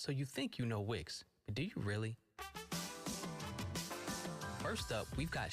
So you think you know Wix, but do you really? First up, we've got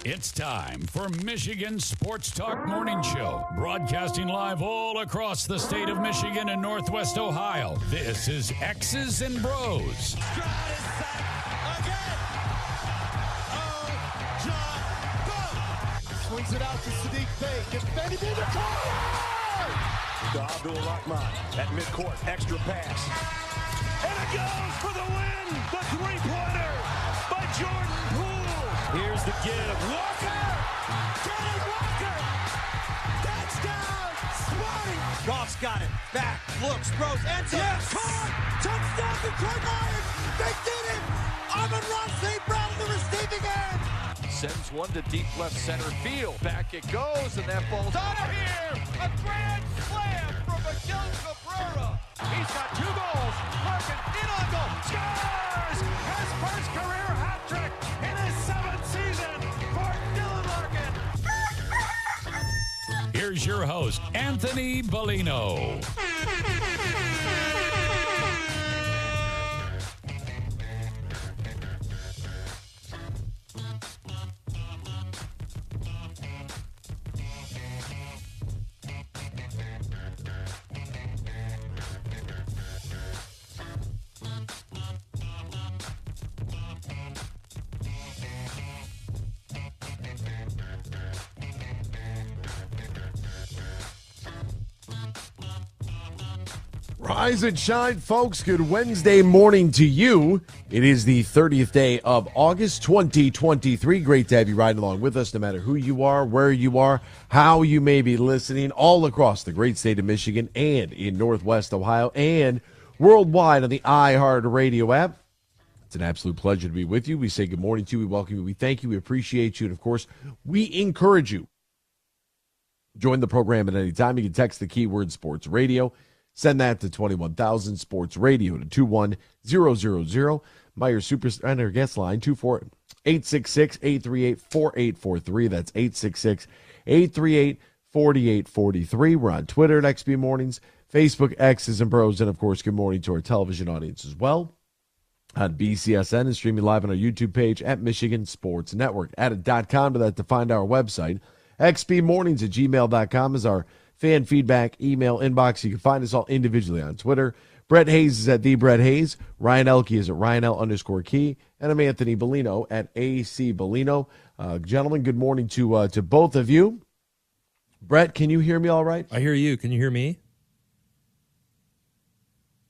It's time for Michigan Sports Talk Morning Show, broadcasting live all across the state of Michigan and Northwest Ohio. This is X's and Bros. Stroud is sacked again. Oh, John, swings it out to Sadiq Bey. Gets Benny in the corner. To Abdul-Rahman at midcourt. Extra pass. And it goes for the win. The three-pointer by Jordan Poole. Here's the give. Walker! Kenny Walker! Touchdown! Smarty! Goff's got it. Back, looks, throws, ends up. Yes! Caught! Touchdown, Detroit Lions! They did it! Amon-Ra St. Brown in the receiving end! Sends one to deep left center field. Back it goes, and that ball's out of here! A grand slam from Miguel Cabrera. He's got 2 goals. Larkin in on goal. Scores! His first career hat trick in his 7th season for Dylan Larkin. Here's your host, Anthony Bellino. Rise and shine, folks. Good Wednesday morning to you. It is the 30th day of August 2023. Great to have you riding along with us, no matter who you are, where you are, how you may be listening, all across the great state of Michigan and in Northwest Ohio and worldwide on the iHeartRadio app. It's an absolute pleasure to be with you. We say good morning to you. We welcome you. We thank you. We appreciate you. And, of course, we encourage you. Join the program at any time. You can text the keyword sports radio. Send that to 21,000 Sports Radio to 21000. Meyer Super Center guest line 866-838-4843. That's 866-838-4843. We're on Twitter at XB Mornings, Facebook, X's and Bros, and of course, good morning to our television audience as well on BCSN and streaming live on our YouTube page at Michigan Sports Network. Add a .com to that to find our website. xbmornings@gmail.com is our fan feedback email inbox. You can find us all individually on Twitter. Brett Hayes is at the Brett Hayes. Ryan Elke is at RyanL_Key. And I'm Anthony Bellino at AC Bellino. Gentlemen, good morning to both of you. Brett, can you hear me all right? I hear you. Can you hear me?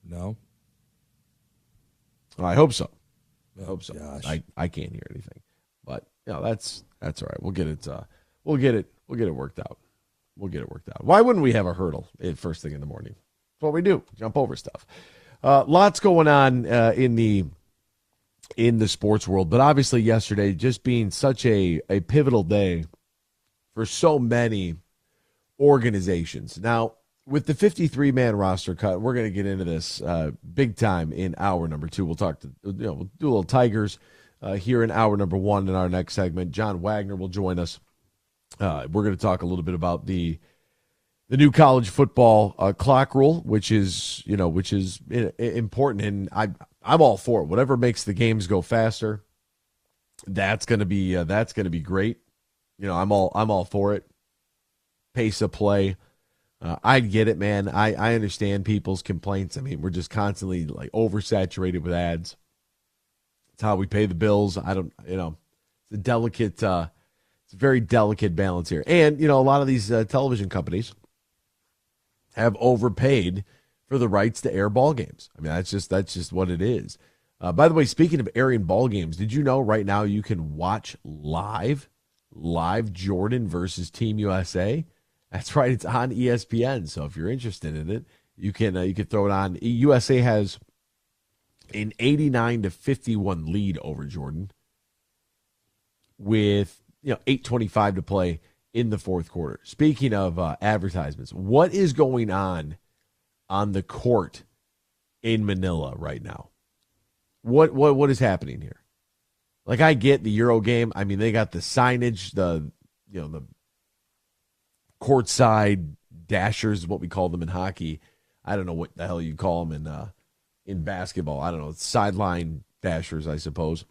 No. I hope so. I hope so. Gosh. I can't hear anything. But that's all right. We'll get it worked out. We'll get it worked out. Why wouldn't we have a hurdle first thing in the morning? That's what we do. Jump over stuff. Lots going on in the sports world, but obviously yesterday just being such a pivotal day for so many organizations. Now, with the 53-man roster cut, we're going to get into this big time in hour number 2. We'll talk to we'll do a little Tigers here in hour number 1 in our next segment. John Wagner will join us. We're going to talk a little bit about the new college football clock rule, which is important, and I'm all for it. Whatever makes the games go faster, that's going to be great. I'm all for it. Pace of play, I get it, man. I understand people's complaints. I mean, we're just constantly like oversaturated with ads. It's how we pay the bills. It's a delicate. It's a very delicate balance here. And, a lot of these television companies have overpaid for the rights to air ball games. I mean, that's just what it is. By the way, speaking of airing ball games, did you know right now you can watch live Jordan versus Team USA? That's right. It's on ESPN. So if you're interested in it, you can throw it on. USA has an 89-51 lead over Jordan with 8:25 to play in the fourth quarter. Speaking of advertisements, what is going on the court in Manila right now? What is happening here? Like, I get the Euro game. I mean, they got the signage, the courtside dashers, what we call them in hockey. I don't know what the hell you call them in basketball. I don't know. Sideline dashers, I suppose.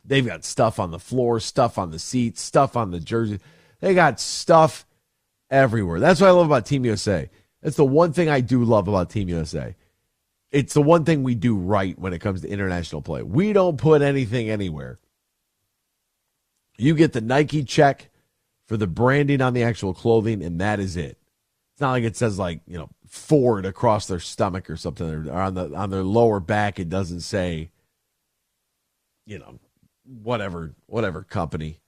They've got stuff on the floor, stuff on the seats, stuff on the jersey. They got stuff everywhere. That's what I love about Team USA. That's the one thing I do love about Team USA. It's the one thing we do right when it comes to international play. We don't put anything anywhere. You get the Nike check for the branding on the actual clothing, and that is it. It's not like it says, like, you know, Ford across their stomach or something, or on their lower back it doesn't say, you know, whatever company,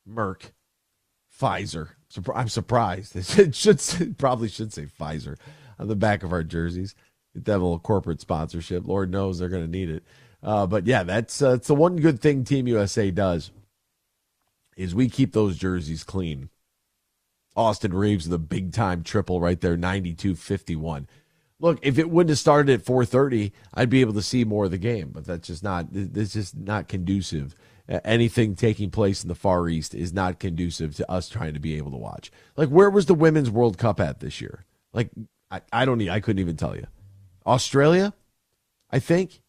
Merck, Pfizer. I'm surprised. It probably should say Pfizer on the back of our jerseys. Get that little corporate sponsorship. Lord knows they're going to need it. But yeah, it's the one good thing Team USA does is we keep those jerseys clean. Austin Reeves with a big-time triple right there, 92-51. Look, if it wouldn't have started at 4:30, I'd be able to see more of the game, but that's just not conducive. Anything taking place in the Far East is not conducive to us trying to be able to watch. Like, where was the Women's World Cup at this year? Like, I couldn't even tell you. Australia, I think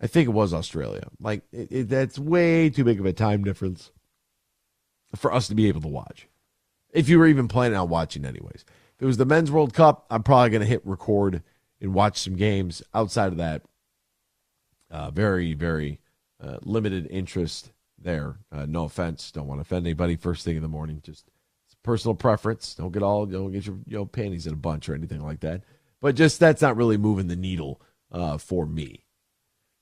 it was Australia. Like, that's way too big of a time difference for us to be able to watch. If you were even planning on watching anyways. If it was the Men's World Cup, I'm probably going to hit record and watch some games. Outside of that, very, very limited interest there. No offense. Don't want to offend anybody first thing in the morning. Just it's personal preference. Don't get your panties in a bunch or anything like that. But just that's not really moving the needle for me.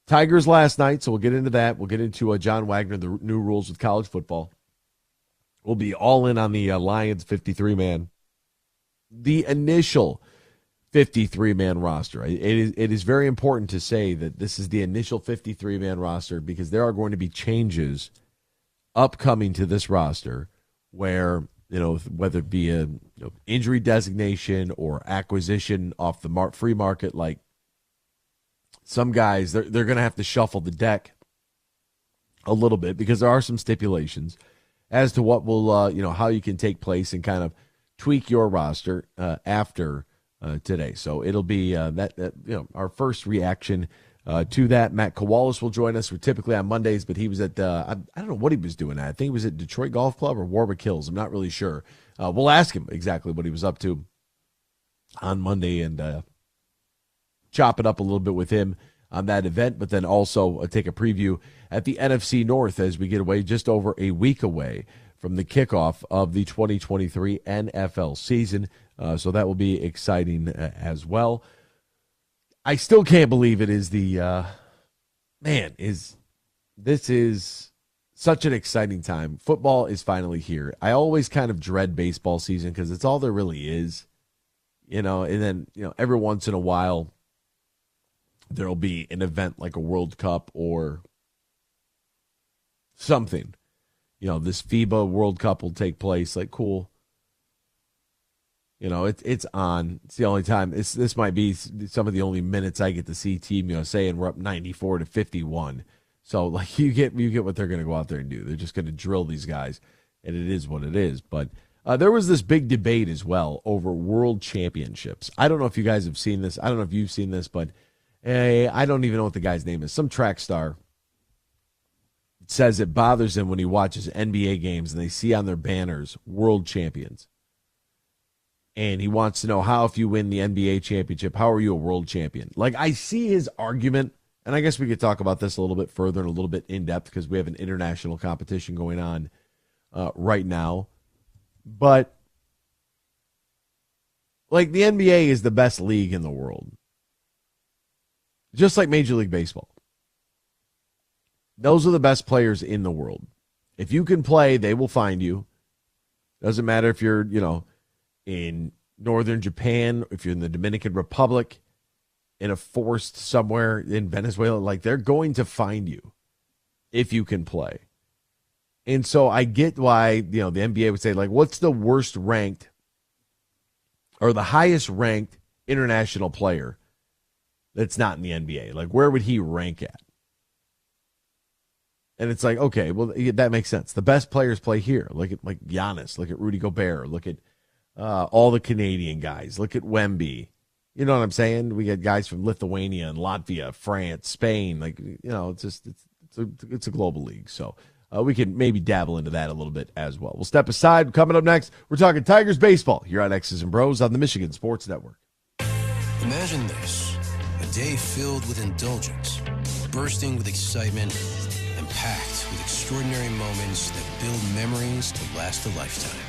Tigers last night, so we'll get into that. We'll get into John Wagner, the new rules with college football. We'll be all in on the Lions 53-man. The initial 53-man roster. It is very important to say that this is the initial 53-man roster because there are going to be changes upcoming to this roster where, you know, whether it be a injury designation or acquisition off the free market, like some guys, they're going to have to shuffle the deck a little bit because there are some stipulations as to what will, how you can take place and kind of tweak your roster after today. So it'll be our first reaction to that. Matt Kowalis will join us. We're typically on Mondays, but he was at, I don't know what he was doing at. I think he was at Detroit Golf Club or Warwick Hills. I'm not really sure. We'll ask him exactly what he was up to on Monday and chop it up a little bit with him on that event, but then also take a preview at the NFC North as we get away just over a week away from the kickoff of the 2023 NFL season. So that will be exciting as well. I still can't believe it is this is such an exciting time. Football is finally here. I always kind of dread baseball season because it's all there really is, and then, every once in a while, there'll be an event like a World Cup or something. This FIBA World Cup will take place. Like, cool. It's on. It's the only time. This might be some of the only minutes I get to see Team USA, and we're up 94-51. So, like, you get what they're going to go out there and do. They're just going to drill these guys, and it is what it is. But there was this big debate as well over world championships. I don't know if you guys have seen this. I don't know if you've seen this, but I don't even know what the guy's name is. Some track star says it bothers him when he watches NBA games and they see on their banners world champions. And he wants to know how, if you win the NBA championship, how are you a world champion? Like, I see his argument, and I guess we could talk about this a little bit further and a little bit in depth because we have an international competition going on right now. But, like, the NBA is the best league in the world. Just like Major League Baseball. Those are the best players in the world. If you can play, they will find you. Doesn't matter if you're, in northern Japan, if you're in the Dominican Republic, in a forest somewhere in Venezuela, like, they're going to find you if you can play. And so I get why, the NBA would say, like, what's the worst ranked or the highest ranked international player that's not in the NBA? Like, where would he rank at? And it's like, okay, well, that makes sense. The best players play here. Look at, like, Giannis. Look at Rudy Gobert. Look at all the Canadian guys. Look at Wemby. You know what I'm saying? We get guys from Lithuania and Latvia, France, Spain. Like, it's It's a global league, so we can maybe dabble into that a little bit as well. We'll step aside. Coming up next, we're talking Tigers baseball here on X's and Bros on the Michigan Sports Network. Imagine this, a day filled with indulgence, bursting with excitement, and packed with extraordinary moments that build memories to last a lifetime.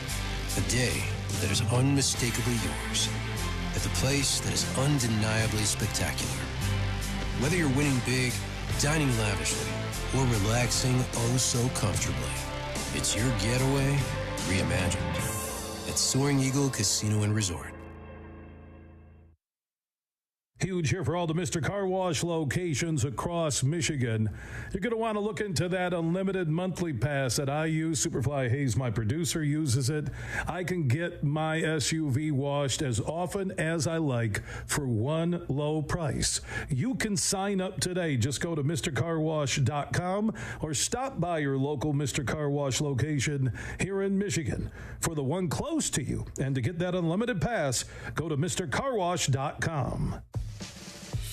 A day that is unmistakably yours, at the place that is undeniably spectacular. Whether you're winning big, dining lavishly, or relaxing oh so comfortably, it's your getaway reimagined at Soaring Eagle Casino and Resort. Huge here for all the Mr. Car Wash locations across Michigan. You're going to want to look into that unlimited monthly pass that I use. Superfly Hayes, my producer, uses it. I can get my SUV washed as often as I like for one low price. You can sign up today. Just go to MrCarWash.com or stop by your local Mr. Car Wash location here in Michigan for the one close to you. And to get that unlimited pass, go to MrCarWash.com.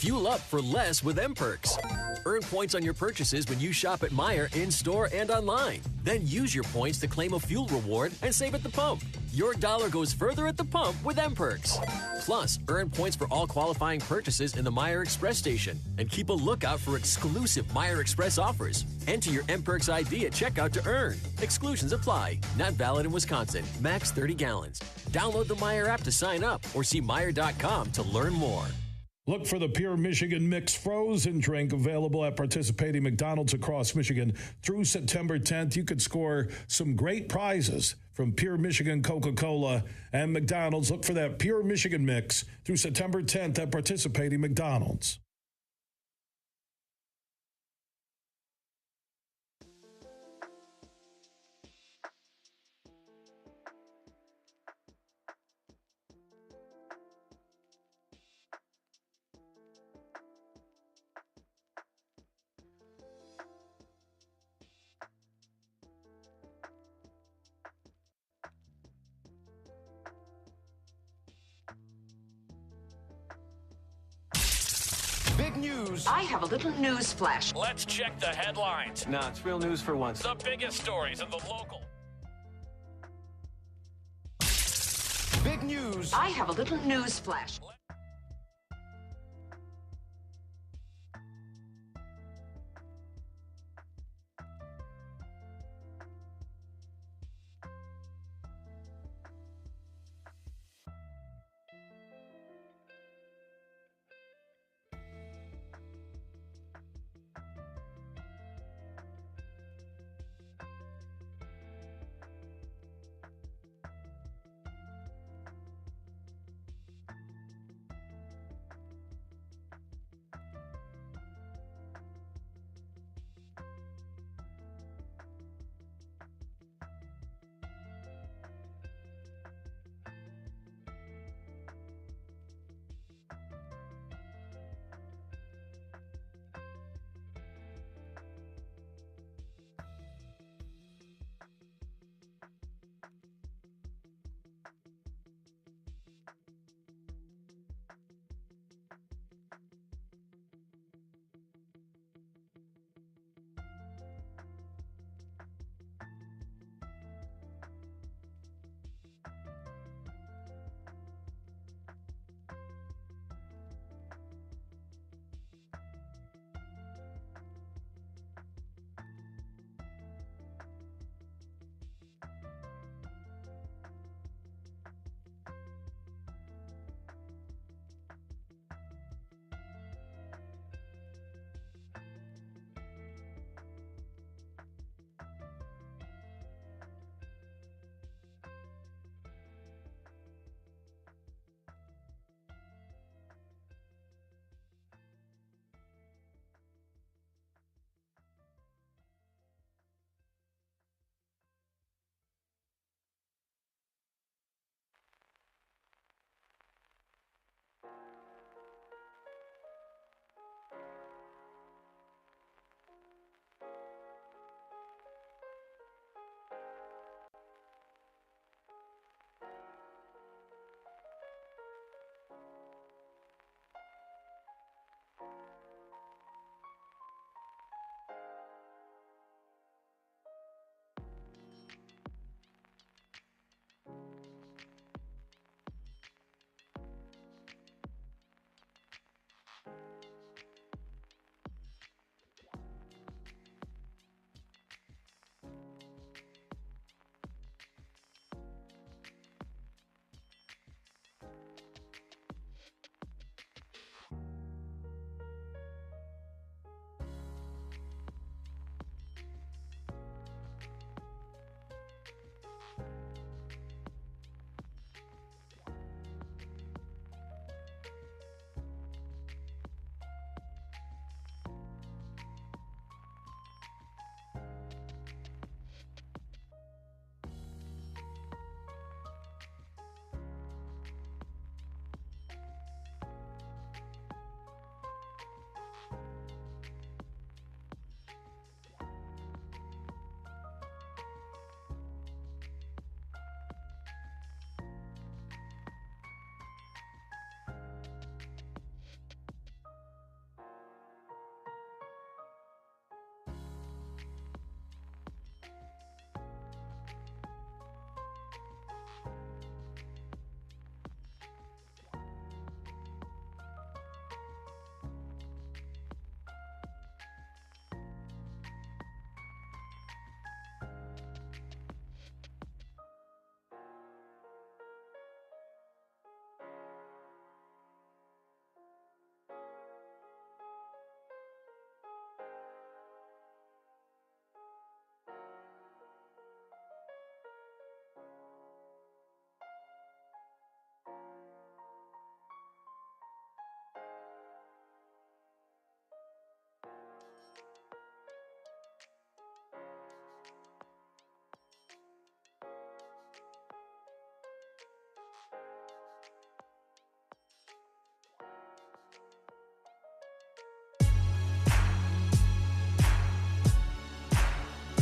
Fuel up for less with M-Perks. Earn points on your purchases when you shop at Meijer in-store and online. Then use your points to claim a fuel reward and save at the pump. Your dollar goes further at the pump with M-Perks. Plus, earn points for all qualifying purchases in the Meijer Express station. And keep a lookout for exclusive Meijer Express offers. Enter your M-Perks ID at checkout to earn. Exclusions apply. Not valid in Wisconsin. Max 30 gallons. Download the Meijer app to sign up or see Meijer.com to learn more. Look for the Pure Michigan Mix frozen drink available at participating McDonald's across Michigan through September 10th. You could score some great prizes from Pure Michigan Coca-Cola and McDonald's. Look for that Pure Michigan Mix through September 10th at participating McDonald's. Big news. I have a little news flash. Let's check the headlines. Nah, it's real news for once. The biggest stories in the local. Big news. I have a little news flash.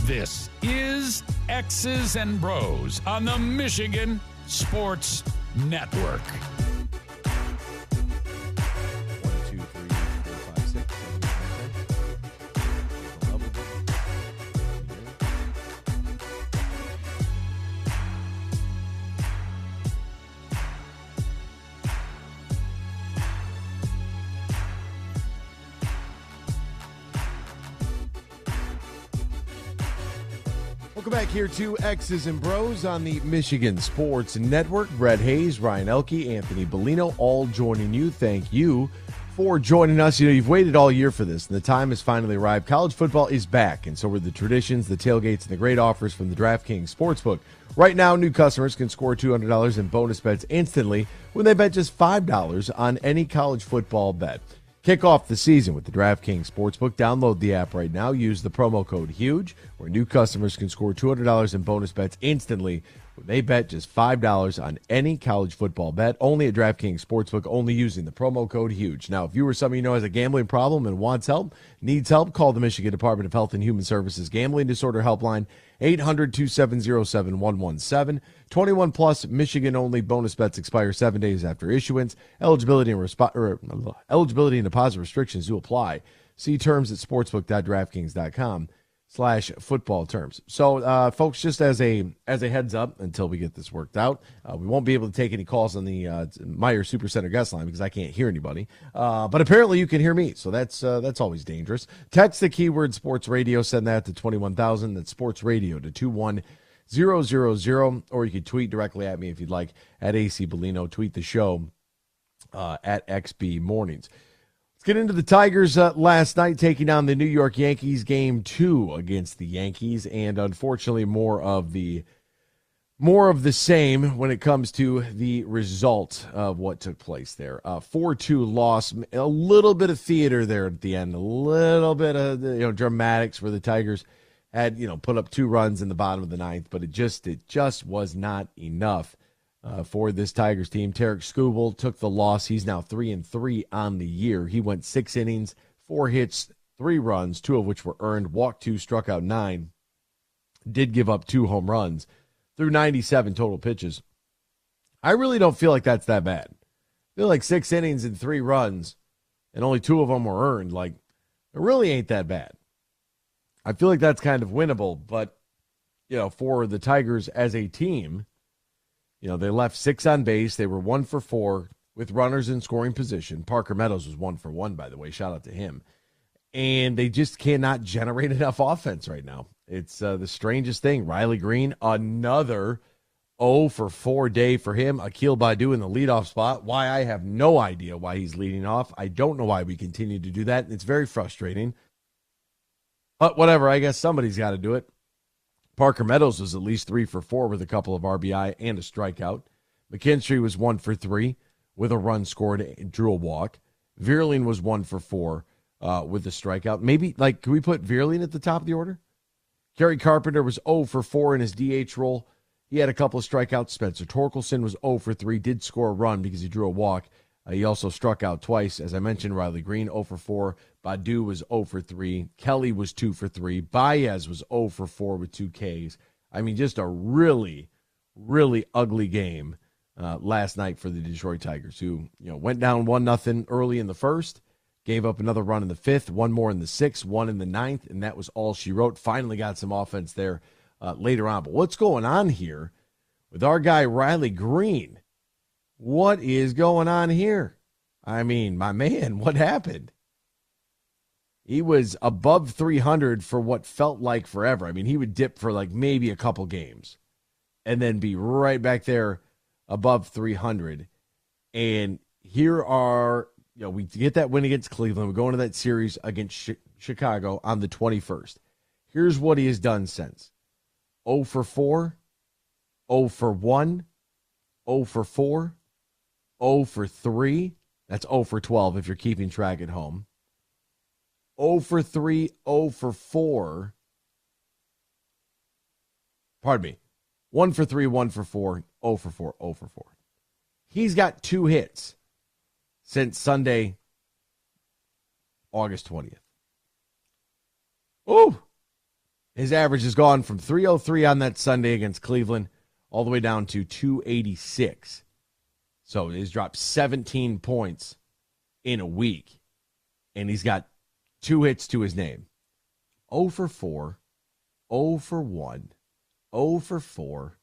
This is X's and Bros on the Michigan Sports Network. 1, 2, 3, 4, 5, 6, 7, 8, 9, 10. Welcome back here to X's and Bros on the Michigan Sports Network. Brett Hayes, Ryan Elke, Anthony Bellino, all joining you. Thank you for joining us. You know, you've waited all year for this, and the time has finally arrived. College football is back, and so are the traditions, the tailgates, and the great offers from the DraftKings Sportsbook. Right now, new customers can score $200 in bonus bets instantly when they bet just $5 on any college football bet. Kick off the season with the DraftKings Sportsbook. Download the app right now. Use the promo code HUGE, where new customers can score $200 in bonus bets instantly when they bet just $5 on any college football bet. Only at DraftKings Sportsbook, only using the promo code HUGE. Now, if you or somebody you know has a gambling problem and wants help, needs help, call the Michigan Department of Health and Human Services Gambling Disorder Helpline, 800-270-7117. 21 plus, Michigan only. Bonus bets expire 7 days after issuance. Eligibility and deposit restrictions do apply. See terms at sportsbook.draftkings.com/football terms. So, folks, just as a heads up until we get this worked out, we won't be able to take any calls on the Meijer Supercenter guest line because I can't hear anybody. But apparently you can hear me, so that's always dangerous. Text the keyword sports radio, send that to 21,000. That's sports radio to 21000, or you can tweet directly at me if you'd like, at AC Bellino. Tweet the show at XB Mornings. Let's get into the Tigers last night taking on the New York Yankees, game 2 against the Yankees, and unfortunately more of the same when it comes to the result of what took place there. 4-2 loss, a little bit of theater there at the end, a little bit of dramatics where the Tigers had put up 2 runs in the bottom of the ninth, but it just was not enough for this Tigers team. Tarek Skubal took the loss. He's now 3-3 on the year. He went 6 innings, 4 hits, 3 runs, 2 of which were earned, walked 2, struck out 9, did give up 2 home runs through 97 total pitches. I really don't feel like that's that bad. I feel like 6 innings and 3 runs and only 2 of them were earned. Like, it really ain't that bad. I feel like that's kind of winnable, but for the Tigers as a team, they left 6 on base. They were 1 for 4 with runners in scoring position. Parker Meadows was 1 for 1, by the way. Shout out to him. And they just cannot generate enough offense right now. It's the strangest thing. Riley Green, another 0 for 4 day for him. Akil Baddoo in the leadoff spot. Why, I have no idea why he's leading off. I don't know why we continue to do that. It's very frustrating. But whatever, I guess somebody's got to do it. Parker Meadows was at least 3 for 4 with a couple of RBI and a strikeout. McKinstry was 1 for 3 with a run scored and drew a walk. Vierling was 1 for 4 with a strikeout. Maybe, can we put Vierling at the top of the order? Kerry Carpenter was 0 for 4 in his DH role. He had a couple of strikeouts. Spencer Torkelson was 0 for 3, did score a run because he drew a walk. He also struck out twice. As I mentioned, Riley Green 0 for 4. Baddoo was 0 for 3. Kelly was 2 for 3. Baez was 0 for 4 with 2 Ks. I mean, just a really, really ugly game last night for the Detroit Tigers, who went down 1-0 early in the first, gave up another run in the 5th, 1 more in the 6th, 1 in the 9th, and that was all she wrote. Finally got some offense there later on. But what's going on here with our guy Riley Green? What is going on here? I mean, my man, what happened? He was above 300 for what felt like forever. I mean, he would dip for maybe a couple games and then be right back there above 300. And here are, we get that win against Cleveland. We go into that series against Chicago on the 21st. Here's what he has done since. 0 for 4, 0 for 1, 0 for 4, 0 for 3. That's 0 for 12 if you're keeping track at home. 0 for 3, 0 for 4. Pardon me. 1 for 3, 1 for 4, 0 for 4, 0 for 4. He's got 2 hits since Sunday, August 20th. Oh, His average has gone from 303 on that Sunday against Cleveland all the way down to 286. So he's dropped 17 points in a week, and he's got 2 hits to his name. 0 for 4, 0 for 1, 0 for 4,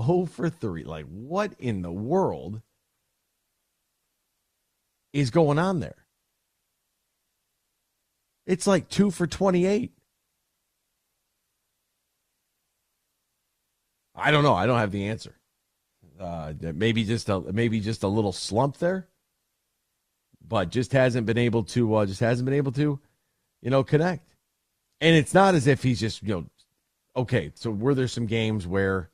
0 for 3. Like, what in the world is going on there? It's like 2 for 28. I don't know. I don't have the answer. Maybe just a little slump there, but just hasn't been able to, connect. And it's not as if he's just, okay. So were there some games where,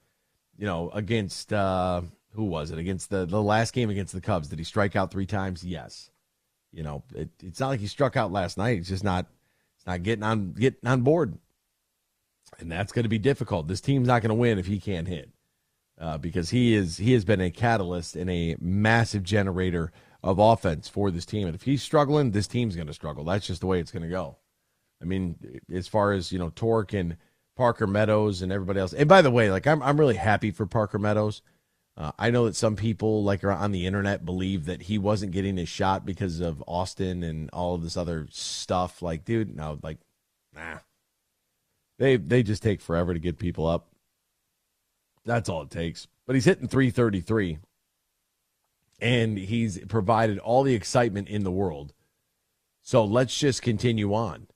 against who was it? Against the last game against the Cubs, did he strike out 3 times? Yes. It's not like he struck out last night. It's just not. It's not getting on board. And that's going to be difficult. This team's not going to win if he can't hit, because he has been a catalyst and a massive generator of offense for this team. And if he's struggling, this team's going to struggle. That's just the way it's going to go. I mean, as far as Torque and Parker Meadows and everybody else. And by the way, I'm really happy for Parker Meadows. I know that some people are on the internet believe that he wasn't getting his shot because of Austin and all of this other stuff. Dude, no, nah. They just take forever to get people up. That's all it takes. But he's hitting 333, and he's provided all the excitement in the world. So let's just continue on.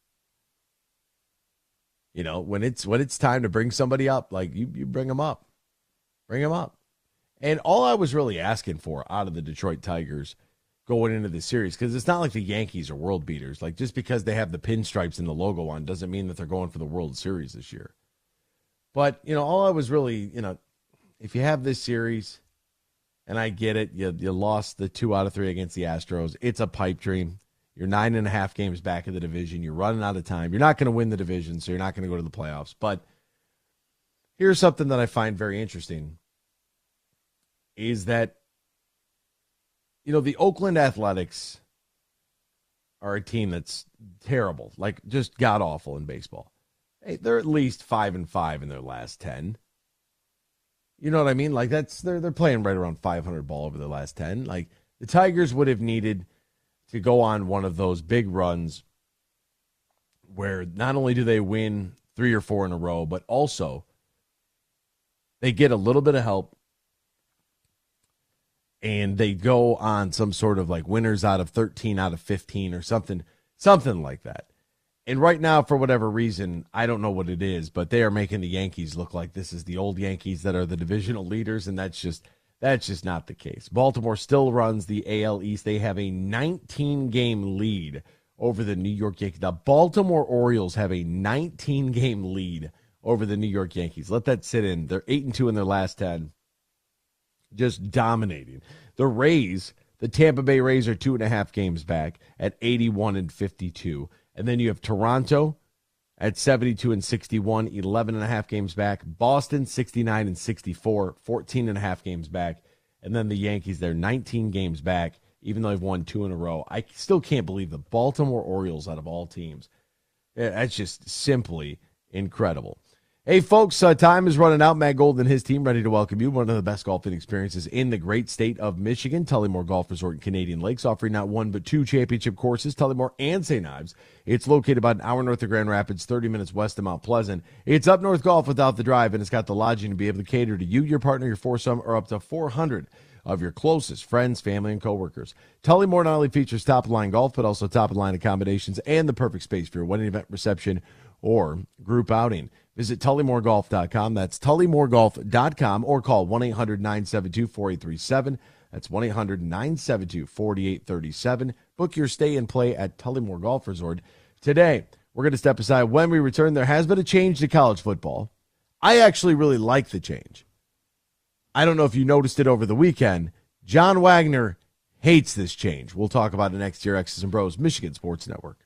When it's time to bring somebody up, you bring them up. Bring them up. And all I was really asking for out of the Detroit Tigers going into this series, because it's not like the Yankees are world beaters. Just because they have the pinstripes and the logo on doesn't mean that they're going for the World Series this year. But, all I was really, if you have this series, and I get it, you lost the 2 out of 3 against the Astros. It's a pipe dream. You're 9.5 games back of the division. You're running out of time. You're not going to win the division, so you're not going to go to the playoffs. But here's something that I find very interesting, is that the Oakland Athletics are a team that's terrible, just god-awful in baseball. Hey, they're at least 5-5 in their last 10. You know what I mean? They're playing right around 500 ball over their last 10. The Tigers would have needed to go on one of those big runs where not only do they win 3 or 4 in a row, but also they get a little bit of help, and they go on some sort of winners out of 13 out of 15 or something like that. And right now, for whatever reason, I don't know what it is, but they are making the Yankees look like this is the old Yankees that are the divisional leaders, and that's just not the case. Baltimore still runs the AL East. They have a 19-game lead over the New York Yankees. The Baltimore Orioles have a 19-game lead over the New York Yankees. Let that sit in. They're 8-2 in their last 10. Just dominating. The Tampa Bay Rays are 2.5 games back at 81-52. And then you have Toronto at 72-61, 11.5 games back. Boston 69-64, 14.5 games back. And then the Yankees, they're 19 games back, even though they've won 2 in a row. I still can't believe the Baltimore Orioles out of all teams. That's just simply incredible. Hey, folks, time is running out. Matt Gold and his team ready to welcome you. One of the best golfing experiences in the great state of Michigan. Tullymore Golf Resort in Canadian Lakes, offering not 1 but 2 championship courses, Tullymore and St. Ives. It's located about an hour north of Grand Rapids, 30 minutes west of Mount Pleasant. It's up north golf without the drive, and it's got the lodging to be able to cater to you, your partner, your foursome, or up to 400 of your closest friends, family, and coworkers. Tullymore not only features top-of-line golf, but also top-of-line accommodations and the perfect space for your wedding event, reception, or group outing. Visit TullymoreGolf.com. That's TullymoreGolf.com, or call 1-800-972-4837. That's 1-800-972-4837. Book your stay and play at Tullymore Golf Resort. Today, we're going to step aside. When we return, there has been a change to college football. I actually really like the change. I don't know if you noticed it over the weekend. John Wagner hates this change. We'll talk about it next year. X's and Bros, Michigan Sports Network.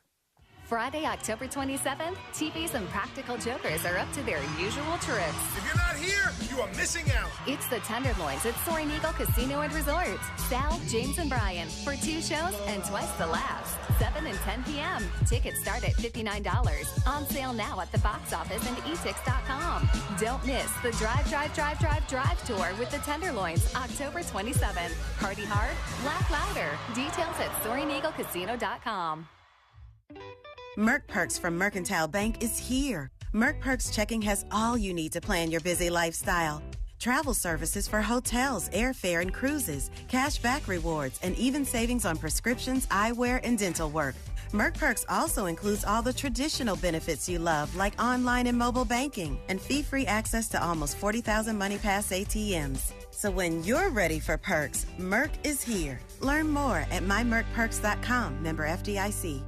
Friday, October 27th, TVs and Practical Jokers are up to their usual tricks. If you're not here, you are missing out. It's the Tenderloins at Soaring Eagle Casino and Resort. Sal, James, and Brian for 2 shows and twice the laughs. 7 and 10 p.m. Tickets start at $59. On sale now at the box office and etix.com. Don't miss the Drive Tour with the Tenderloins, October 27th. Party hard, laugh louder. Details at SoaringEagleCasino.com. Merck Perks from Mercantile Bank is here. Merck Perks checking has all you need to plan your busy lifestyle. Travel services for hotels, airfare, and cruises, cash back rewards, and even savings on prescriptions, eyewear, and dental work. Merck Perks also includes all the traditional benefits you love, like online and mobile banking, and fee-free access to almost 40,000 MoneyPass ATMs. So when you're ready for perks, Merck is here. Learn more at mymerckperks.com, member FDIC.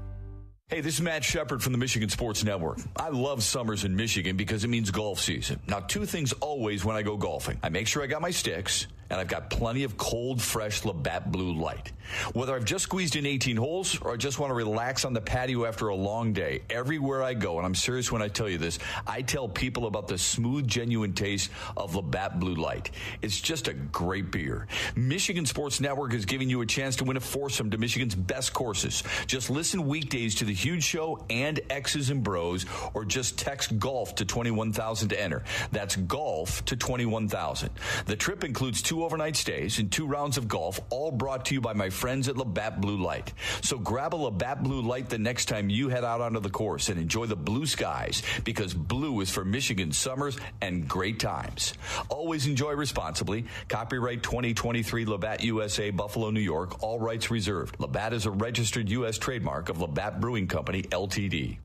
Hey, this is Matt Shepard from the Michigan Sports Network. I love summers in Michigan because it means golf season. Now, 2 things always when I go golfing. I make sure I got my sticks, and I've got plenty of cold, fresh Labatt Blue Light. Whether I've just squeezed in 18 holes or I just want to relax on the patio after a long day, everywhere I go, and I'm serious when I tell you this, I tell people about the smooth, genuine taste of Labatt Blue Light. It's just a great beer. Michigan Sports Network is giving you a chance to win a foursome to Michigan's best courses. Just listen weekdays to The Huge Show and X's and Bros, or just text GOLF to 21,000 to enter. That's GOLF to 21,000. The trip includes 2 overnight stays and 2 rounds of golf, all brought to you by my friends at Labatt Blue Light. So grab a Labatt Blue Light the next time you head out onto the course and enjoy the blue skies, because blue is for Michigan summers and great times. Always enjoy responsibly. Copyright 2023 Labatt USA, Buffalo, New York. All rights reserved. Labatt is a registered U.S. trademark of Labatt Brewing Company, Ltd.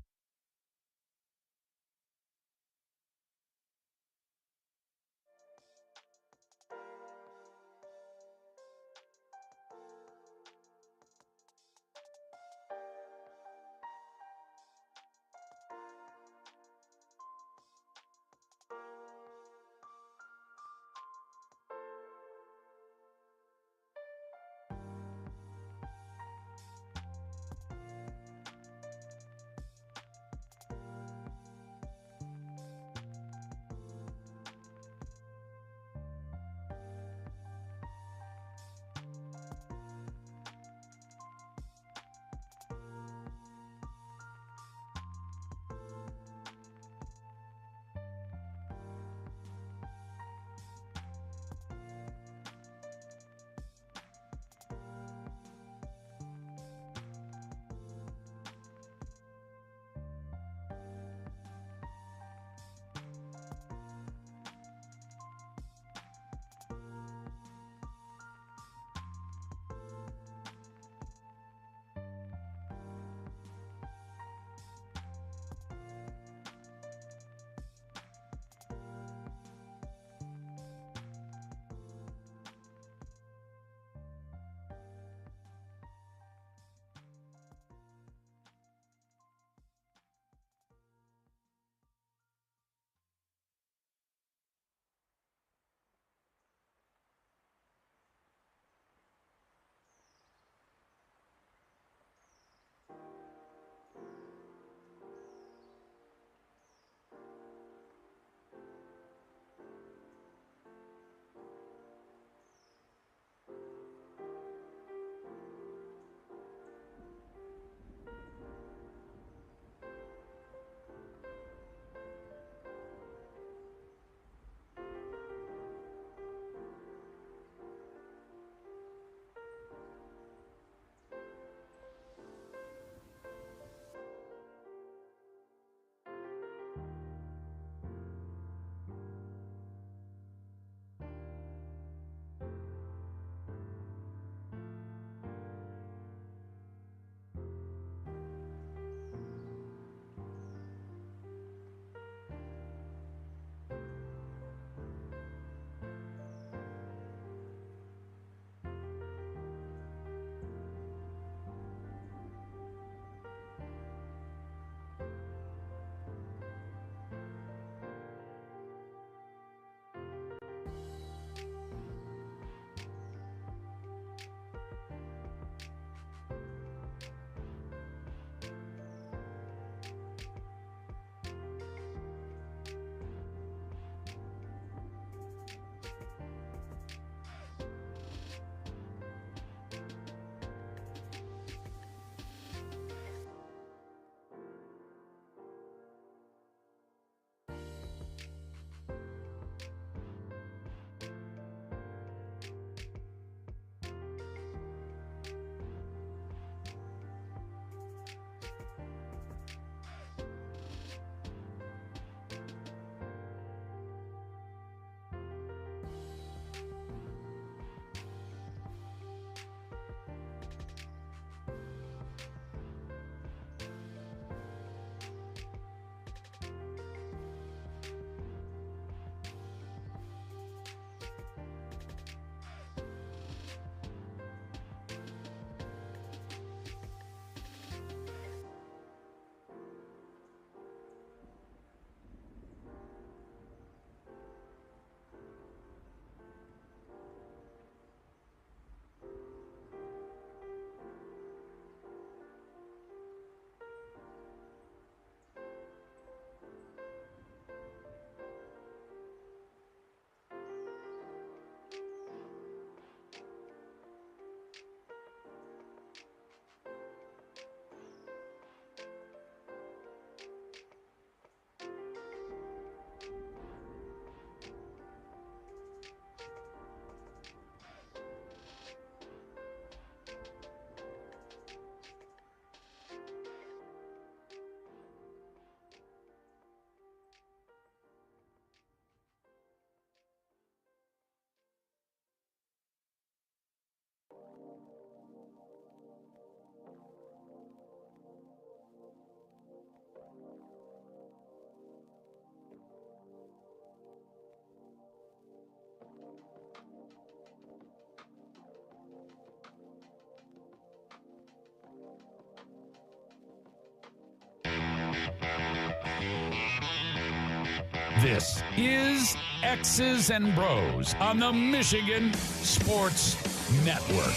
This is X's and Bros on the Michigan Sports Network.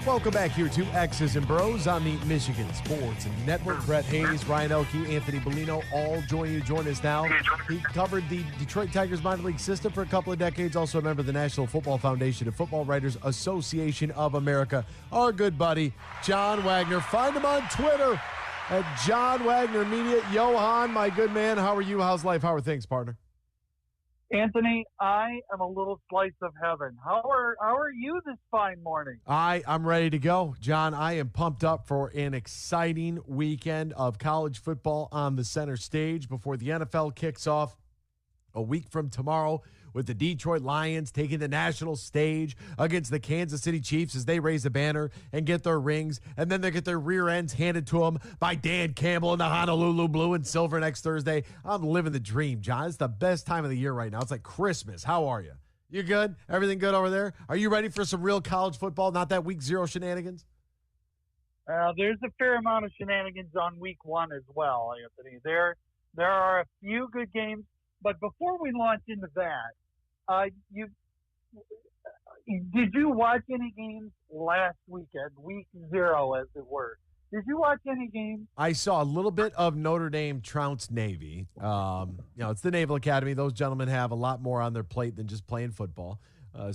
Welcome back here to X's and Bros on the Michigan Sports Network. Brett Hayes, Ryan Elke, Anthony Bellino all join us now. He covered the Detroit Tigers minor league system for a couple of decades, also a member of the National Football Foundation and Football Writers Association of America. Our good buddy, John Wagner. Find him on Twitter at John Wagner Media. Johan, my good man, how are you? How's life? How are things, partner? Anthony, I am a little slice of heaven. How are you this fine morning? I'm ready to go. John, I am pumped up for an exciting weekend of college football on the center stage before the NFL kicks off a week from tomorrow with the Detroit Lions taking the national stage against the Kansas City Chiefs as they raise a banner and get their rings, and then they get their rear ends handed to them by Dan Campbell in the Honolulu blue and silver next Thursday. I'm living the dream, John. It's the best time of the year right now. It's like Christmas. How are you? You good? Everything good over there? Are you ready for some real college football, not that week 0 shenanigans? There's a fair amount of shenanigans on week 1 as well, Anthony. There are a few good games, but before we launch into that, did you watch any games last weekend, week 0, as it were? Did you watch any games? I saw a little bit of Notre Dame trounce Navy. It's the Naval Academy. Those gentlemen have a lot more on their plate than just playing football. But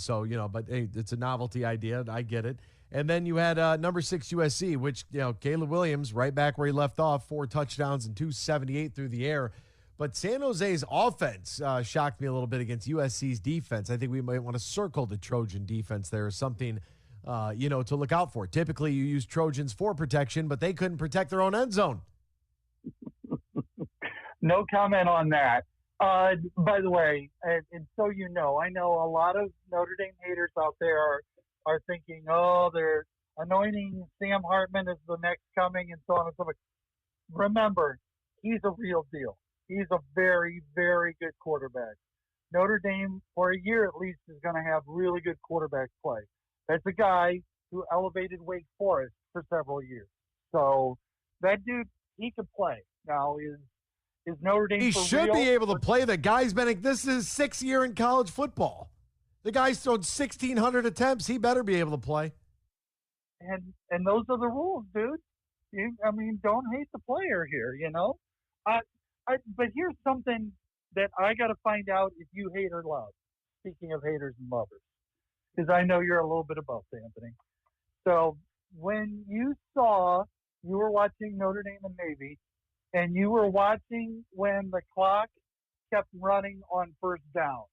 hey, it's a novelty idea. I get it. And then you had number 6 USC, which, Caleb Williams, right back where he left off, 4 touchdowns and 278 through the air. But San Jose's offense shocked me a little bit against USC's defense. I think we might want to circle the Trojan defense there as something, to look out for. Typically, you use Trojans for protection, but they couldn't protect their own end zone. No comment on that. By the way, and so you know, I know a lot of Notre Dame haters out there are thinking, they're anointing Sam Hartman as the next coming and so on and so forth. Remember, he's a real deal. He's a very, very good quarterback. Notre Dame, for a year at least, is going to have really good quarterback play. That's a guy who elevated Wake Forest for several years. So that dude, he can play. Now, is Notre Dame He for should real? be able to play. The guy's this is his 6th year in college football. The guy's thrown 1,600 attempts. He better be able to play. And those are the rules, dude. Don't hate the player here, But here's something that I got to find out if you hate or love. Speaking of haters and lovers, because I know you're a little bit of both, Anthony. So when you were watching Notre Dame and Navy, and you were watching when the clock kept running on first down,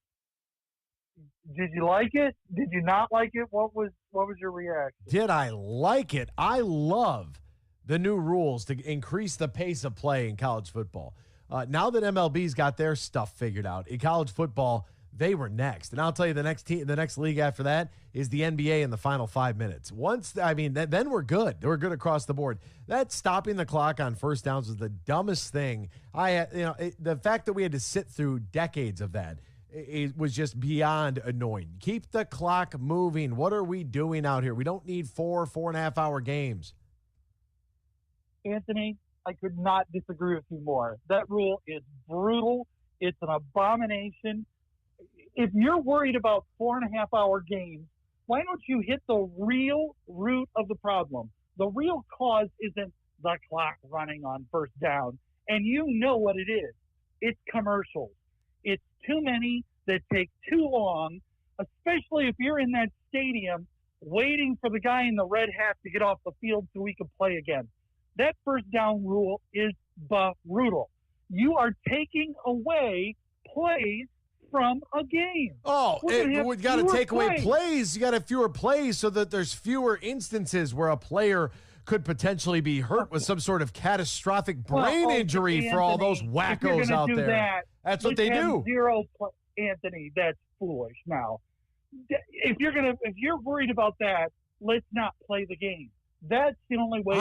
did you like it? Did you not like it? What was your reaction? Did I like it? I love the new rules to increase the pace of play in college football. Now that MLB's got their stuff figured out, in college football, they were next. And I'll tell you, the next league after that is the NBA in the final 5 minutes. Then we're good. We're good across the board. That stopping the clock on first downs was the dumbest thing. The fact that we had to sit through decades of that, it was just beyond annoying. Keep the clock moving. What are we doing out here? We don't need 4.5 hour games. Anthony, I could not disagree with you more. That rule is brutal. It's an abomination. If you're worried about 4.5 hour games, why don't you hit the real root of the problem? The real cause isn't the clock running on first down. And you know what it is. It's commercials. It's too many that take too long, especially if you're in that stadium waiting for the guy in the red hat to get off the field so we can play again. That first down rule is brutal. You are taking away plays from a game. We've got to take away plays. You got to have fewer plays so that there's fewer instances where a player could potentially be hurt with some sort of catastrophic brain injury for all those wackos out there. That's what they do. Anthony, that's foolish. Now, if you're worried about that, let's not play the game. That's the only way.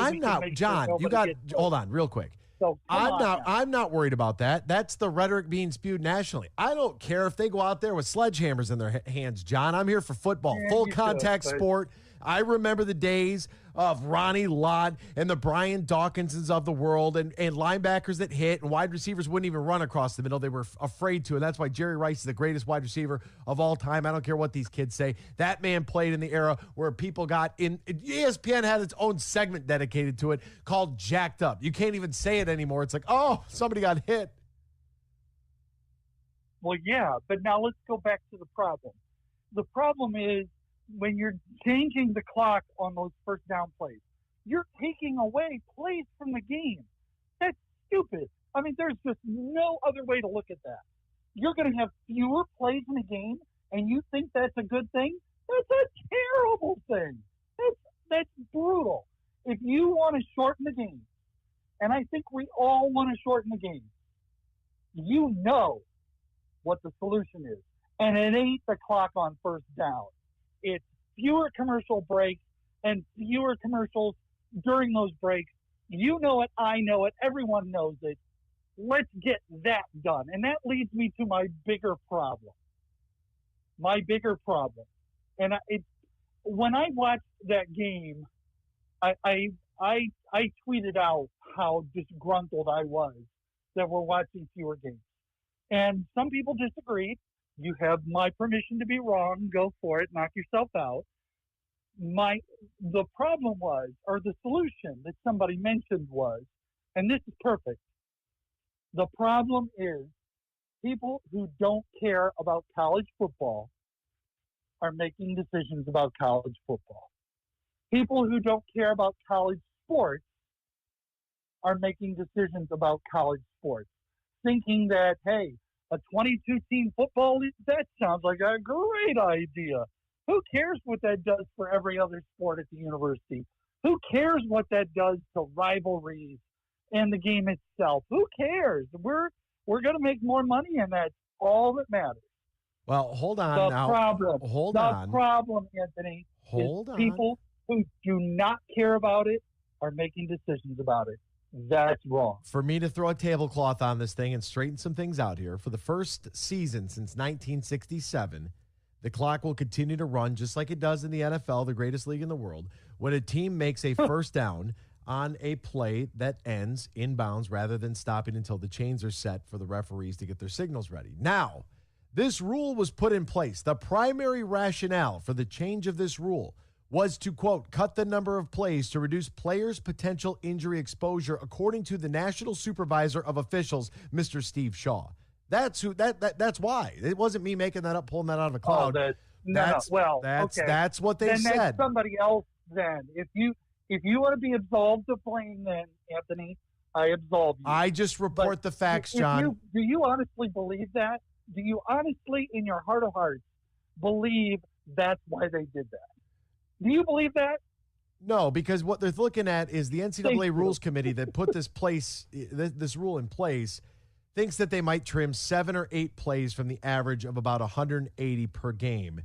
Hold on real quick. So I'm not worried about that. That's the rhetoric being spewed nationally. I don't care if they go out there with sledgehammers in their hands, John. I'm here for football, full contact sport. I remember the days of Ronnie Lott and the Brian Dawkinses of the world and linebackers that hit and wide receivers wouldn't even run across the middle. They were afraid to, and that's why Jerry Rice is the greatest wide receiver of all time. I don't care what these kids say. That man played in the era where people got in. ESPN had its own segment dedicated to it called Jacked Up. You can't even say it anymore. It's like, oh, somebody got hit. Well, yeah, but now let's go back to the problem. The problem is when you're changing the clock on those first down plays, you're taking away plays from the game. That's stupid. I mean, there's just no other way to look at that. You're going to have fewer plays in the game, and you think that's a good thing? That's a terrible thing. That's brutal. If you want to shorten the game, and I think we all want to shorten the game, you know what the solution is. And it ain't the clock on first down. It's fewer commercial breaks and fewer commercials during those breaks. You know it. I know it. Everyone knows it. Let's get that done. And that leads me to my bigger problem. And when I watched that game, I tweeted out how disgruntled I was that we're watching fewer games. And some people disagreed. You have my permission to be wrong. Go for it. Knock yourself out. The problem was, or the solution that somebody mentioned was, and this is perfect. The problem is people who don't care about college football are making decisions about college football. People who don't care about college sports are making decisions about college sports, thinking that, hey, a 22-team football league, that sounds like a great idea. Who cares what that does for every other sport at the university? Who cares what that does to rivalries and the game itself? Who cares? We're going to make more money, and that's all that matters. Well, hold on the now. Problem, hold the on. The problem, Anthony, hold is on. People who do not care about it are making decisions about it. That's wrong. For me to throw a tablecloth on this thing and straighten some things out here, for the first season since 1967, the clock will continue to run just like it does in the NFL, the greatest league in the world, when a team makes a first down on a play that ends inbounds rather than stopping until the chains are set for the referees to get their signals ready. Now, this rule was put in place. The primary rationale for the change of this rule was to, quote, cut the number of plays to reduce players' potential injury exposure, according to the National Supervisor of Officials, Mr. Steve Shaw. That's who. That's why. It wasn't me making that up, pulling that out of a cloud. That's what they said. That's somebody else. Then, if you want to be absolved of blame, then Anthony, I absolve you. I just report the facts, John. Do you honestly believe that? Do you honestly, in your heart of hearts, believe that's why they did that? Do you believe that? No, because what they're looking at is the NCAA Rules Committee that put this rule in place thinks that they might trim 7 or 8 plays from the average of about 180 per game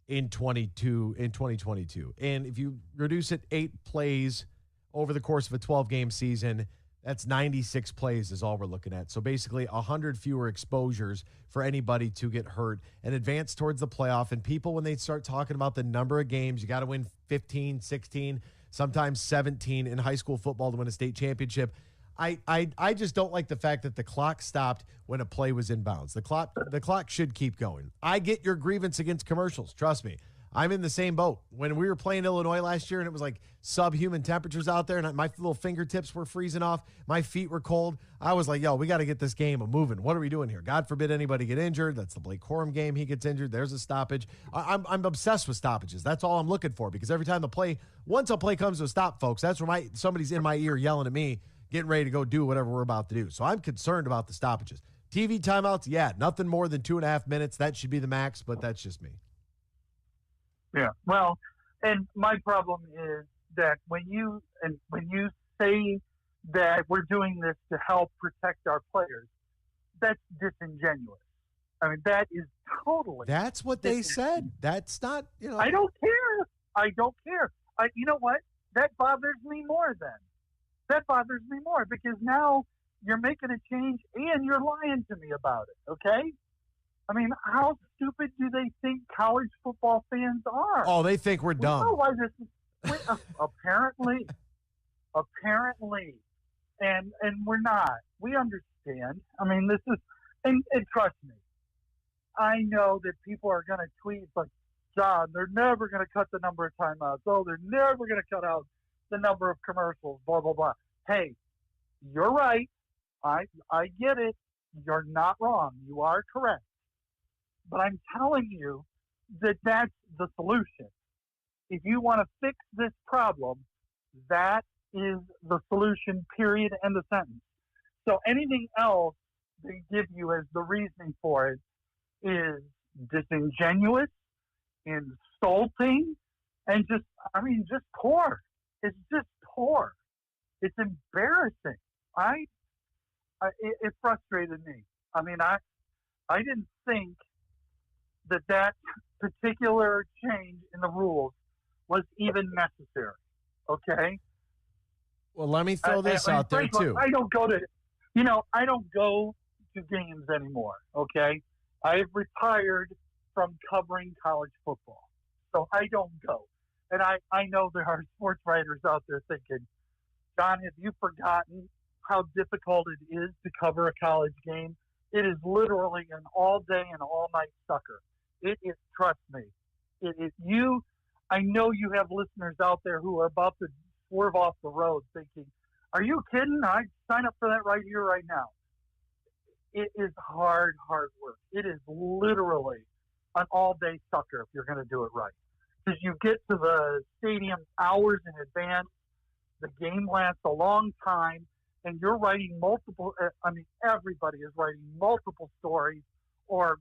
in 2022. And if you reduce it 8 plays over the course of a 12-game season, that's 96 plays is all we're looking at. So basically 100 fewer exposures for anybody to get hurt and advance towards the playoff. And people, when they start talking about the number of games, you got to win 15, 16, sometimes 17 in high school football to win a state championship. I just don't like the fact that the clock stopped when a play was inbounds. The clock should keep going. I get your grievance against commercials. Trust me. I'm in the same boat. When we were playing Illinois last year and it was like subhuman temperatures out there and my little fingertips were freezing off, my feet were cold, I was like, yo, we got to get this game moving. What are we doing here? God forbid anybody get injured. That's the Blake Corum game. He gets injured. There's a stoppage. I'm obsessed with stoppages. That's all I'm looking for, because every time once a play comes to a stop, folks, that's where somebody's in my ear yelling at me, getting ready to go do whatever we're about to do. So I'm concerned about the stoppages. TV timeouts, yeah, nothing more than 2.5 minutes. That should be the max, but that's just me. Yeah, well, and my problem is that when you say that we're doing this to help protect our players, that's disingenuous. I mean, that is totally. That's what they said. That's not, I don't care. You know what? That bothers me more then. That bothers me more because now you're making a change and you're lying to me about it, okay? I mean, how stupid do they think college football fans are? Oh, they think we're dumb. You know why this is, apparently, and we're not. We understand. I mean, this is, and trust me, I know that people are going to tweet like, John, they're never going to cut the number of timeouts. Oh, they're never going to cut out the number of commercials, blah, blah, blah. Hey, you're right. I get it. You're not wrong. You are correct. But I'm telling you that that's the solution. If you want to fix this problem, that is the solution, period, end of sentence. So anything else they give you as the reasoning for it is disingenuous, insulting, and just poor. It's just poor. It's embarrassing. It frustrated me. I mean, I didn't think that particular change in the rules was even necessary. Okay. Well, let me throw this out there too. I don't go to games anymore. Okay. I've retired from covering college football, so I don't go. And I know there are sports writers out there thinking, John, have you forgotten how difficult it is to cover a college game? It is literally an all-day and all-night sucker. It is, trust me. It is you. I know you have listeners out there who are about to swerve off the road thinking, are you kidding? I'd sign up for that right here, right now. It is hard work. It is literally an all-day sucker if you're going to do it right. Because you get to the stadium hours in advance, the game lasts a long time, and you're writing everybody is writing multiple stories or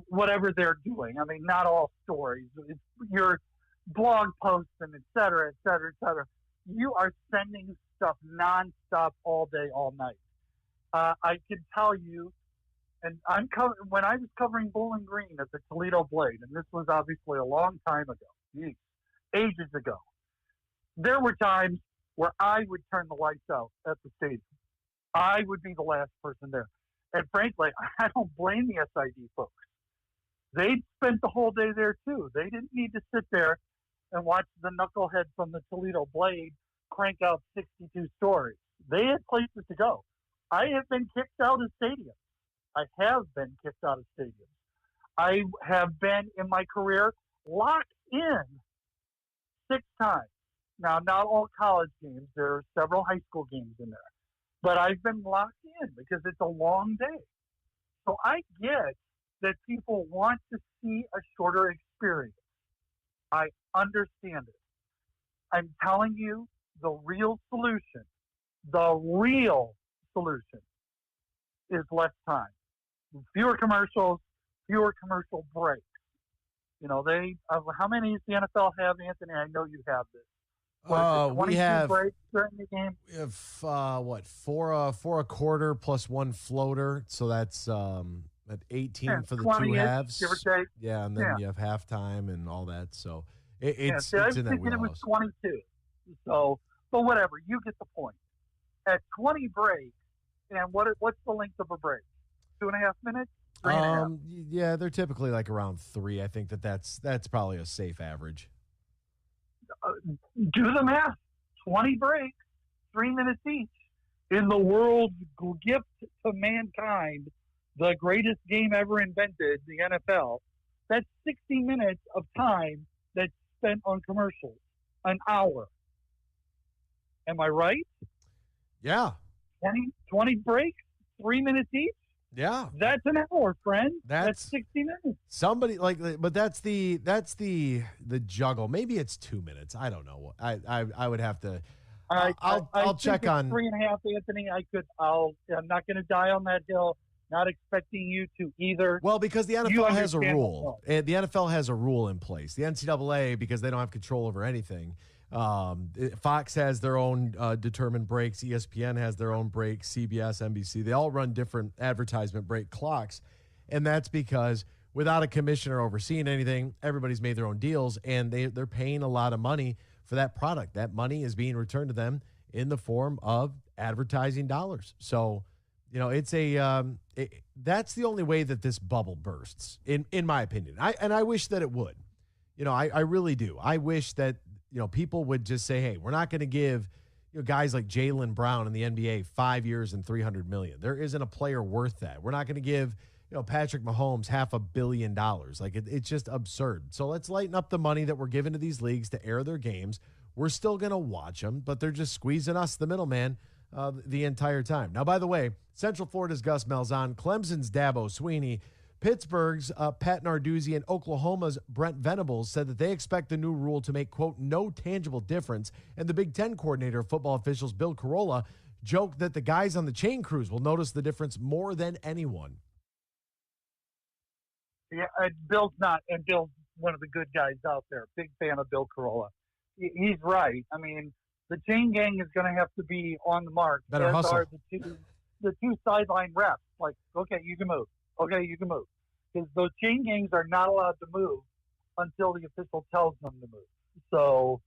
whatever they're doing. I mean, not all stories. It's your blog posts and et cetera, et cetera, et cetera. You are sending stuff nonstop all day, all night. I can tell you, and when I was covering Bowling Green at the Toledo Blade, and this was obviously a long time ago, ages ago, there were times where I would turn the lights out at the stadium. I would be the last person there. And frankly, I don't blame the SID folks. They spent the whole day there too. They didn't need to sit there and watch the knucklehead from the Toledo Blade crank out 62 stories. They had places to go. I have been kicked out of stadiums. I have been kicked out of stadiums. I have been, in my career, locked in 6 times. Now, not all college games. There are several high school games in there. But I've been locked in because it's a long day. So I get that people want to see a shorter experience. I understand it. I'm telling you, the real solution is less time. Fewer commercials, fewer commercial breaks. You know, how many does the NFL have, Anthony? I know you have this. We have breaks during the game. We have four a quarter plus one floater, so that's at 18 for the 2 halves. Give or take. Yeah, and then you have halftime and all that. So it's I was in that thinking wheelhouse. it was 22. So, but whatever, you get the point. At 20 breaks, and what's the length of a break? 2.5 minutes? 3.5? Yeah, they're typically like around 3. I think that's probably a safe average. Do the math. 20 breaks, 3 minutes each. In the world's gift to mankind, the greatest game ever invented, the NFL, that's 60 minutes of time that's spent on commercials. An hour. Am I right? Yeah. 20 breaks, 3 minutes each? Yeah. That's an hour, friend. That's 60 minutes. Somebody but that's the juggle. Maybe it's 2 minutes. I don't know. I would have to. I'll check on 3.5, Anthony. I'm not going to die on that hill. Not expecting you to either. Well, because the NFL has a rule. The NFL has a rule in place. The NCAA, because they don't have control over anything. Fox has their own determined breaks. ESPN has their own breaks. CBS, NBC, they all run different advertisement break clocks. And that's because without a commissioner overseeing anything, everybody's made their own deals, and they're paying a lot of money for that product. That money is being returned to them in the form of advertising dollars. So It's that's the only way that this bubble bursts, in my opinion. I wish that it would. I really do. I wish that, people would just say, hey, we're not going to give guys like Jaylen Brown in the NBA 5 years and $300 million. There isn't a player worth that. We're not going to give Patrick Mahomes $500 million. Like it's just absurd. So let's lighten up the money that we're giving to these leagues to air their games. We're still going to watch them, but they're just squeezing us, the middleman, the entire time. Now, by the way, Central Florida's Gus Malzahn, Clemson's Dabo Sweeney, Pittsburgh's Pat Narduzzi, and Oklahoma's Brent Venables said that they expect the new rule to make, quote, no tangible difference. And the Big Ten coordinator of football officials, Bill Carolla, joked that the guys on the chain crews will notice the difference more than anyone. Yeah, Bill's one of the good guys out there. Big fan of Bill Carolla. He's right. I mean, the chain gang is going to have to be on the mark. Better hustle. Are the two sideline refs. Like, okay, you can move. Okay, you can move. Because those chain gangs are not allowed to move until the official tells them to move. So,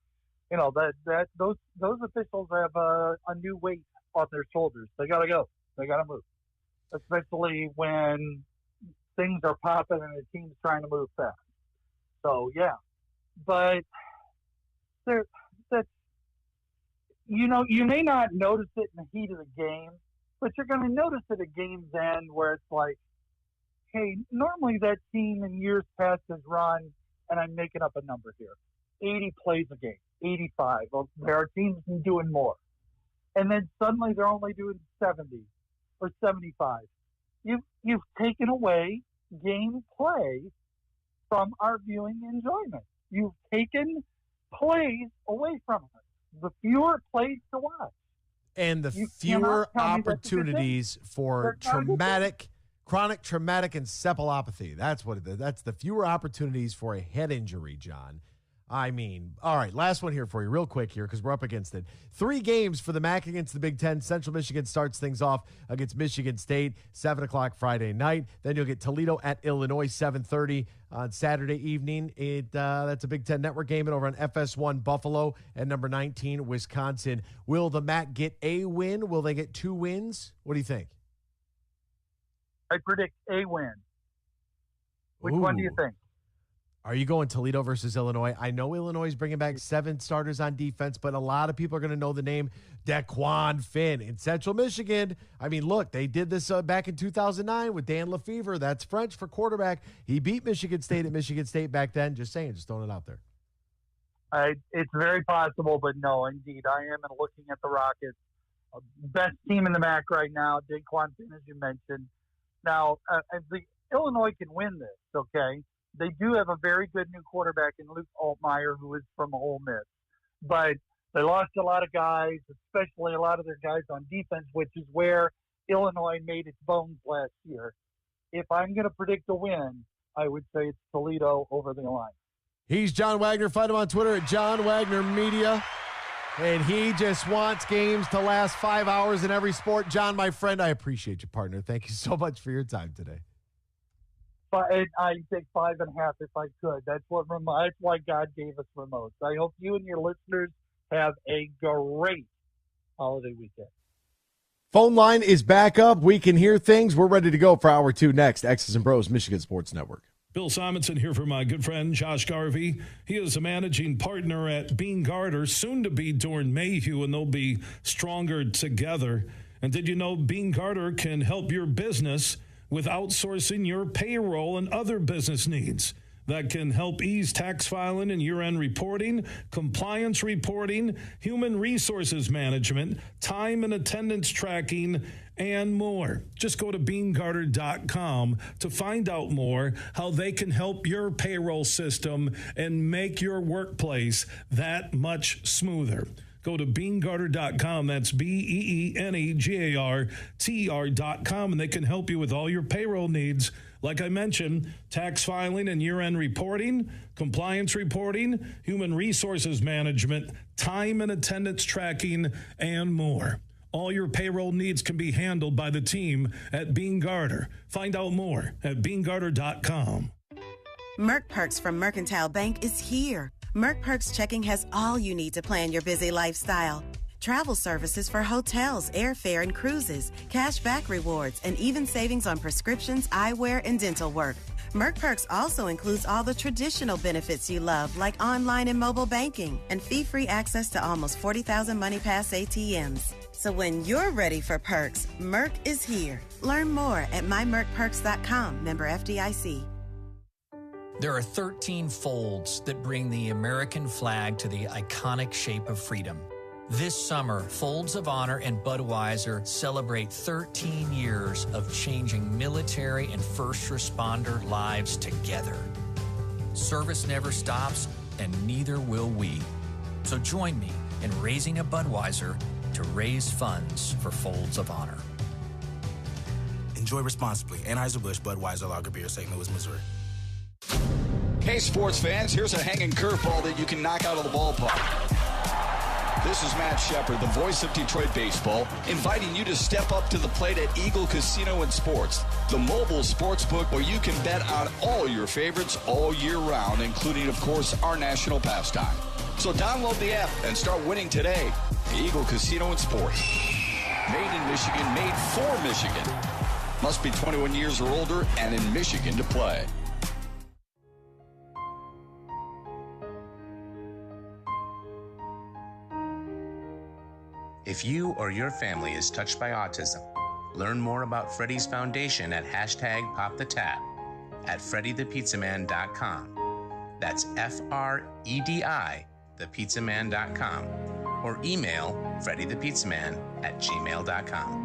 that those officials have a new weight on their shoulders. They got to go. They got to move. Especially when things are popping and the team's trying to move fast. So, yeah. But you may not notice it in the heat of the game, but you're going to notice it at game's end where it's like, hey, normally that team in years past has run, and I'm making up a number here, 80 plays a game, 85. Well, there are teams doing more. And then suddenly they're only doing 70 or 75. You've taken away game play from our viewing enjoyment. You've taken plays away from us. The fewer plays to watch. And the fewer opportunities for chronic traumatic encephalopathy. That's what it is. That's the fewer opportunities for a head injury, John. I mean, all right, last one here for you real quick here because we're up against it. 3 games for the MAC against the Big Ten. Central Michigan starts things off against Michigan State, 7 o'clock Friday night. Then you'll get Toledo at Illinois, 7:30 on Saturday evening. That's a Big Ten Network game. And over on FS1, Buffalo at number 19, Wisconsin. Will the MAC get a win? Will they get 2 wins? What do you think? I predict a win. Which one do you think? Are you going Toledo versus Illinois? I know Illinois is bringing back 7 starters on defense, but a lot of people are going to know the name Daquan Finn in Central Michigan. I mean, look, they did this back in 2009 with Dan Lefevre. That's French for quarterback. He beat Michigan State at Michigan State back then. Just saying, just throwing it out there. It's very possible, but no, indeed. I am looking at the Rockets. Best team in the MAC right now, Daquan Finn, as you mentioned. Now, Illinois can win this, okay? They do have a very good new quarterback in Luke Altmaier, who is from Ole Miss. But they lost a lot of guys, especially a lot of their guys on defense, which is where Illinois made its bones last year. If I'm going to predict a win, I would say it's Toledo over the Illini. He's John Wagner. Find him on Twitter at John Wagner Media. And he just wants games to last 5 hours in every sport. John, my friend, I appreciate you, partner. Thank you so much for your time today. I take 5.5 if I could. That's why God gave us remotes. I hope you and your listeners have a great holiday weekend. Phone line is back up. We can hear things. We're ready to go for hour 2 next. X's and Bros, Michigan Sports Network. Bill Simonson here for my good friend Josh Garvey. He is a managing partner at Bean Garter, soon to be Dorn Mayhew, and they'll be stronger together. And did you know Bean Garter can help your business with outsourcing your payroll and other business needs? That can help ease tax filing and year-end reporting, compliance reporting, human resources management, time and attendance tracking, and more. Just go to beangarter.com to find out more how they can help your payroll system and make your workplace that much smoother. Go to beangarter.com. That's BEENEGARTR.com, and they can help you with all your payroll needs. Like I mentioned, tax filing and year-end reporting, compliance reporting, human resources management, time and attendance tracking, and more. All your payroll needs can be handled by the team at Bean Garter. Find out more at beangarter.com. Merck Perks from Mercantile Bank is here. Merck Perks checking has all you need to plan your busy lifestyle. travel services for hotels, airfare, and cruises, cash back rewards, and even savings on prescriptions, eyewear, and dental work. Merck Perks also includes all the traditional benefits you love, like online and mobile banking, and fee-free access to almost 40,000 MoneyPass ATMs. So when you're ready for perks, Merck is here. Learn more at mymerckperks.com, member FDIC. There are 13 folds that bring the American flag to the iconic shape of freedom. This summer, Folds of Honor and Budweiser celebrate 13 years of changing military and first responder lives together. Service never stops, and neither will we. So join me in raising a Budweiser to raise funds for Folds of Honor. Enjoy responsibly. Anheuser-Busch Budweiser Lager Beer, St. Louis, Missouri. Hey, sports fans, here's a hanging curveball that you can knock out of the ballpark. This is Matt Shepard, the voice of Detroit baseball, inviting you to step up to the plate at Eagle Casino and Sports, the mobile sports book where you can bet on all your favorites all year round, including, of course, our national pastime. So download the app and start winning today. Eagle Casino and Sports. Made in Michigan, made for Michigan. Must be 21 years or older and in Michigan to play. If you or your family is touched by autism, learn more about Freddy's Foundation at #PopTheTap at freddythepizzaman.com. That's FREDI, thepizzaman.com, or email freddythepizzaman@gmail.com.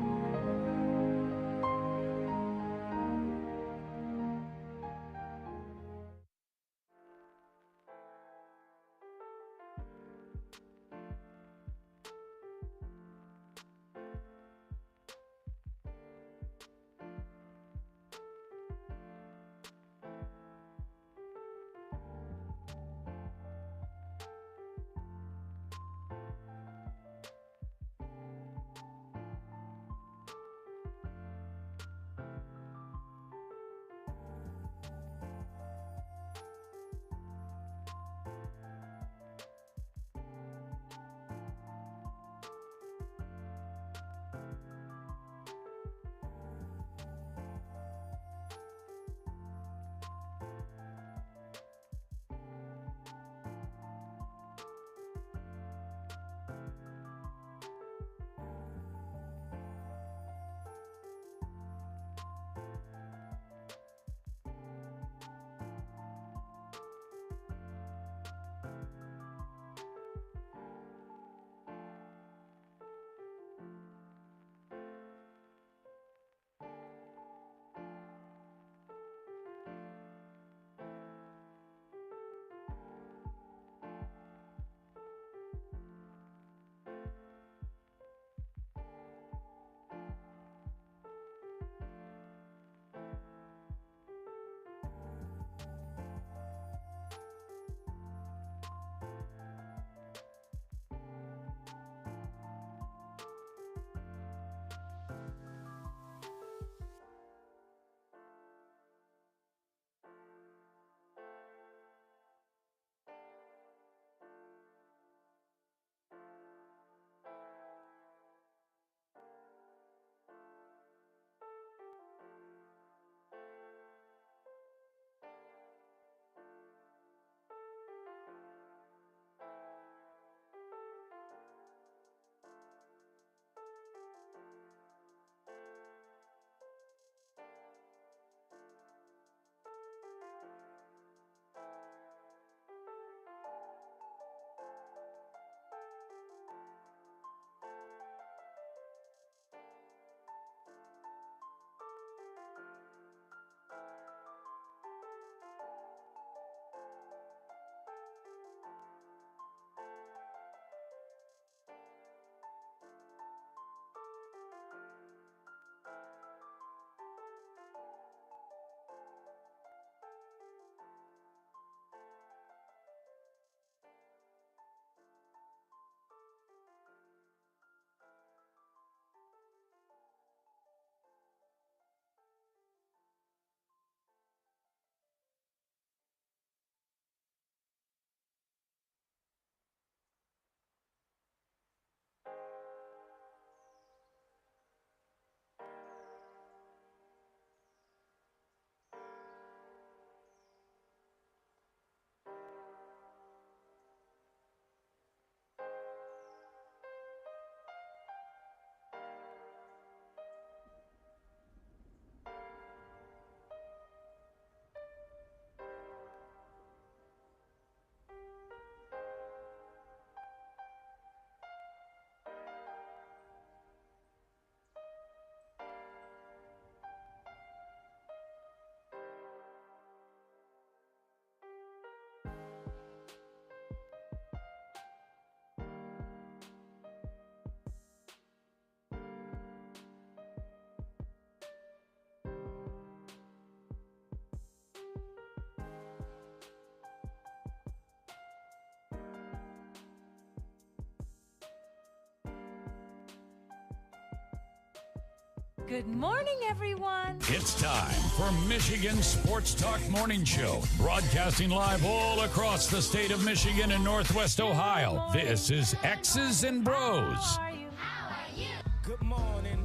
Good morning, everyone. It's time for Michigan Sports Talk Morning Show, broadcasting live all across the state of Michigan and Northwest Ohio. This is X's and Bros. How are you? Good morning.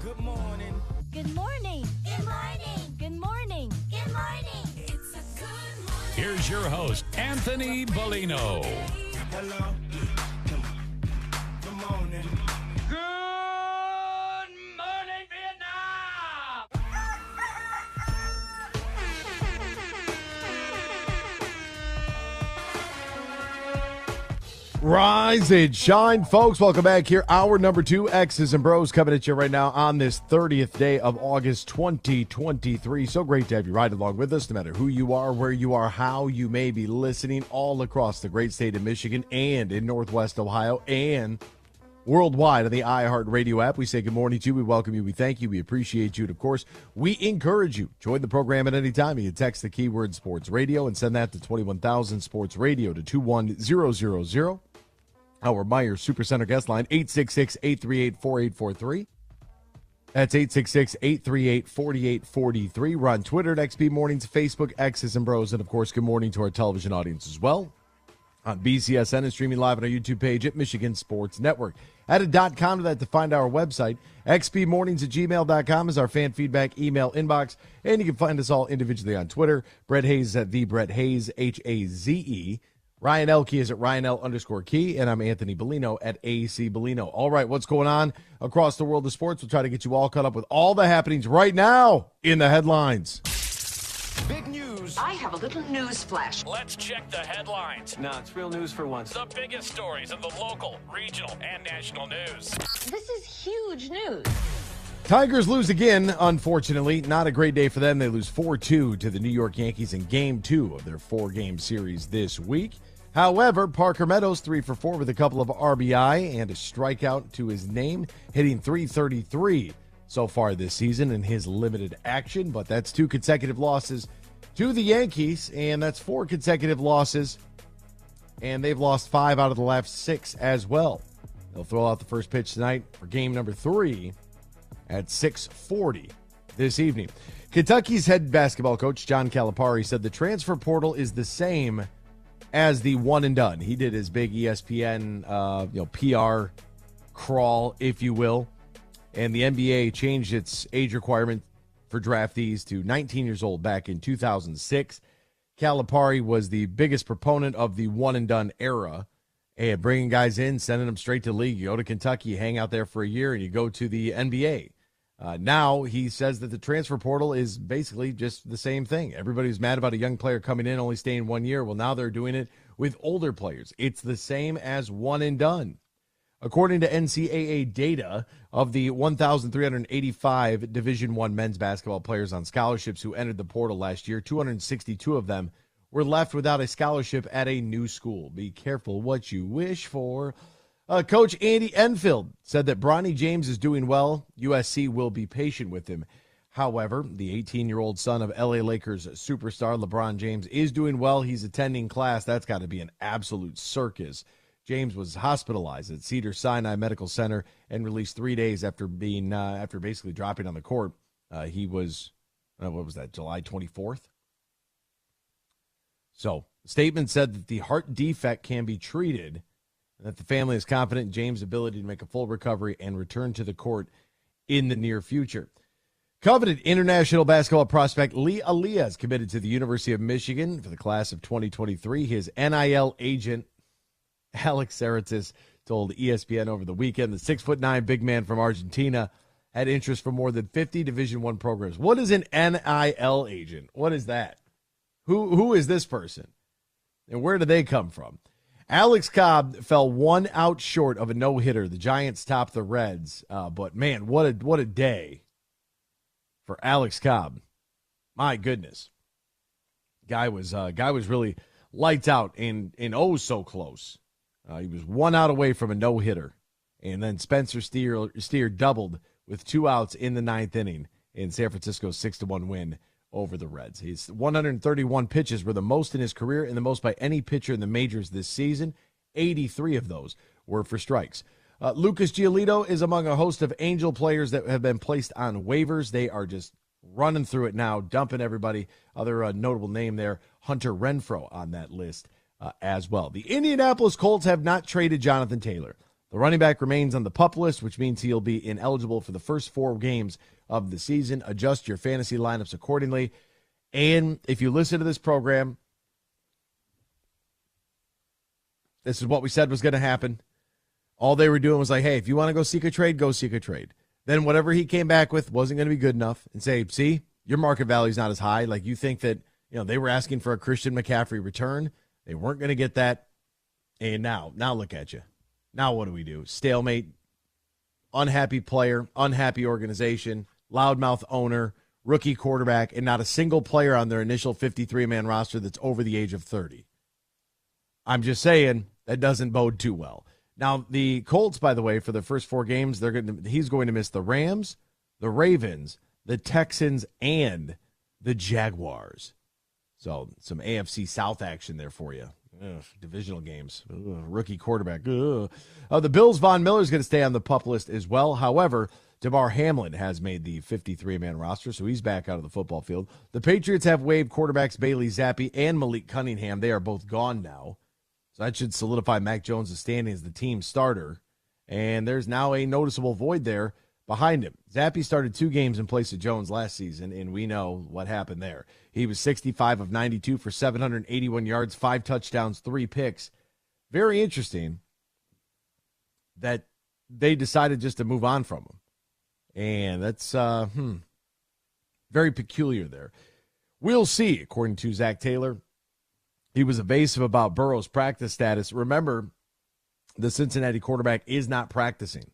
Good morning. Good morning. Good morning. Good morning. Good morning. It's a good morning. Here's your host, Anthony Bellino. Hello. Good morning. Good morning, Vietnam! Rise and shine, folks. Welcome back here. Hour number 2, X's and Bros, coming at you right now on this 30th day of August 2023. So great to have you ride along with us, no matter who you are, where you are, how you may be listening, all across the great state of Michigan and in Northwest Ohio and worldwide on the iHeartRadio app. We say good morning to you. We welcome you. We thank you. We appreciate you. And, of course, we encourage you. Join the program at any time. You can text the keyword Sports Radio and send that to 21,000 Sports Radio to 21000. Our Meyer Supercenter guest line, 866-838-4843. That's 866-838-4843. We're on Twitter at XB Mornings, Facebook, X's and Bros, and, of course, good morning to our television audience as well. On BCSN and streaming live on our YouTube page at Michigan Sports Network. Add a .com to that to find our website. xbmornings@gmail.com is our fan feedback email inbox. And you can find us all individually on Twitter. Brett Hayes at the Brett Hayes, Haze. Ryan L. Key is at RyanL_Key, and I'm Anthony Bellino at AC Bellino. All right, what's going on across the world of sports? We'll try to get you all caught up with all the happenings right now in the headlines. Big news. I have a little news flash. Let's check the headlines. No, it's real news for once. The biggest stories in the local, regional, and national news. This is huge news. Tigers lose again, unfortunately. Not a great day for them. They lose 4-2 to the New York Yankees in Game 2 of their 4-game series this week. However, Parker Meadows, 3 for 4 with a couple of RBI and a strikeout to his name, hitting .333 so far this season in his limited action. But that's 2 consecutive losses to the Yankees, and that's 4 consecutive losses, and they've lost 5 out of the last 6 as well. They'll throw out the first pitch tonight for game number 3 at 6:40 this evening. Kentucky's head basketball coach, John Calipari, said the transfer portal is the same as the one and done. He did his big ESPN PR crawl, if you will, and the NBA changed its age requirement for draftees to 19 years old back in 2006. Calipari was the biggest proponent of the one and done era, and bringing guys in, sending them straight to the league. You go to Kentucky, you hang out there for a year, and you go to the NBA. Now he says that the transfer portal is basically just the same thing. Everybody was mad about a young player coming in, only staying 1 year. Well, now they're doing it with older players. It's the same as one and done. According to NCAA data, of the 1,385 Division I men's basketball players on scholarships who entered the portal last year, 262 of them were left without a scholarship at a new school. Be careful what you wish for. Coach Andy Enfield said that Bronny James is doing well. USC will be patient with him. However, the 18-year-old son of LA Lakers superstar LeBron James is doing well. He's attending class. That's got to be an absolute circus. James was hospitalized at Cedars-Sinai Medical Center and released 3 days after basically dropping on the court. He was, July 24th? So, the statement said that the heart defect can be treated and that the family is confident in James' ability to make a full recovery and return to the court in the near future. Coveted international basketball prospect Lee Aliyah is committed to the University of Michigan for the class of 2023. His NIL agent, Alex Saratis, told ESPN over the weekend the 6'9" big man from Argentina had interest from more than 50 Division I programs. What is an NIL agent? What is that? Who is this person? And where do they come from? Alex Cobb fell 1 out short of a no-hitter. The Giants topped the Reds. But, man, what a day for Alex Cobb. My goodness. Guy was really lights out and oh so close. He was 1 out away from a no-hitter. And then Spencer Steer doubled with 2 outs in the 9th inning in San Francisco's 6-1 win over the Reds. His 131 pitches were the most in his career and the most by any pitcher in the majors this season. 83 of those were for strikes. Lucas Giolito is among a host of Angel players that have been placed on waivers. They are just running through it now, dumping everybody. Other notable name there, Hunter Renfroe on that list as well. The Indianapolis Colts have not traded Jonathan Taylor. The running back remains on the PUP list, which means he'll be ineligible for the first 4 games of the season. Adjust your fantasy lineups accordingly. And if you listen to this program, this is what we said was going to happen. All they were doing was like, hey, if you want to go seek a trade, go seek a trade. Then whatever he came back with wasn't going to be good enough, and say, see, your market value is not as high. Like, you think that, they were asking for a Christian McCaffrey return. They weren't going to get that. And now look at you. Now what do we do? Stalemate, unhappy player, unhappy organization, loudmouth owner, rookie quarterback, and not a single player on their initial 53-man roster that's over the age of 30. I'm just saying that doesn't bode too well. Now, the Colts, by the way, for their first 4 games, he's going to miss the Rams, the Ravens, the Texans, and the Jaguars. So some AFC South action there for you. Divisional games. Rookie quarterback. The Bills' Von Miller is going to stay on the PUP list as well. However, Damar Hamlin has made the 53-man roster, so he's back out of the football field. The Patriots have waived quarterbacks Bailey Zappi and Malik Cunningham. They are both gone now. So that should solidify Mac Jones' standing as the team starter. And there's now a noticeable void there behind him. Zappi started 2 games in place of Jones last season, and we know what happened there. He was 65 of 92 for 781 yards, 5 touchdowns, 3 picks. Very interesting that they decided just to move on from him. And that's very peculiar there. We'll see, according to Zach Taylor. He was evasive about Br0's practice status. Remember, the Cincinnati quarterback is not practicing.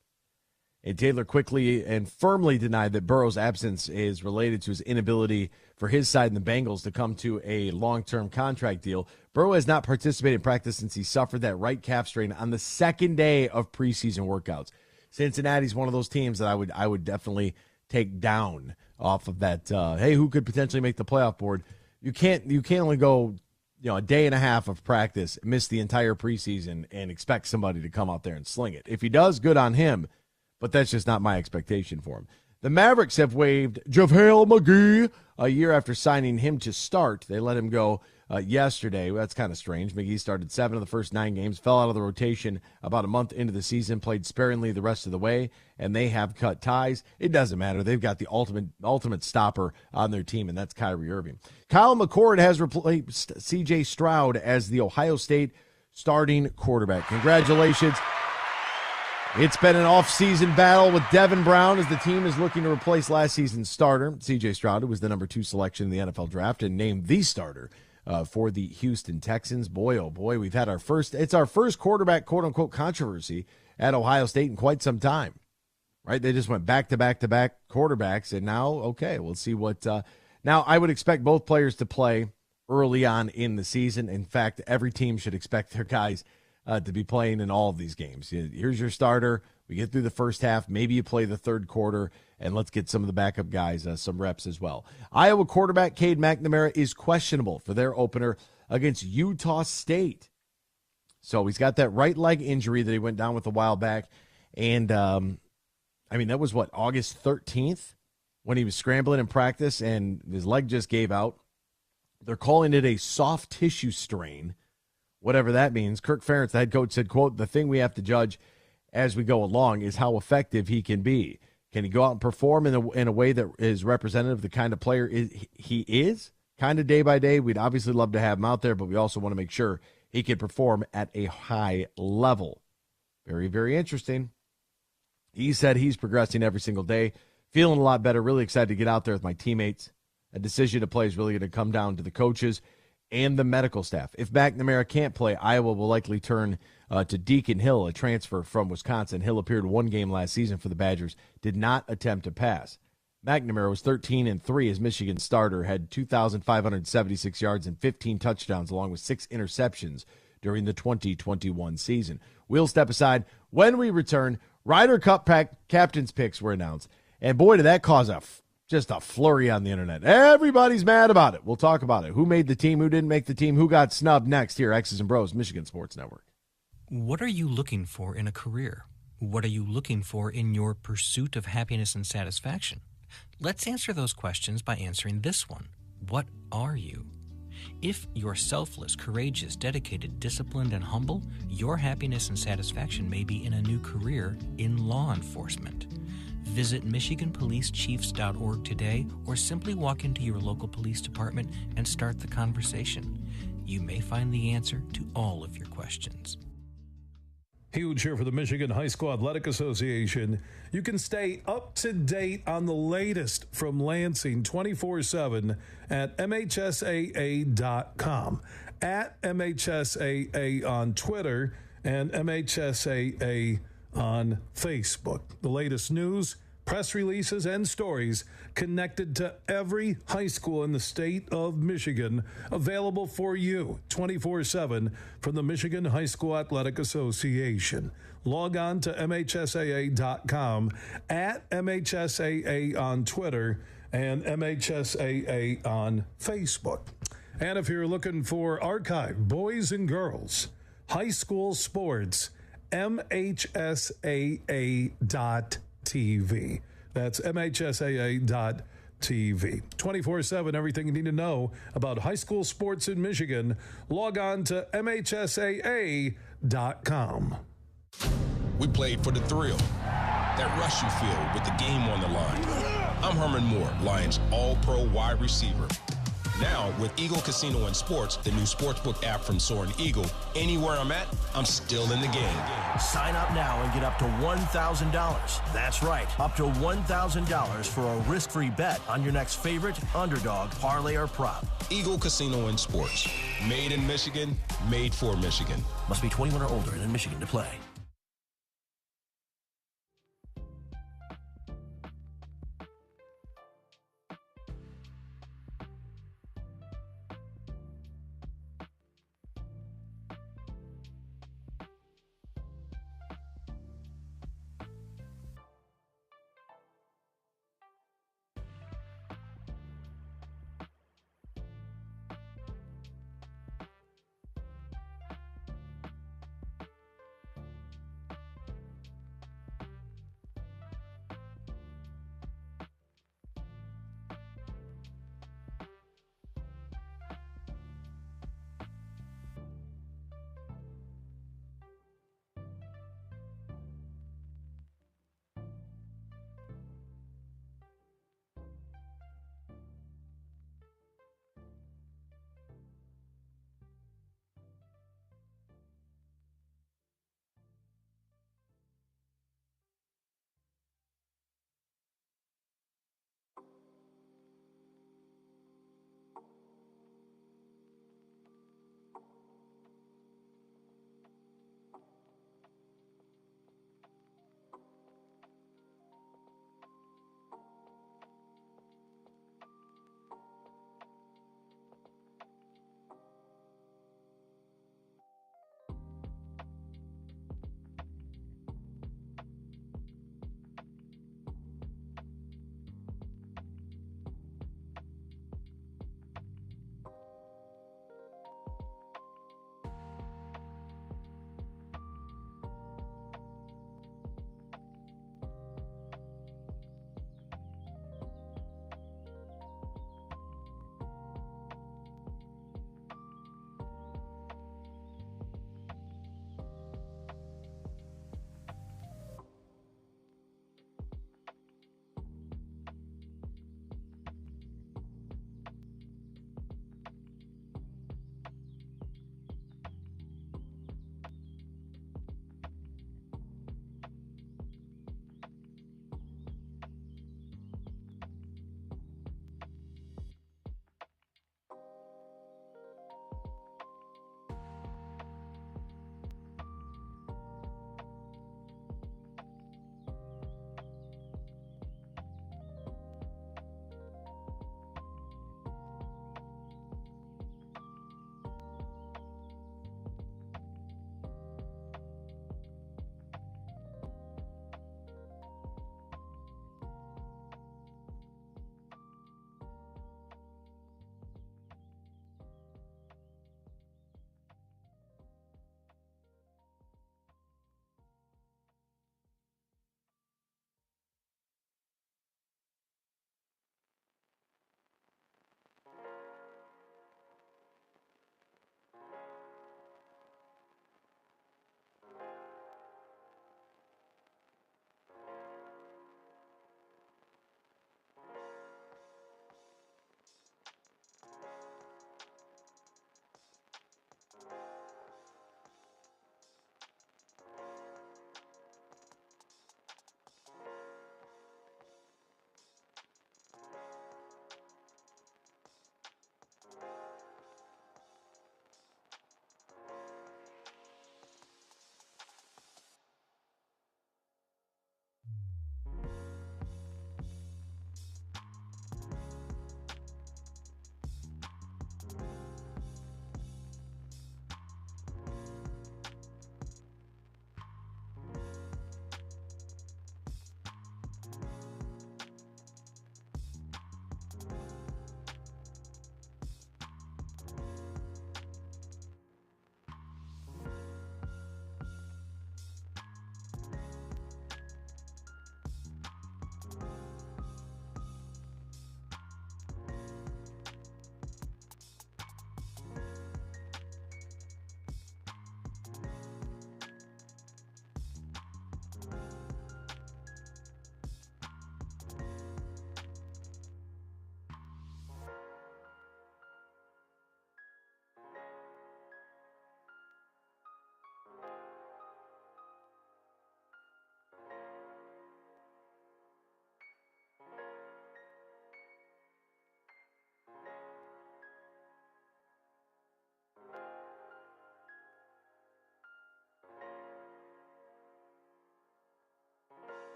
And Taylor quickly and firmly denied that Br0's absence is related to his inability for his side and the Bengals to come to a long-term contract deal. Br0 has not participated in practice since he suffered that right calf strain on the second day of preseason workouts. Cincinnati's one of those teams that I would definitely take down off of that. Hey, who could potentially make the playoff board? You can't only go a day and a half of practice, miss the entire preseason, and expect somebody to come out there and sling it. If he does, good on him, but that's just not my expectation for him. The Mavericks have waived JaVale McGee a year after signing him to start. They let him go yesterday. That's kind of strange. McGee started 7 of the first 9 games, fell out of the rotation about a month into the season, played sparingly the rest of the way, and they have cut ties. It doesn't matter. They've got the ultimate stopper on their team, and that's Kyrie Irving. Kyle McCord has replaced C.J. Stroud as the Ohio State starting quarterback. Congratulations. It's been an off-season battle with Devin Brown as the team is looking to replace last season's starter, C.J. Stroud, who was the number 2 selection in the NFL draft and named the starter for the Houston Texans. Boy, oh boy, we've had our first quarterback, quote-unquote, controversy at Ohio State in quite some time, right? They just went back-to-back-to-back quarterbacks, and now, okay, we'll see what now, I would expect both players to play early on in the season. In fact, every team should expect their guys to be playing in all of these games. Here's your starter. We get through the first half. Maybe you play the third quarter, and let's get some of the backup guys some reps as well. Iowa quarterback Cade McNamara is questionable for their opener against Utah State. So he's got that right leg injury that he went down with a while back. And, that was August 13th when he was scrambling in practice, and his leg just gave out. They're calling it a soft tissue strain, whatever that means. Kirk Ferentz, the head coach, said, quote, "The thing we have to judge as we go along is how effective he can be. Can he go out and perform in a way that is representative of the kind of player he is? Kind of day by day. We'd obviously love to have him out there, but we also want to make sure he can perform at a high level." Very, very interesting. He said he's progressing every single day, feeling a lot better, really excited to get out there with my teammates. A decision to play is really going to come down to the coaches and the medical staff. If McNamara can't play, Iowa will likely turn to Deacon Hill, a transfer from Wisconsin. Hill appeared 1 game last season for the Badgers, did not attempt to pass. McNamara was 13-3 as Michigan starter, had 2,576 yards and 15 touchdowns, along with 6 interceptions during the 2021 season. We'll step aside. When we return, Ryder Cup captain's picks were announced, and boy, did that cause just a flurry on the internet. Everybody's mad about it. We'll talk about it. Who made the team, who didn't make the team, who got snubbed next here. X's and Bros, Michigan Sports Network. What are you looking for in a career? What are you looking for in your pursuit of happiness and satisfaction? Let's answer those questions by answering this one. What are you? If you're selfless, courageous, dedicated, disciplined, and humble, your happiness and satisfaction may be in a new career in law enforcement. Visit MichiganPoliceChiefs.org today or simply walk into your local police department and start the conversation. You may find the answer to all of your questions. Huge here for the Michigan High School Athletic Association. You can stay up to date on the latest from Lansing 24/7 at MHSAA.com, at MHSAA on Twitter, and MHSAA on Facebook. The latest news, press releases, and stories connected to every high school in the state of Michigan, available for you 24/7 from the Michigan High School Athletic Association. Log on to MHSAA.com, at MHSAA on Twitter, and MHSAA on Facebook. And if you're looking for archive boys and girls high school sports, MHSAA.TV. That's MHSAA.TV. 24/7, everything you need to know about high school sports in Michigan. Log on to MHSAA.com. We played for the thrill, that rush you feel with the game on the line. I'm Herman Moore, Lions All-Pro wide receiver. Now, with Eagle Casino and Sports, the new sportsbook app from Soaring Eagle, anywhere I'm at, I'm still in the game. Sign up now and get up to $1,000. That's right, up to $1,000 for a risk-free bet on your next favorite underdog, parlay, or prop. Eagle Casino and Sports. Made in Michigan, made for Michigan. Must be 21 or older and in Michigan to play.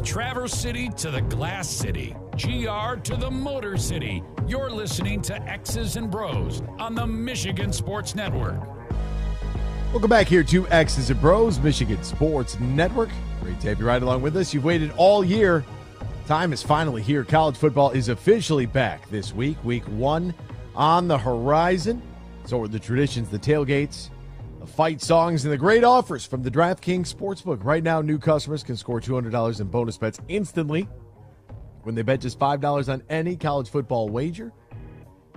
Traverse City to the Glass City, GR to the Motor City. You're listening to X's and Bros on the Michigan Sports Network. Welcome back here to X's and Bros, Michigan Sports Network. Great to have you right along with us. You've waited all year. Time is finally here. College football is officially back this week. Week 1 on the horizon. So are the traditions, the tailgates, the fight songs, and the great offers from the DraftKings Sportsbook. Right now, new customers can score $200 in bonus bets instantly when they bet just $5 on any college football wager.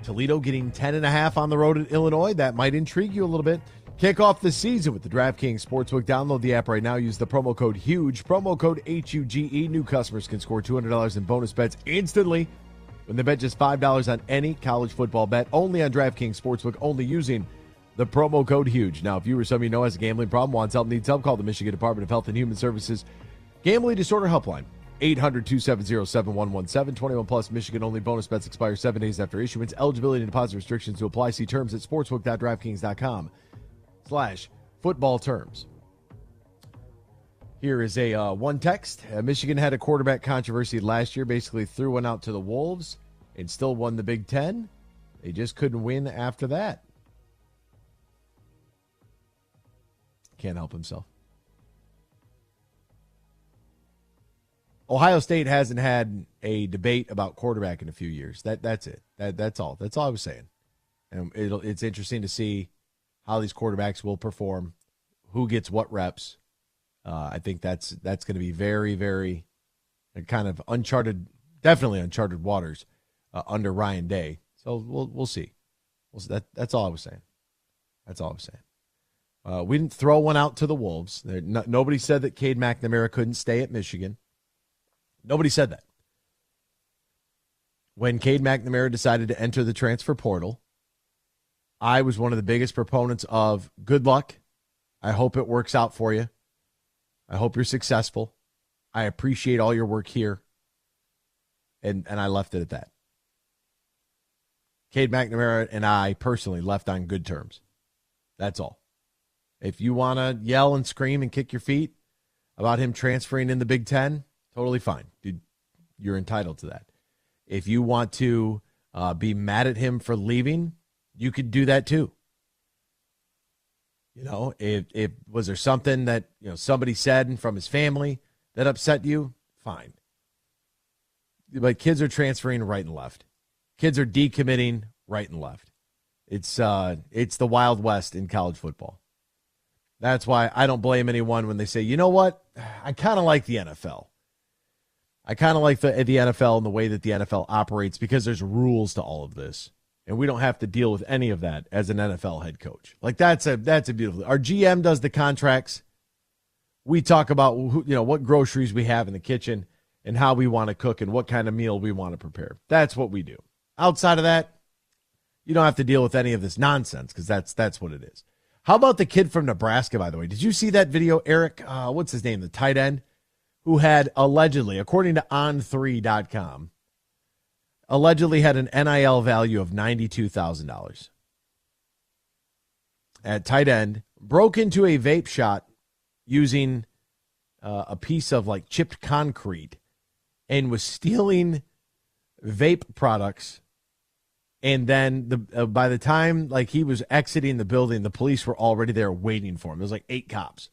Toledo getting 10.5 on the road at Illinois. That might intrigue you a little bit. Kick off the season with the DraftKings Sportsbook. Download the app right now. Use the promo code HUGE. Promo code HUGE. New customers can score $200 in bonus bets instantly when they bet just $5 on any college football bet. Only on DraftKings Sportsbook. Only using the promo code HUGE. Now, if you or somebody you know has a gambling problem, wants help, needs help, call the Michigan Department of Health and Human Services Gambling Disorder Helpline. 800-270-7117. 21 plus Michigan only. Bonus bets expire 7 days after issuance. Eligibility and deposit restrictions to apply. See terms at sportsbook.draftkings.com/football terms. Here is a one text. Michigan had a quarterback controversy last year. Basically threw one out to the Wolves and still won the Big Ten. They just couldn't win after that. Can't help himself. Ohio State hasn't had a debate about quarterback in a few years. That's it. That's all. That's all I was saying. And it's interesting to see how these quarterbacks will perform, who gets what reps. I think that's going to be very, very kind of uncharted, definitely uncharted waters under Ryan Day. So we'll see. That's all I was saying. That's all I was saying. We didn't throw one out to the Wolves. Nobody said that Cade McNamara couldn't stay at Michigan. Nobody said that. When Cade McNamara decided to enter the transfer portal, I was one of the biggest proponents of good luck. I hope it works out for you. I hope you're successful. I appreciate all your work here. And I left it at that. Cade McNamara and I personally left on good terms. That's all. If you want to yell and scream and kick your feet about him transferring in the Big Ten, totally fine. Dude, you're entitled to that. If you want to be mad at him for leaving, you could do that too. You know, if was there something that, you know, somebody said from his family that upset you, fine. But kids are transferring right and left. Kids are decommitting right and left. It's the Wild West in college football. That's why I don't blame anyone when they say, you know what, I kind of like the NFL. I kind of like the NFL and the way that the NFL operates because there's rules to all of this. And we don't have to deal with any of that as an NFL head coach. Like that's a beautiful. Our GM does the contracts. We talk about what groceries we have in the kitchen and how we want to cook and what kind of meal we want to prepare. That's what we do. Outside of that, you don't have to deal with any of this nonsense because that's what it is. How about the kid from Nebraska, by the way? Did you see that video, Eric? What's his name? The tight end who had allegedly, according to on3.com, allegedly had an NIL value of $92,000. At tight end, broke into a vape shop using a piece of like chipped concrete and was stealing vape products. And then by the time like he was exiting the building, the police were already there waiting for him. There was like 8 cops.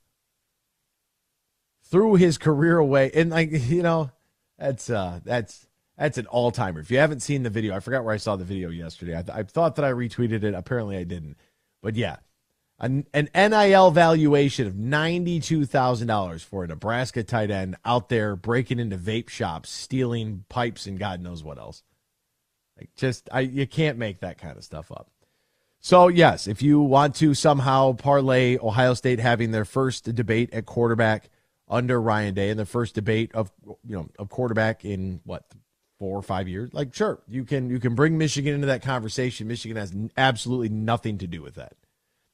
Threw his career away. And like, that's an all-timer. If you haven't seen the video, I forgot where I saw the video yesterday. I thought that I retweeted it. Apparently I didn't. But yeah, an NIL valuation of $92,000 for a Nebraska tight end out there breaking into vape shops, stealing pipes and God knows what else. You can't make that kind of stuff up. So, yes, if you want to somehow parlay Ohio State having their first debate at quarterback under Ryan Day and the first debate of quarterback in, 4 or 5 years, like, sure, you can bring Michigan into that conversation. Michigan has absolutely nothing to do with that.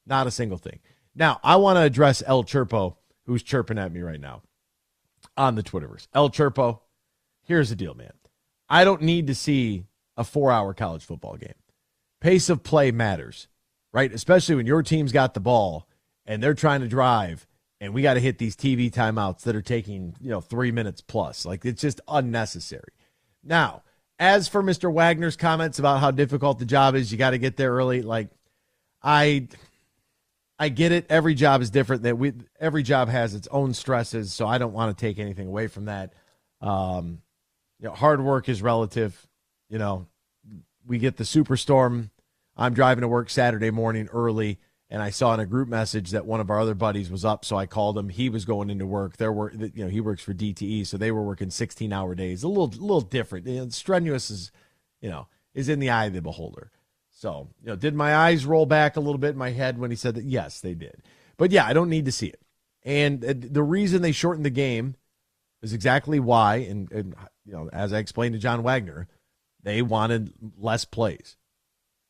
Not a single thing. Now, I want to address El Chirpo, who's chirping at me right now on the Twitterverse. El Chirpo, here's the deal, man. I don't need to see a 4-hour college football game. Pace of play matters, right? Especially when your team's got the ball and they're trying to drive And we got to hit these TV timeouts that are taking, 3 minutes plus. Like, it's just unnecessary. Now, as for Mr. Wagner's comments about how difficult the job is, you got to get there early. Like, I get it. Every job is different. Every job has its own stresses, so I don't want to take anything away from that. Hard work is relative. We get the superstorm. I'm driving to work Saturday morning early, and I saw in a group message that one of our other buddies was up, so I called him. He was going into work. He works for DTE, so they were working 16-hour days. A little different. Strenuous is in the eye of the beholder. So, did my eyes roll back a little bit in my head when he said that? Yes, they did. But yeah, I don't need to see it. And the reason they shortened the game is exactly why, and as I explained to John Wagner, they wanted less plays.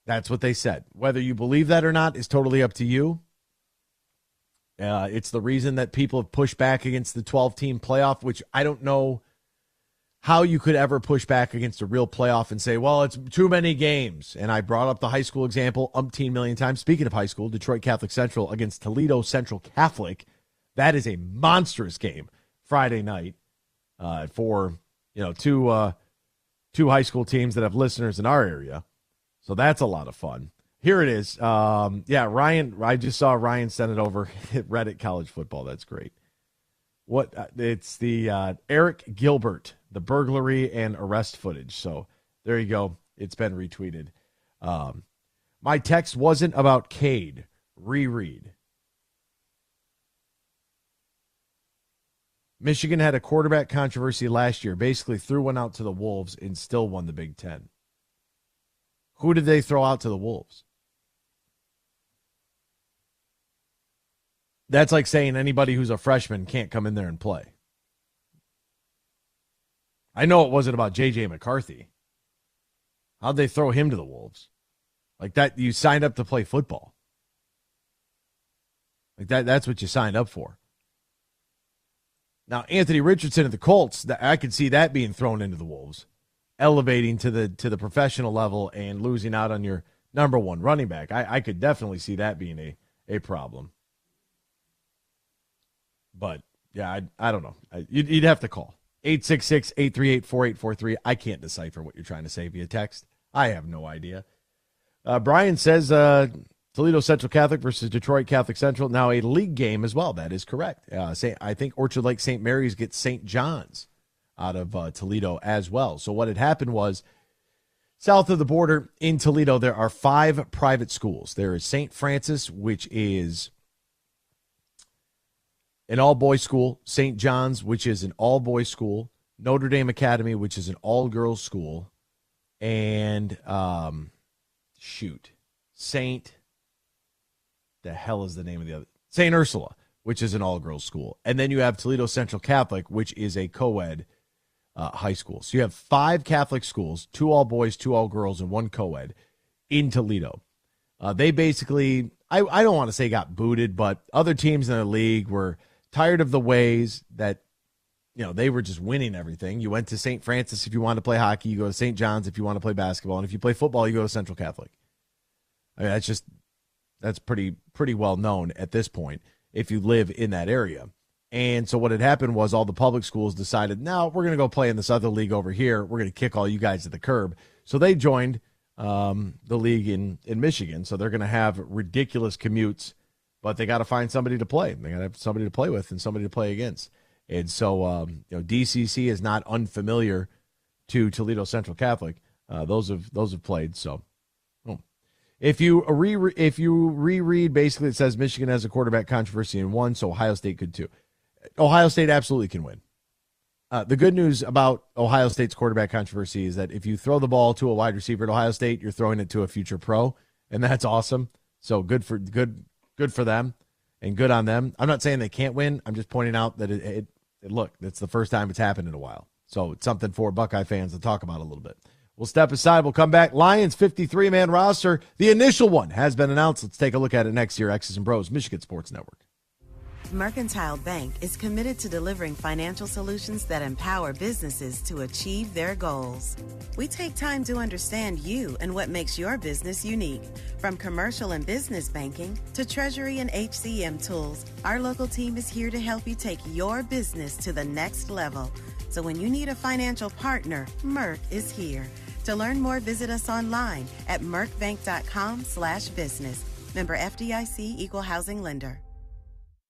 That's what they said. Whether you believe that or not is totally up to you. It's the reason that people have pushed back against the 12-team playoff, which I don't know how you could ever push back against a real playoff and say, well, it's too many games. And I brought up the high school example umpteen million times. Speaking of high school, Detroit Catholic Central against Toledo Central Catholic. That is a monstrous game Friday night for two high school teams that have listeners in our area. So that's a lot of fun. Here it is. Ryan, I just saw Ryan send it over at Reddit College Football. That's great. It's the Eric Gilbert, the burglary and arrest footage. So there you go. It's been retweeted. My text wasn't about Cade. Reread. Michigan had a quarterback controversy last year. Basically threw one out to the Wolves and still won the Big Ten. Who did they throw out to the Wolves? That's like saying anybody who's a freshman can't come in there and play. I know it wasn't about J.J. McCarthy. How'd they throw him to the Wolves? Like that, you signed up to play football. Like that's what you signed up for. Now, Anthony Richardson at the Colts, I could see that being thrown into the Wolves, elevating to the professional level and losing out on your number one running back. I could definitely see that being a problem. But, yeah, I don't know. You'd have to call. 866-838-4843. I can't decipher what you're trying to say via text. I have no idea. Brian says Toledo Central Catholic versus Detroit Catholic Central. Now a league game as well. That is correct. I think Orchard Lake St. Mary's gets St. John's out of Toledo as well. So what had happened was south of the border in Toledo, there are 5 private schools. There is St. Francis, which is an all-boys school, St. John's, which is an all-boys school, Notre Dame Academy, which is an all-girls school, and the hell is the name of the other? St. Ursula, which is an all-girls school. And then you have Toledo Central Catholic, which is a co-ed high school. So you have 5 Catholic schools, 2 all-boys, 2 all-girls, and 1 co-ed in Toledo. They basically, I don't want to say got booted, but other teams in the league were tired of the ways that, they were just winning everything. You went to St. Francis if you wanted to play hockey. You go to St. John's if you want to play basketball. And if you play football, you go to Central Catholic. I mean, that's pretty well known at this point if you live in that area. And so what had happened was all the public schools decided, no, we're going to go play in this other league over here. We're going to kick all you guys to the curb. So they joined the league in Michigan. So they're going to have ridiculous commutes, but they got to find somebody to play. They got to have somebody to play with and somebody to play against. And so, DCC is not unfamiliar to Toledo Central Catholic. Those have played. So, if you reread, basically it says Michigan has a quarterback controversy and won, so Ohio State could too. Ohio State absolutely can win. The good news about Ohio State's quarterback controversy is that if you throw the ball to a wide receiver at Ohio State, you're throwing it to a future pro, and that's awesome. So good for them, and good on them. I'm not saying they can't win. I'm just pointing out that look, it's the first time it's happened in a while. So it's something for Buckeye fans to talk about a little bit. We'll step aside. We'll come back. Lions 53-man roster. The initial one has been announced. Let's take a look at it next year. X's and Bros, Michigan Sports Network. Mercantile Bank is committed to delivering financial solutions that empower businesses to achieve their goals. We take time to understand you and what makes your business unique. From commercial and business banking to treasury and HCM tools, our local team is here to help you take your business to the next level. So when you need a financial partner, Merc is here. To learn more, visit us online at mercbank.com/business. Member FDIC, Equal Housing Lender.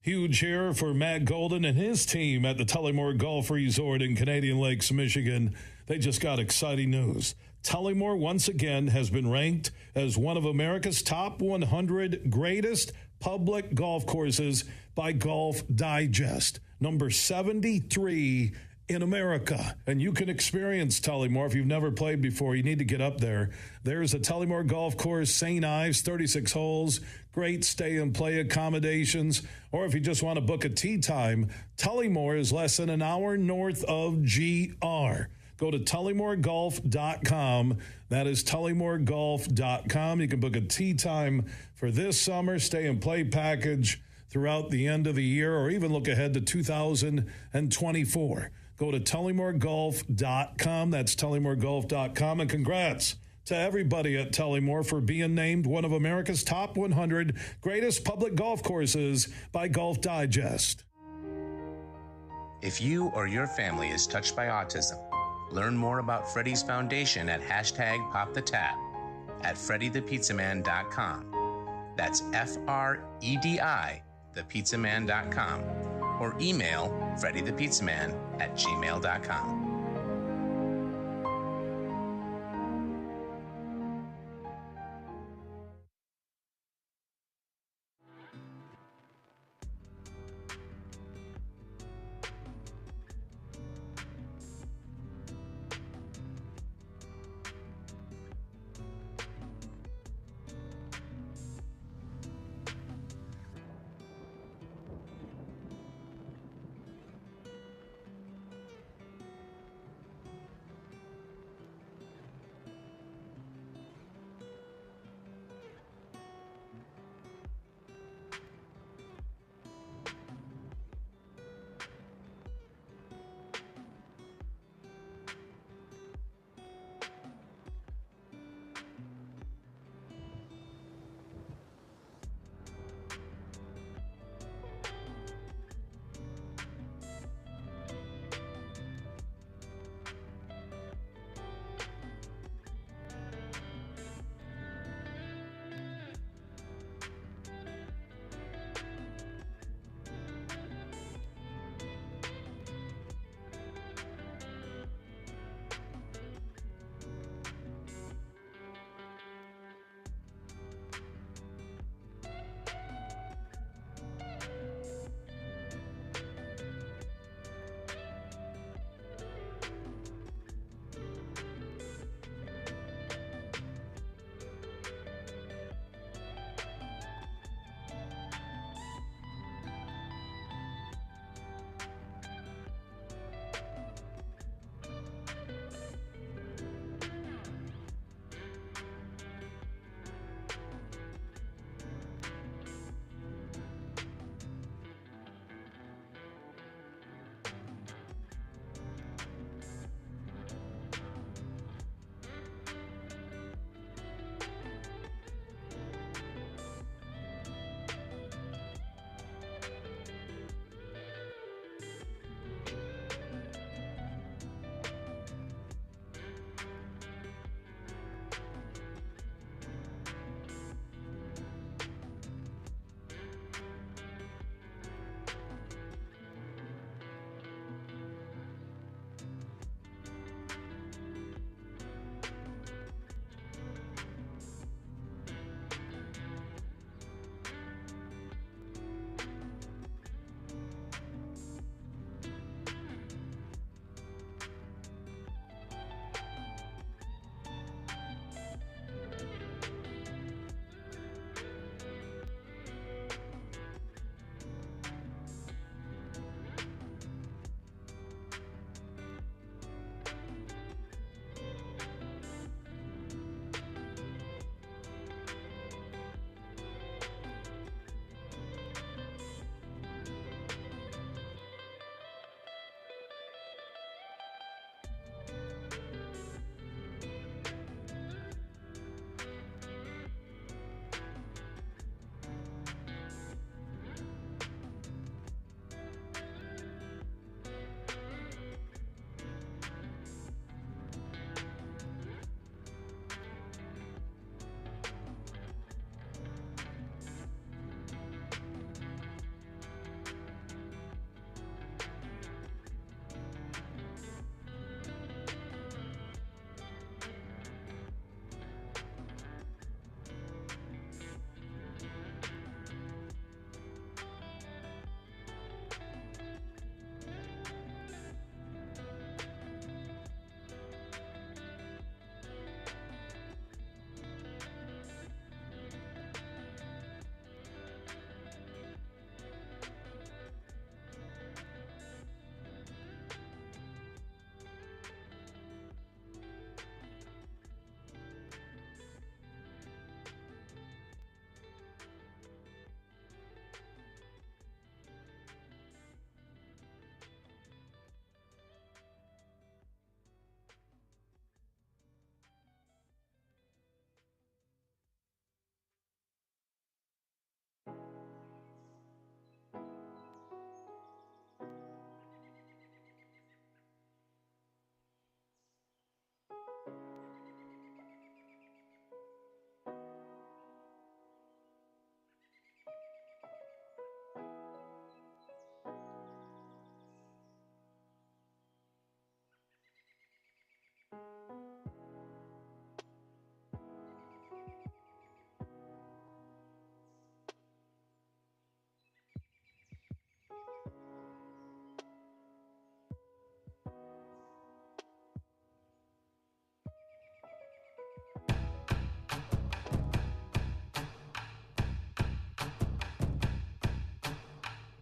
Huge here for Matt Golden and his team at the Tullymore Golf Resort in Canadian Lakes, Michigan. They just got exciting news. Tullymore, once again, has been ranked as one of America's top 100 greatest public golf courses by Golf Digest. Number 73 in America. And you can experience Tullymore. If you've never played before, you need to get up there. There's a Tullymore Golf Course, St. Ives, 36 holes, great stay and play accommodations. Or if you just want to book a tee time, Tullymore is less than an hour north of GR. Go to tullymoregolf.com. That is tullymoregolf.com. You can book a tee time for this summer, stay and play package throughout the end of the year, or even look ahead to 2024. Go to tullymoregolf.com. That's tullymoregolf.com. And congrats to everybody at Tullymore for being named one of America's top 100 greatest public golf courses by Golf Digest. If you or your family is touched by autism, learn more about Freddy's Foundation at #PopTheTap at freddythepizzaman.com. That's FREDI, thepizzaman.com. Or email freddythepizzaman@gmail.com.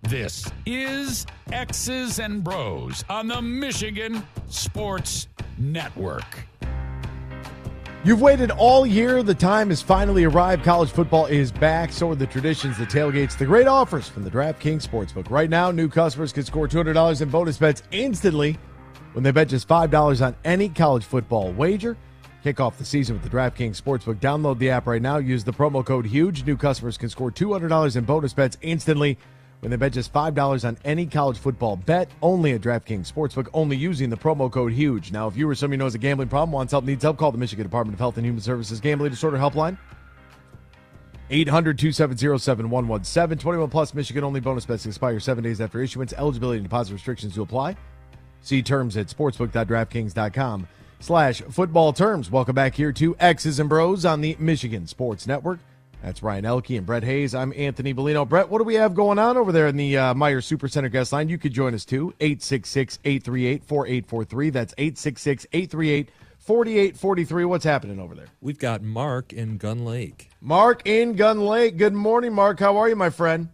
This is X's and Bros on the Michigan Sports Network. You've waited all year. The time has finally arrived. College football is back. So are the traditions, the tailgates, the great offers from the DraftKings Sportsbook. Right now, new customers can score $200 in bonus bets instantly when they bet just $5 on any college football wager. Kick off the season with the DraftKings Sportsbook. Download the app right now. Use the promo code HUGE. New customers can score $200 in bonus bets instantly when they bet just $5 on any college football bet. Only at DraftKings Sportsbook, only using the promo code HUGE. Now, if you or somebody who knows a gambling problem, wants help, needs help, call the Michigan Department of Health and Human Services Gambling Disorder Helpline. 800-270-7117. 21 plus Michigan only. Bonus bets expire 7 days after issuance. Eligibility and deposit restrictions to apply. See terms at sportsbook.draftkings.com/football terms. Welcome back here to X's and Bros on the Michigan Sports Network. That's Ryan Elke and Brett Hayes. I'm Anthony Bellino. Brett, what do we have going on over there in the Meyer Supercenter guest line? You could join us too. 866-838-4843. That's 866-838-4843. What's happening over there? We've got Mark in Gun Lake. Mark in Gun Lake. Good morning, Mark. How are you, my friend?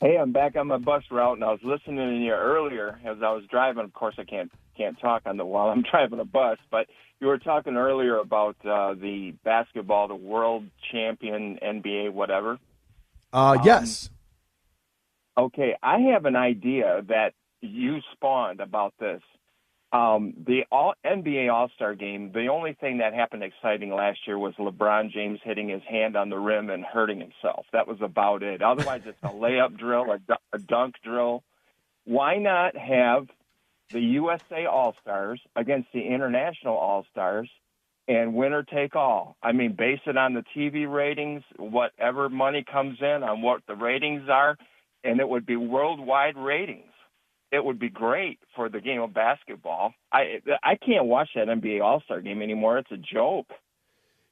Hey, I'm back on my bus route, and I was listening to you earlier as I was driving. Of course, I can't talk while I'm driving a bus, but you were talking earlier about the basketball, the world champion, NBA, whatever. Yes. Okay, I have an idea that you spawned about this. The NBA All-Star Game, the only thing that happened exciting last year was LeBron James hitting his hand on the rim and hurting himself. That was about it. Otherwise, it's a layup drill, a dunk drill. Why not have the USA All-Stars against the International All-Stars and winner take all? I mean, base it on the TV ratings, whatever money comes in on what the ratings are, and it would be worldwide ratings. It would be great for the game of basketball. I can't watch that NBA All-Star Game anymore. It's a joke.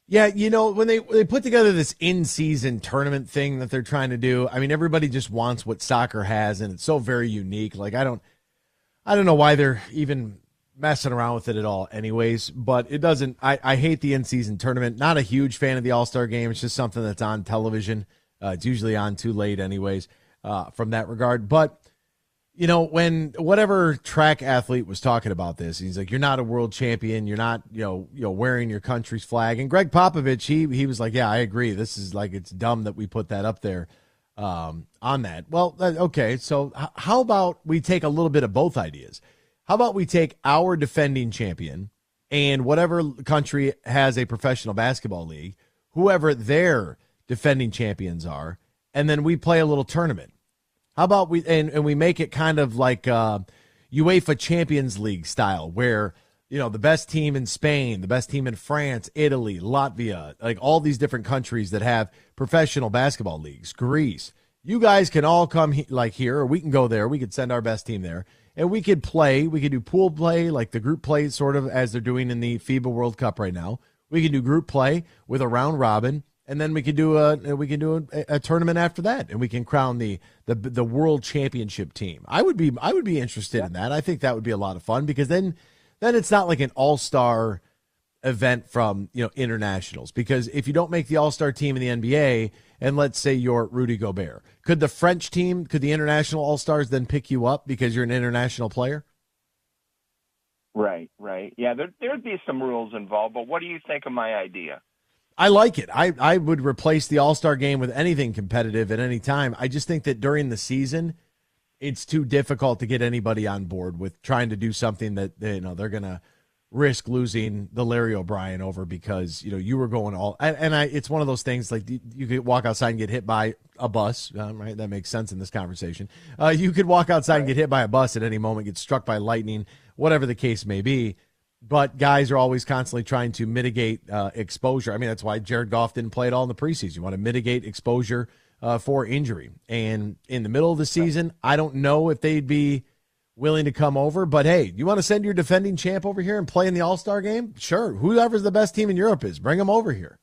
Yeah, you know, when they put together this in-season tournament thing that they're trying to do, I mean, everybody just wants what soccer has, and it's so very unique. Like, I don't know why they're even messing around with it at all anyways, but it doesn't – I hate the in-season tournament. Not a huge fan of the All-Star Game. It's just something that's on television. It's usually on too late anyways from that regard. But – you know, when whatever track athlete was talking about this, he's like, you're not a world champion. You're not, you know, wearing your country's flag. And Greg Popovich, he was like, yeah, I agree. This is like, it's dumb that we put that up there on that. Well, okay. So how about we take a little bit of both ideas? How about we take our defending champion and whatever country has a professional basketball league, whoever their defending champions are, and then we play a little tournament. How about we make it kind of like UEFA Champions League style, where, you know, the best team in Spain, the best team in France, Italy, Latvia, like all these different countries that have professional basketball leagues, Greece. You guys can all come here, or we can go there. We could send our best team there, and we could play. We could do pool play, like the group play, sort of as they're doing in the FIBA World Cup right now. We can do group play with a round robin. And then we could do a tournament after that, and we can crown the world championship team. I would be interested in that. I think that would be a lot of fun, because then it's not like an all-star event from, you know, internationals. Because if you don't make the all-star team in the NBA, and let's say you're Rudy Gobert, could the French team, could the international all-stars then pick you up because you're an international player? Right. Yeah, there'd be some rules involved. But what do you think of my idea? I like it. I would replace the All-Star game with anything competitive at any time. I just think that during the season, it's too difficult to get anybody on board with trying to do something that, you know, they're going to risk losing the Larry O'Brien over, because, you know, you were going all – and it's one of those things, like, you could walk outside and get hit by a bus, right? That makes sense in this conversation. You could walk outside and get hit by a bus at any moment, get struck by lightning, whatever the case may be. But guys are always constantly trying to mitigate exposure. I mean, that's why Jared Goff didn't play at all in the preseason. You want to mitigate exposure for injury. And in the middle of the season, I don't know if they'd be willing to come over. But, hey, you want to send your defending champ over here and play in the All-Star game? Sure. Whoever's the best team in Europe is, bring them over here.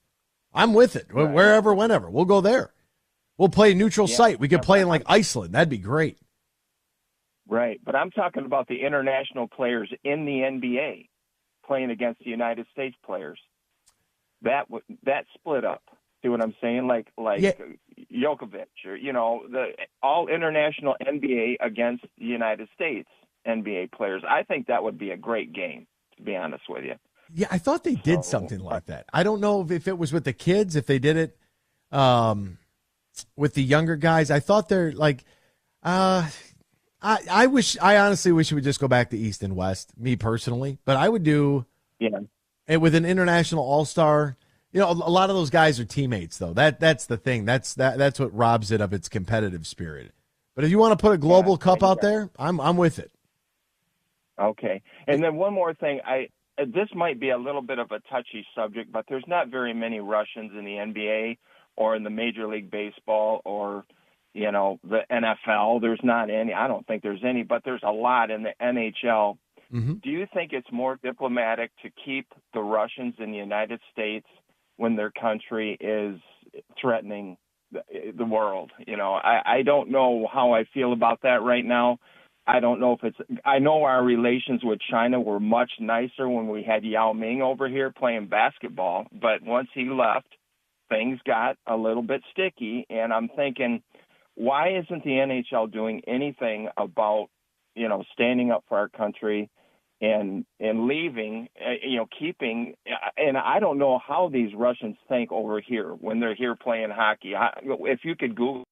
I'm with it. Right. Wherever, whenever. We'll go there. We'll play neutral site. We could play in, like, Iceland. That'd be great. Right. But I'm talking about the international players in the NBA playing against the United States players. That split up. See what I'm saying? Like Djokovic, or the all international NBA against the United States NBA players. I think that would be a great game, to be honest with you. Yeah, I thought they did something like that. I don't know if it was with the kids, if they did it with the younger guys. I thought they're like, I honestly wish we would just go back to East and West, me personally. But I would do it with an international all-star. A lot of those guys are teammates, though. That's the thing. That's what robs it of its competitive spirit. But if you want to put a global cup out there, I'm with it. Okay. And then one more thing. This might be a little bit of a touchy subject, but there's not very many Russians in the NBA or in the Major League Baseball or, the NFL. There's not any. I don't think there's any, but there's a lot in the NHL. Mm-hmm. Do you think it's more diplomatic to keep the Russians in the United States when their country is threatening the world? I don't know how I feel about that right now. I don't know if I know our relations with China were much nicer when we had Yao Ming over here playing basketball, but once he left, things got a little bit sticky, and I'm thinking, why isn't the NHL doing anything about, standing up for our country and leaving, keeping, and I don't know how these Russians think over here when they're here playing hockey. If you could Google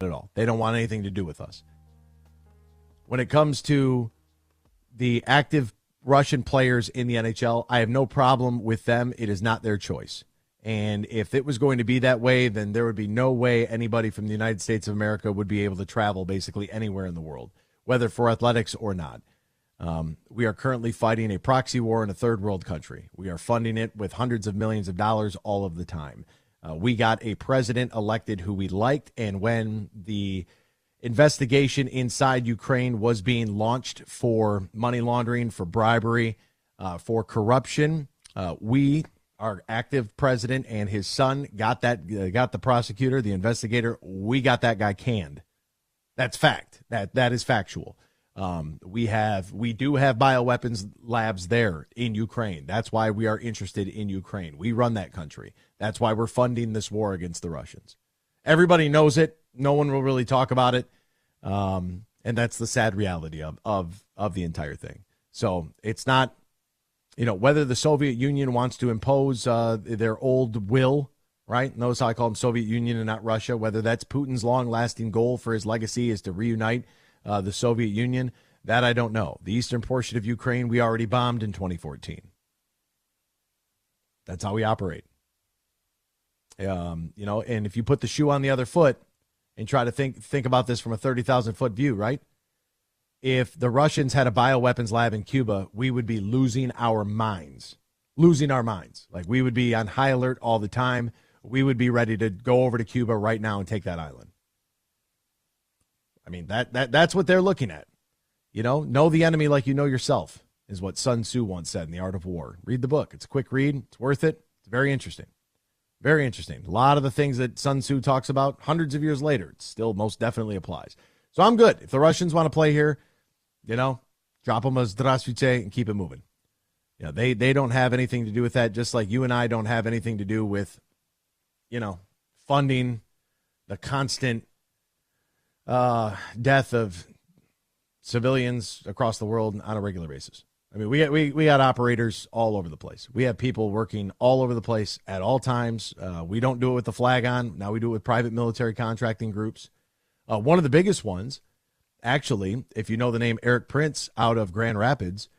at all. They don't want anything to do with us. When it comes to the active Russian players in the NHL, I have no problem with them. It is not their choice. And if it was going to be that way, then there would be no way anybody from the United States of America would be able to travel basically anywhere in the world, whether for athletics or not. We are currently fighting a proxy war in a third world country. We are funding it with hundreds of millions of dollars all of the time. We got a president elected who we liked, and when the investigation inside Ukraine was being launched for money laundering, for bribery, for corruption, our active president and his son got the prosecutor, the investigator. We got that guy canned. That's fact. That is factual. We do have bioweapons labs there in Ukraine. That's why we are interested in Ukraine. We run that country. That's why we're funding this war against the Russians. Everybody knows it. No one will really talk about it. And that's the sad reality of the entire thing. So it's not, whether the Soviet Union wants to impose their old will, right? Notice how I call them Soviet Union and not Russia. Whether that's Putin's long-lasting goal for his legacy is to reunite the Soviet Union, that I don't know. The eastern portion of Ukraine we already bombed in 2014. That's how we operate. You know, and if you put the shoe on the other foot and try to think about this from a 30,000-foot view, right? If the Russians had a bioweapons lab in Cuba, we would be losing our minds. Like, we would be on high alert all the time. We would be ready to go over to Cuba right now and take that island. I mean, that's what they're looking at. You know the enemy like you know yourself, is what Sun Tzu once said in The Art of War. Read the book. It's a quick read. It's worth it. It's very interesting. Very interesting. A lot of the things that Sun Tzu talks about hundreds of years later, it still most definitely applies. So I'm good. If the Russians want to play here, you know, drop them a zdravstvuyte and keep it moving. You know, they don't have anything to do with that, just like you and I don't have anything to do with, you know, funding the constant death of civilians across the world on a regular basis. I mean, we got operators all over the place. We have people working all over the place at all times. We don't do it with the flag on. Now we do it with private military contracting groups. One of the biggest ones, actually, if you know the name Eric Prince out of Grand Rapids,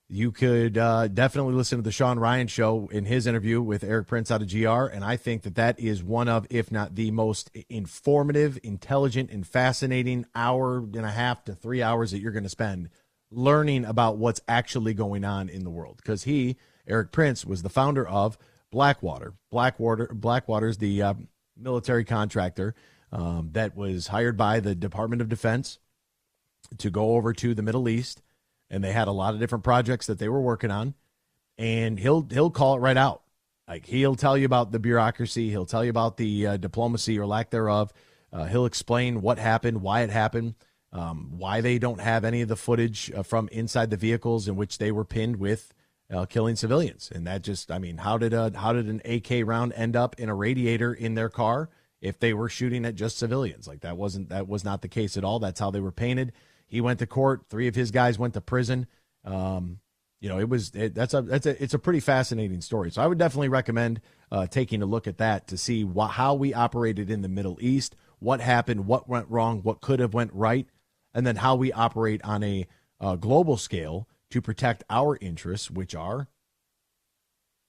you could definitely listen to the Sean Ryan show in his interview with Eric Prince out of GR. And I think that is one of, if not the most informative, intelligent, and fascinating hour and a half to 3 hours that you're going to spend learning about what's actually going on in the world. Because Eric Prince, was the founder of Blackwater. Blackwater's the military contractor that was hired by the Department of Defense to go over to the Middle East. And they had a lot of different projects that they were working on. And he'll call it right out. Like, he'll tell you about the bureaucracy. He'll tell you about the diplomacy or lack thereof. He'll explain what happened, why it happened. Why they don't have any of the footage from inside the vehicles in which they were pinned with killing civilians. And that just, I mean, how did an AK round end up in a radiator in their car if they were shooting at just civilians? Like, that was not the case at all. That's how they were painted. He went to court. 3 of his guys went to prison. You know, it's a pretty fascinating story. So I would definitely recommend taking a look at that to see how we operated in the Middle East, what happened, what went wrong, what could have went right, and then how we operate on a global scale to protect our interests, which are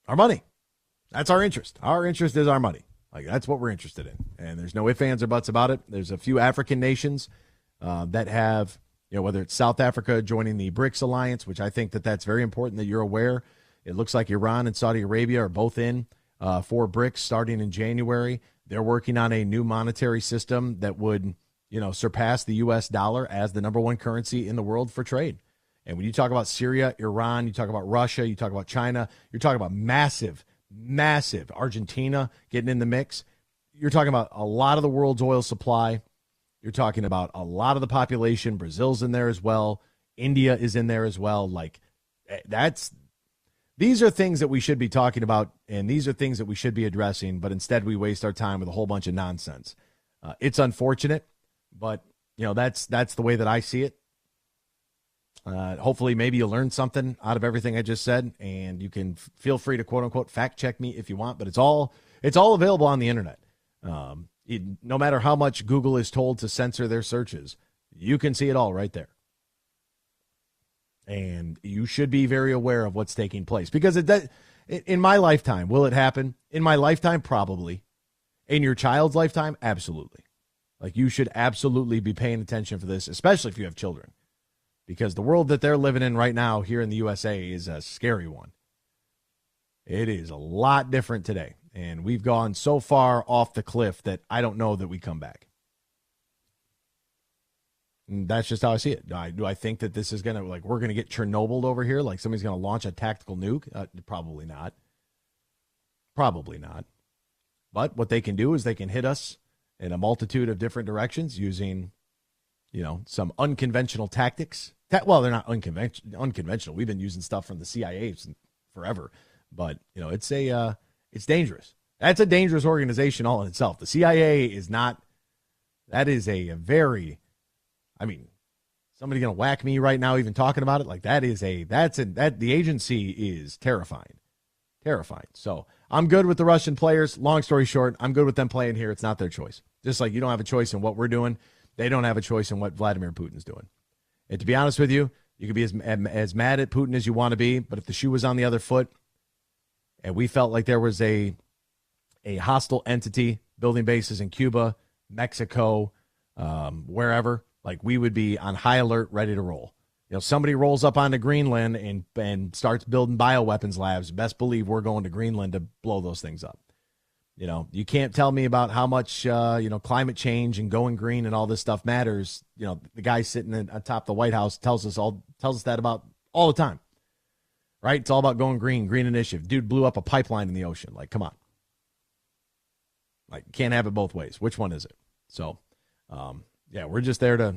our money. That's our interest. Our interest is our money. Like, that's what we're interested in. And there's no ifs, ands, or buts about it. There's a few African nations that have, you know, whether it's South Africa joining the BRICS alliance, which I think that's very important that you're aware. It looks like Iran and Saudi Arabia are both in for BRICS starting in January. They're working on a new monetary system that would, you know, surpass the U.S. dollar as the number one currency in the world for trade. And when you talk about Syria, Iran, you talk about Russia, you talk about China, you're talking about massive Argentina getting in the mix. You're talking about a lot of the world's oil supply. You're talking about a lot of the population. Brazil's in there as well. India is in there as well. Like, these are things that we should be talking about, and these are things that we should be addressing, but instead we waste our time with a whole bunch of nonsense. It's unfortunate, but, you know, that's the way that I see it. Hopefully maybe you learned something out of everything I just said, and you can feel free to quote unquote fact check me if you want, but it's all available on the internet. No matter how much Google is told to censor their searches, you can see it all right there. And you should be very aware of what's taking place, because in my lifetime, will it happen? In my lifetime, probably. In your child's lifetime, absolutely. Like, you should absolutely be paying attention for this, especially if you have children, because the world that they're living in right now here in the USA is a scary one. It is a lot different today. And we've gone so far off the cliff that I don't know that we come back. And that's just how I see it. Do I think that this is going to, like, we're going to get Chernobyl over here? Like, somebody's going to launch a tactical nuke? Probably not. Probably not. But what they can do is they can hit us in a multitude of different directions using, you know, some unconventional tactics. Well, they're not unconventional. We've been using stuff from the CIA forever. But, you know, it's dangerous. That's a dangerous organization all in itself. The CIA is not. That is a very, I mean, somebody going to whack me right now even talking about it? Like, the agency is terrifying. Terrifying. So I'm good with the Russian players. Long story short, I'm good with them playing here. It's not their choice. Just like you don't have a choice in what we're doing, they don't have a choice in what Vladimir Putin's doing. And to be honest with you, you can be as mad at Putin as you want to be, but if the shoe was on the other foot and we felt like there was a hostile entity building bases in Cuba, Mexico, wherever, like we would be on high alert, ready to roll. Somebody rolls up onto Greenland and starts building bioweapons labs. Best believe we're going to Greenland to blow those things up. You can't tell me about how much, climate change and going green and all this stuff matters. The guy sitting on top of the White House tells us that about all the time, right? It's all about going green initiative. Dude blew up a pipeline in the ocean. Like, come on. Like, can't have it both ways. Which one is it? So, we're just there to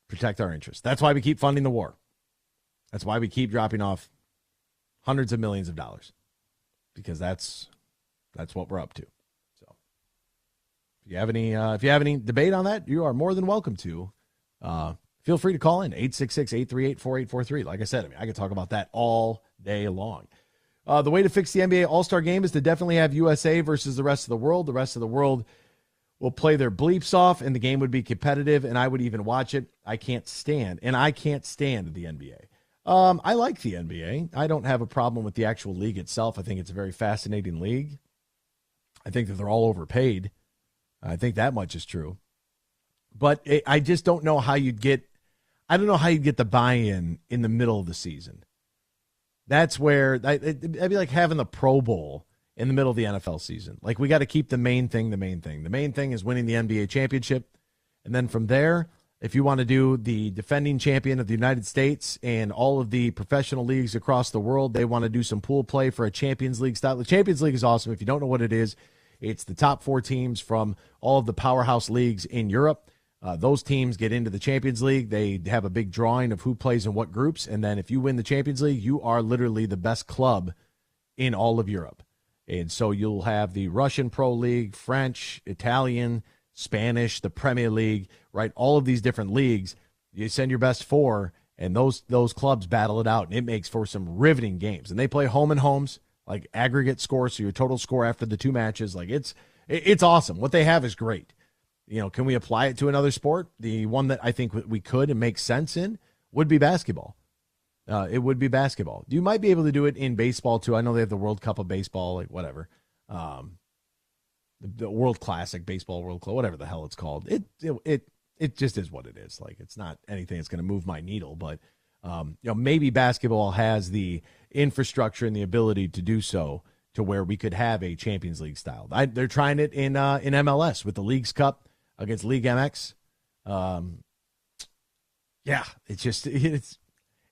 protect our interests. That's why we keep funding the war. That's why we keep dropping off hundreds of millions of dollars, because that's what we're up to. So if you have any debate on that, you are more than welcome to. Feel free to call in 866-838-4843. Like I said, I could talk about that all day long. The way to fix the NBA All-Star Game is to definitely have USA versus the rest of the world. The rest of the world will play their bleeps off, and the game would be competitive, and I would even watch it. I can't stand the NBA. I like the NBA. I don't have a problem with the actual league itself. I think it's a very fascinating league. I think that they're all overpaid. I think that much is true. But I just don't know how you'd get the buy-in in the middle of the season. That's where it'd be like having the Pro Bowl in the middle of the NFL season. Like, we got to keep the main thing the main thing. The main thing is winning the NBA championship. And then from there, if you want to do the defending champion of the United States and all of the professional leagues across the world, they want to do some pool play for a Champions League style. The Champions League is awesome. If you don't know what it is, it's the top 4 teams from all of the powerhouse leagues in Europe. Those teams get into the Champions League. They have a big drawing of who plays in what groups. And then if you win the Champions League, you are literally the best club in all of Europe. And so you'll have the Russian Pro League, French, Italian, Spanish, the Premier League, right? All of these different leagues. You send your best 4, and those clubs battle it out, and it makes for some riveting games. And they play home and homes, like aggregate score, so your total score after the 2 matches. Like, it's awesome. What they have is great. Can we apply it to another sport? The one that I think we could and make sense in would be basketball. It would be basketball. You might be able to do it in baseball too. I know they have the World Cup of baseball, like whatever. The World Classic Baseball, whatever the hell it's called. It just is what it is. Like, it's not anything that's going to move my needle, but maybe basketball has the infrastructure and the ability to do so to where we could have a Champions League style. They're trying it in MLS with the Leagues Cup against League MX.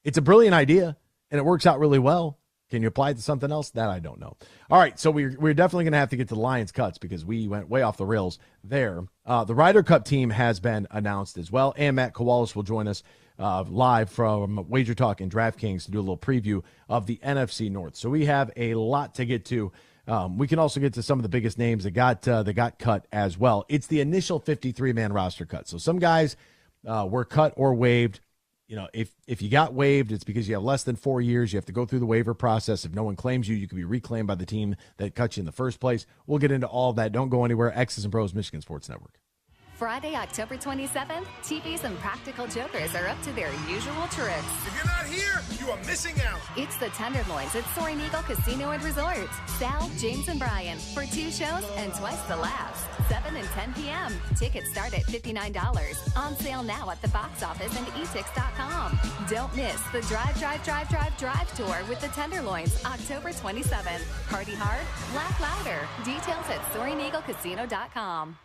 It's a brilliant idea, and it works out really well. Can you apply it to something else? That I don't know. All right, so we're definitely going to have to get to the Lions cuts because we went way off the rails there. The Ryder Cup team has been announced as well, and Matt Kowalis will join us live from Wager Talk and DraftKings to do a little preview of the NFC North. So we have a lot to get to. We can also get to some of the biggest names that got cut as well. It's the initial 53-man roster cut. So some guys were cut or waived. If you got waived, it's because you have less than 4 years. You have to go through the waiver process. If no one claims you, you can be reclaimed by the team that cut you in the first place. We'll get into all of that. Don't go anywhere. X's and Bros, Michigan Sports Network. Friday, October 27th, TVs and Practical Jokers are up to their usual tricks. If you're not here, you are missing out. It's the Tenderloins at Soaring Eagle Casino and Resorts. Sal, James, and Brian for 2 shows and twice the laughs. 7 and 10 p.m. Tickets start at $59. On sale now at the box office and etix.com. Don't miss the Drive Tour with the Tenderloins, October 27th. Party hard, laugh louder. Details at SoaringEagleCasino.com.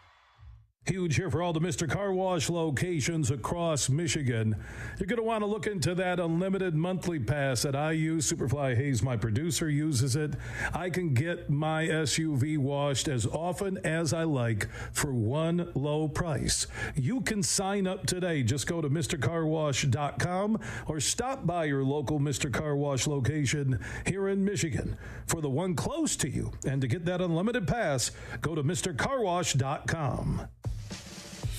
Huge here for all the Mr. Car Wash locations across Michigan. You're going to want to look into that unlimited monthly pass that I use. Superfly Hayes, my producer, uses it. I can get my SUV washed as often as I like for one low price. You can sign up today. Just go to MrCarWash.com or stop by your local Mr. Car Wash location here in Michigan for the one close to you. And to get that unlimited pass, go to MrCarWash.com.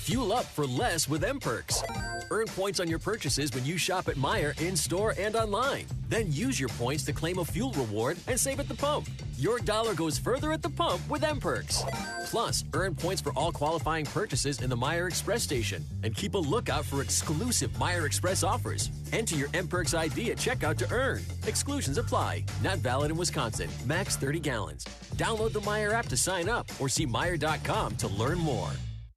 Fuel up for less with M-Perks. Earn points on your purchases when you shop at Meijer in-store and online. Then use your points to claim a fuel reward and save at the pump. Your dollar goes further at the pump with M-Perks. Plus, earn points for all qualifying purchases in the Meijer Express station. And keep a lookout for exclusive Meijer Express offers. Enter your M-Perks ID at checkout to earn. Exclusions apply. Not valid in Wisconsin. Max 30 gallons. Download the Meijer app to sign up or see Meijer.com to learn more.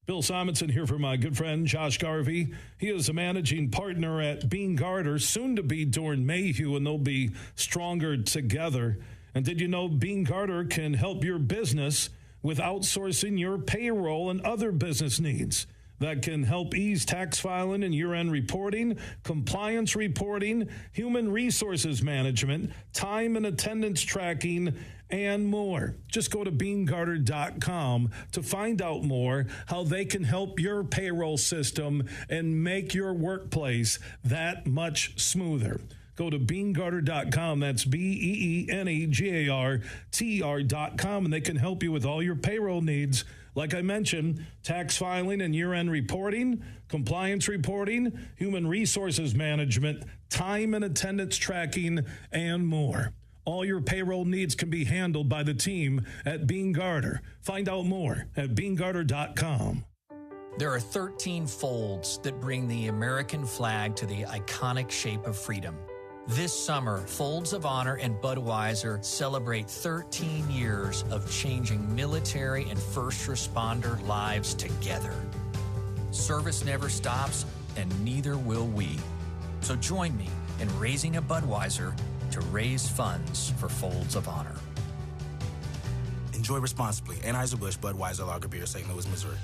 Bill Simonson here for my good friend Josh Garvey. He is a managing partner at Bean Garter, soon to be Dorn Mayhew, and they'll be stronger together. And did you know Bean Garter can help your business with outsourcing your payroll and other business needs? That can help ease tax filing and year-end reporting, compliance reporting, human resources management, time and attendance tracking, and more. Just go to BeanGarter.com to find out more how they can help your payroll system and make your workplace that much smoother. Go to BeanGarter.com. That's BeanGartr.com, and they can help you with all your payroll needs. Like I mentioned, tax filing and year-end reporting, compliance reporting, human resources management, time and attendance tracking, and more. All your payroll needs can be handled by the team at Bean Garter. Find out more at BeanGarter.com. There are 13 folds that bring the American flag to the iconic shape of freedom. This summer, Folds of Honor and Budweiser celebrate 13 years of changing military and first responder lives together. Service never stops, and neither will we. So join me in raising a Budweiser to raise funds for Folds of Honor. Enjoy responsibly. Anheuser-Busch Budweiser Lager Beer, St. Louis, Missouri.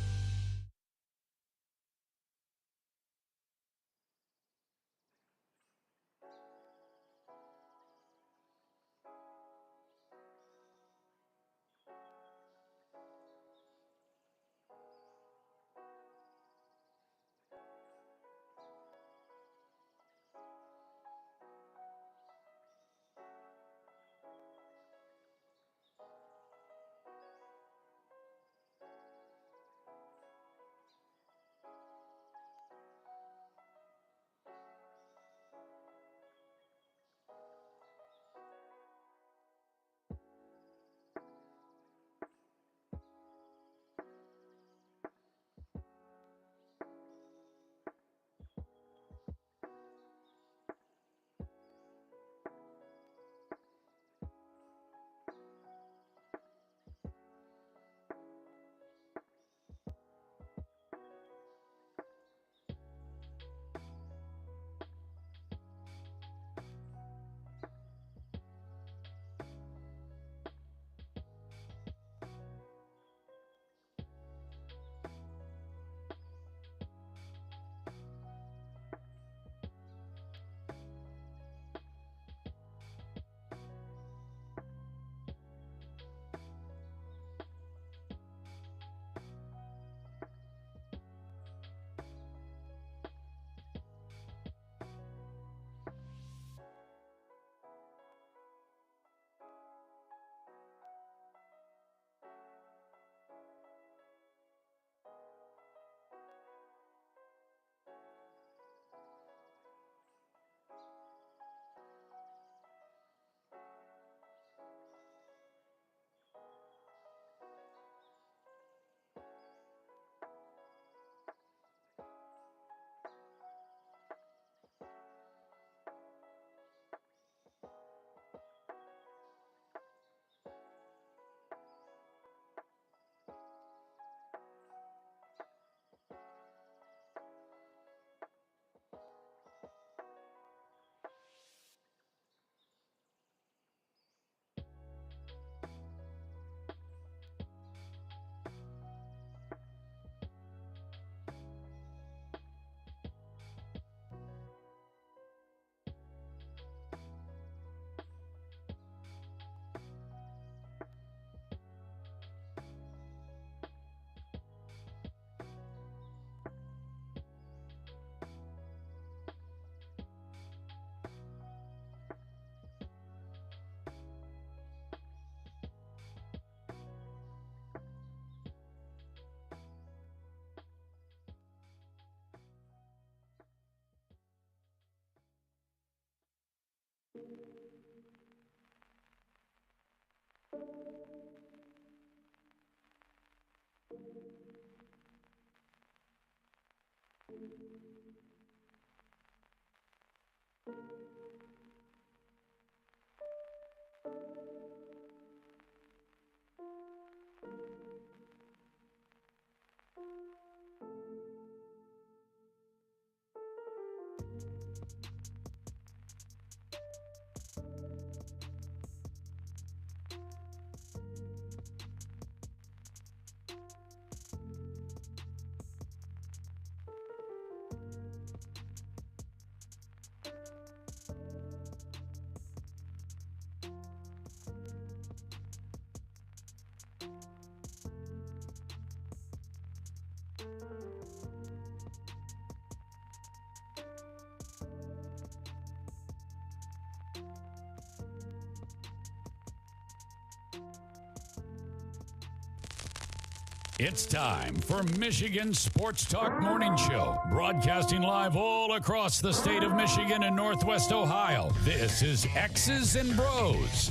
It's time for Michigan Sports Talk Morning Show, broadcasting live all across the state of Michigan and Northwest Ohio. This is X's and Bros.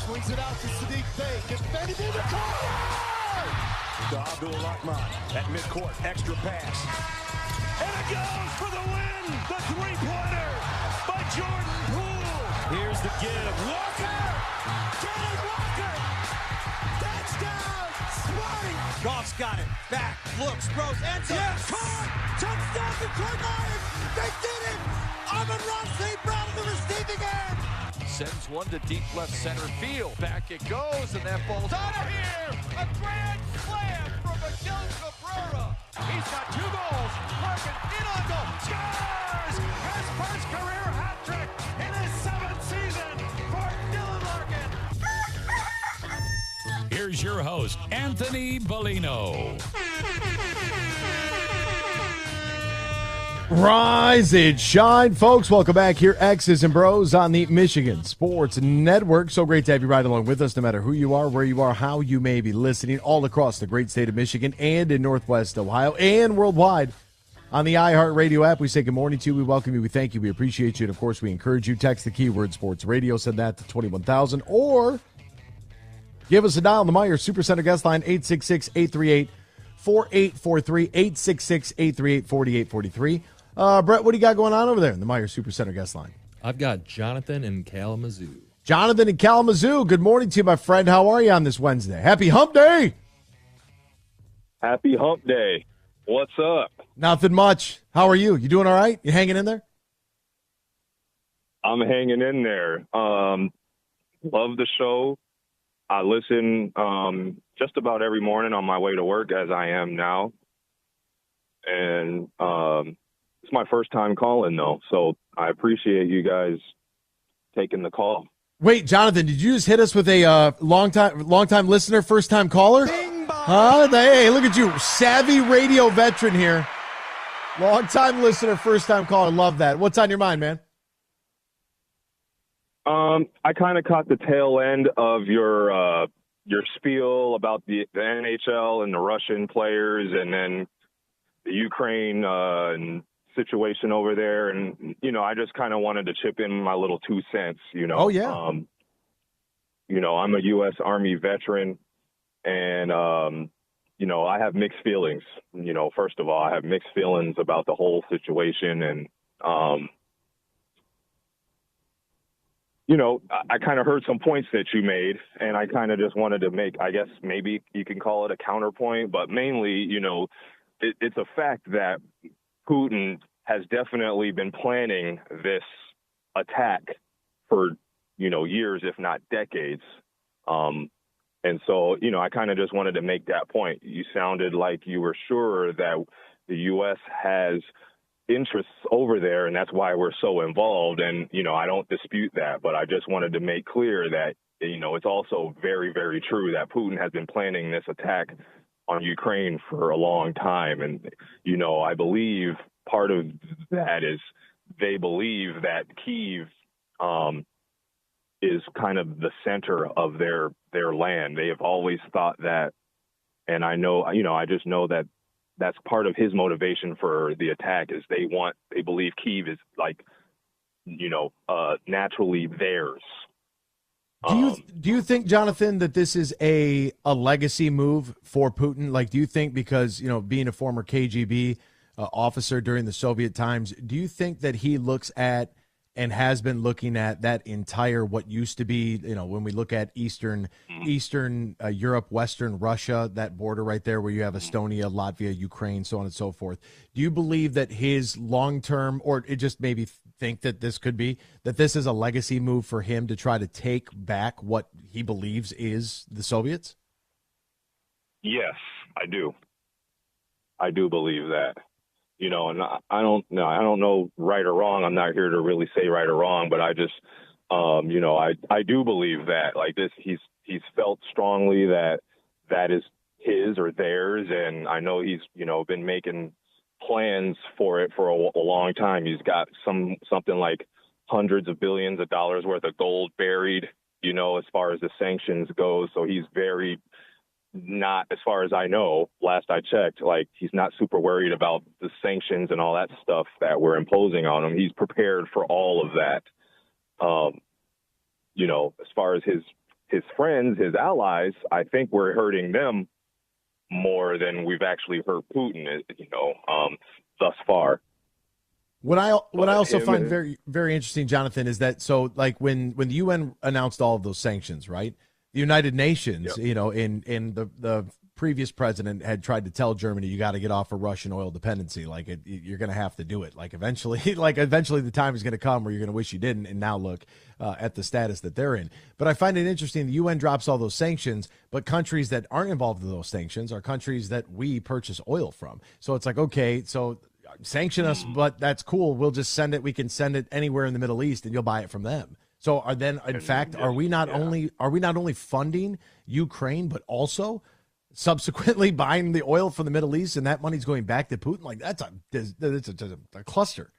Swings it out to Sadiq Bey. Defended in the corner! To Abdul-Rahman at midcourt. Extra pass. And it goes for the win! The three-pointer by Jordan Poole. Here's the give. Walker! Kenneth Walker! Touchdown! Spike! Goff's got it. Back. Looks. Throws. Ends up. Yes! Caught! Touchdown Detroit Lions! They did it! Amon-Ra St. Brown in the receiving end! Sends one to deep left center field. Back it goes, and that ball's out of here. A grand slam from Miguel Cabrera. He's got 2 goals. Larkin in on goal. Scores! His first career hat trick in his 7th season for Dylan Larkin. Here's your host, Anthony Bellino. Rise and shine, folks. Welcome back here, X's and Bros on the Michigan Sports Network. So great to have you right along with us, no matter who you are, where you are, how you may be listening, all across the great state of Michigan and in Northwest Ohio and worldwide on the iHeartRadio app. We say good morning to you. We welcome you. We thank you. We appreciate you. And, of course, we encourage you. Text the keyword sports radio. Send that to 21,000 or give us a dial on the Meyer Supercenter guest line, 866-838-4843, 866-838-4843. Brett, what do you got going on over there in the Meyer Supercenter guest line? I've got Jonathan in Kalamazoo. Jonathan in Kalamazoo, good morning to you, my friend. How are you on this Wednesday? Happy Hump Day! Happy Hump Day. What's up? Nothing much. How are you? You doing all right? You hanging in there? I'm hanging in there. Love the show. I listen just about every morning on my way to work, as I am now. And it's my first time calling, though, so I appreciate you guys taking the call. Wait, Jonathan, did you just hit us with a long-time listener, first-time caller? Huh? Hey, look at you, savvy radio veteran here. Long-time listener, first-time caller. Love that. What's on your mind, man? I kind of caught the tail end of your spiel about the NHL and the Russian players, and then the Ukraine and situation over there. And, I just kind of wanted to chip in my little 2 cents, Oh, yeah. I'm a U.S. Army veteran, and, I have mixed feelings. First of all, I have mixed feelings about the whole situation. And, I kind of heard some points that you made, and I kind of just wanted to make, I guess maybe you can call it a counterpoint, but mainly, it's a fact that Putin has definitely been planning this attack for, years, if not decades. And so, I kind of just wanted to make that point. You sounded like you were sure that the U.S. has interests over there, and that's why we're so involved. And, I don't dispute that, but I just wanted to make clear that, it's also very, very true that Putin has been planning this attack on Ukraine for a long time. And, I believe part of that is they believe that Kyiv is kind of the center of their land. They have always thought that. And I know, I just know that that's part of his motivation for the attack is they believe Kyiv is like, naturally theirs. Do you think, Jonathan, that this is a legacy move for Putin? Like, do you think, because, being a former KGB officer during the Soviet times, do you think that he looks at and has been looking at that entire, what used to be, when we look at Eastern Europe, Western Russia, that border right there where you have Estonia, Latvia, Ukraine, so on and so forth. Do you believe that his long-term, or it just maybe think that this could be, that this is a legacy move for him to try to take back what he believes is the Soviets? Yes, I do. I do believe that. And I don't know right or wrong. I'm not here to really say right or wrong, but I just, I do believe that, like, this, he's felt strongly that is his or theirs. And I know he's, been making plans for it for a long time. He's got something like hundreds of billions of dollars worth of gold buried, as far as the sanctions go. So he's very, not, as far as I know, last I checked, like, he's not super worried about the sanctions and all that stuff that we're imposing on him. He's prepared for all of that. As far as his friends, his allies, I think we're hurting them more than we've actually hurt Putin, thus far. What I also find very, very interesting, Jonathan, is that, so, like, when the UN announced all of those sanctions, right? The United Nations, yep. In the previous president had tried to tell Germany, you got to get off of Russian oil dependency. Like, you're going to have to do it. Like, eventually the time is going to come where you're going to wish you didn't. And now look at the status that they're in. But I find it interesting. The UN drops all those sanctions, but countries that aren't involved in those sanctions are countries that we purchase oil from. So it's like, okay, so sanction us, but that's cool. We'll just send it. We can send it anywhere in the Middle East and you'll buy it from them. So are we not only funding Ukraine, but also subsequently buying the oil from the Middle East, and that money's going back to Putin? Like, that's a cluster.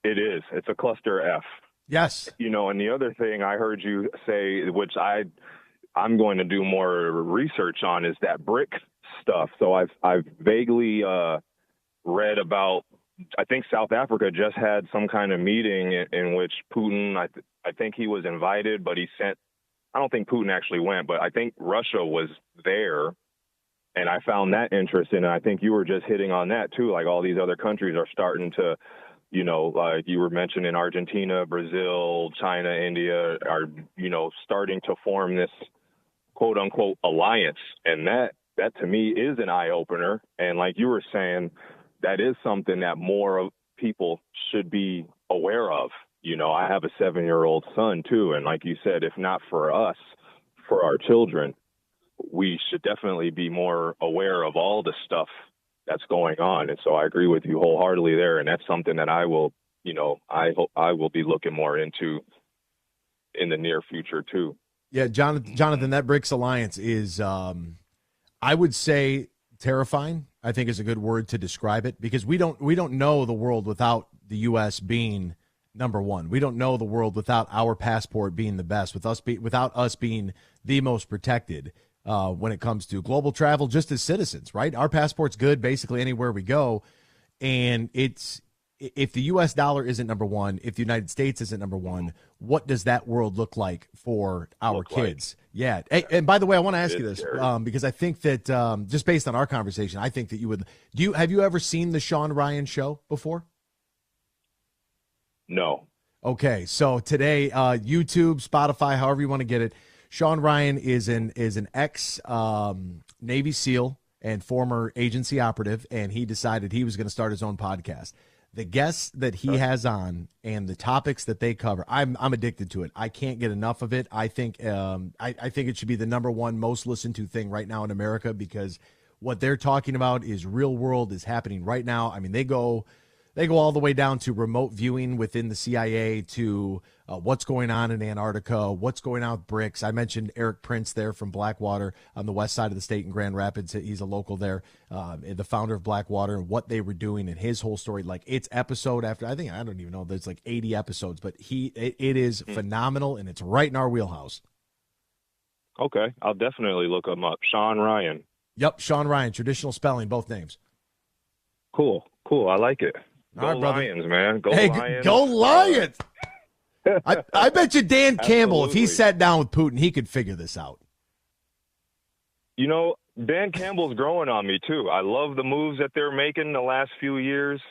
It is. It's a cluster F. Yes. And the other thing I heard you say, which I'm going to do more research on, is that BRIC stuff. So I've vaguely read about, I think South Africa just had some kind of meeting in which Putin, I think he was invited, but I don't think Putin actually went, but I think Russia was there. And I found that interesting. And I think you were just hitting on that too. Like, all these other countries are starting to, like you were mentioning, Argentina, Brazil, China, India are, starting to form this quote unquote alliance. And that to me is an eye opener. And like you were saying, that is something that more people should be aware of. I have a 7-year-old son too. And like you said, if not for us, for our children, we should definitely be more aware of all the stuff that's going on. And so I agree with you wholeheartedly there. And that's something that I will, I hope I will be looking more into in the near future too. Yeah. Jonathan, that BRICS alliance is, I would say, terrifying, I think, is a good word to describe it, because we don't know the world without the U.S. being number one. We don't know the world without our passport being the best, without us being the most protected when it comes to global travel, just as citizens, right? Our passport's good basically anywhere we go, and if the U.S. dollar isn't number one, if the United States isn't number one, what does that world look like for our kids? Yeah. Hey, and by the way, I want to ask you this because I think that just based on our conversation, I think that you would. Have you ever seen the Sean Ryan show before? No. Okay, so today, YouTube, Spotify, however you want to get it, Sean Ryan is an ex Navy SEAL and former agency operative, and he decided he was going to start his own podcast. The guests that he has on and the topics that they cover, I'm addicted to it. I can't get enough of it. I think I think it should be the number one most listened to thing right now in America, because what they're talking about is real world, is happening right now. I mean, they go all the way down to remote viewing within the CIA, to what's going on in Antarctica, what's going on with BRICS. I mentioned Eric Prince there from Blackwater on the west side of the state in Grand Rapids. He's a local there, the founder of Blackwater, and what they were doing and his whole story. Like, it's episode after, I don't even know, there's like 80 episodes, but it is phenomenal, and it's right in our wheelhouse. Okay, I'll definitely look him up. Sean Ryan. Yep, Sean Ryan, traditional spelling, both names. Cool. I like it. Go All right, brother. Lions, man. Go Lions. I bet you Dan Campbell, if he Absolutely. sat down with Putin, he could figure this out. You know, Dan Campbell's growing on me, too. I love the moves that they're making the last few years.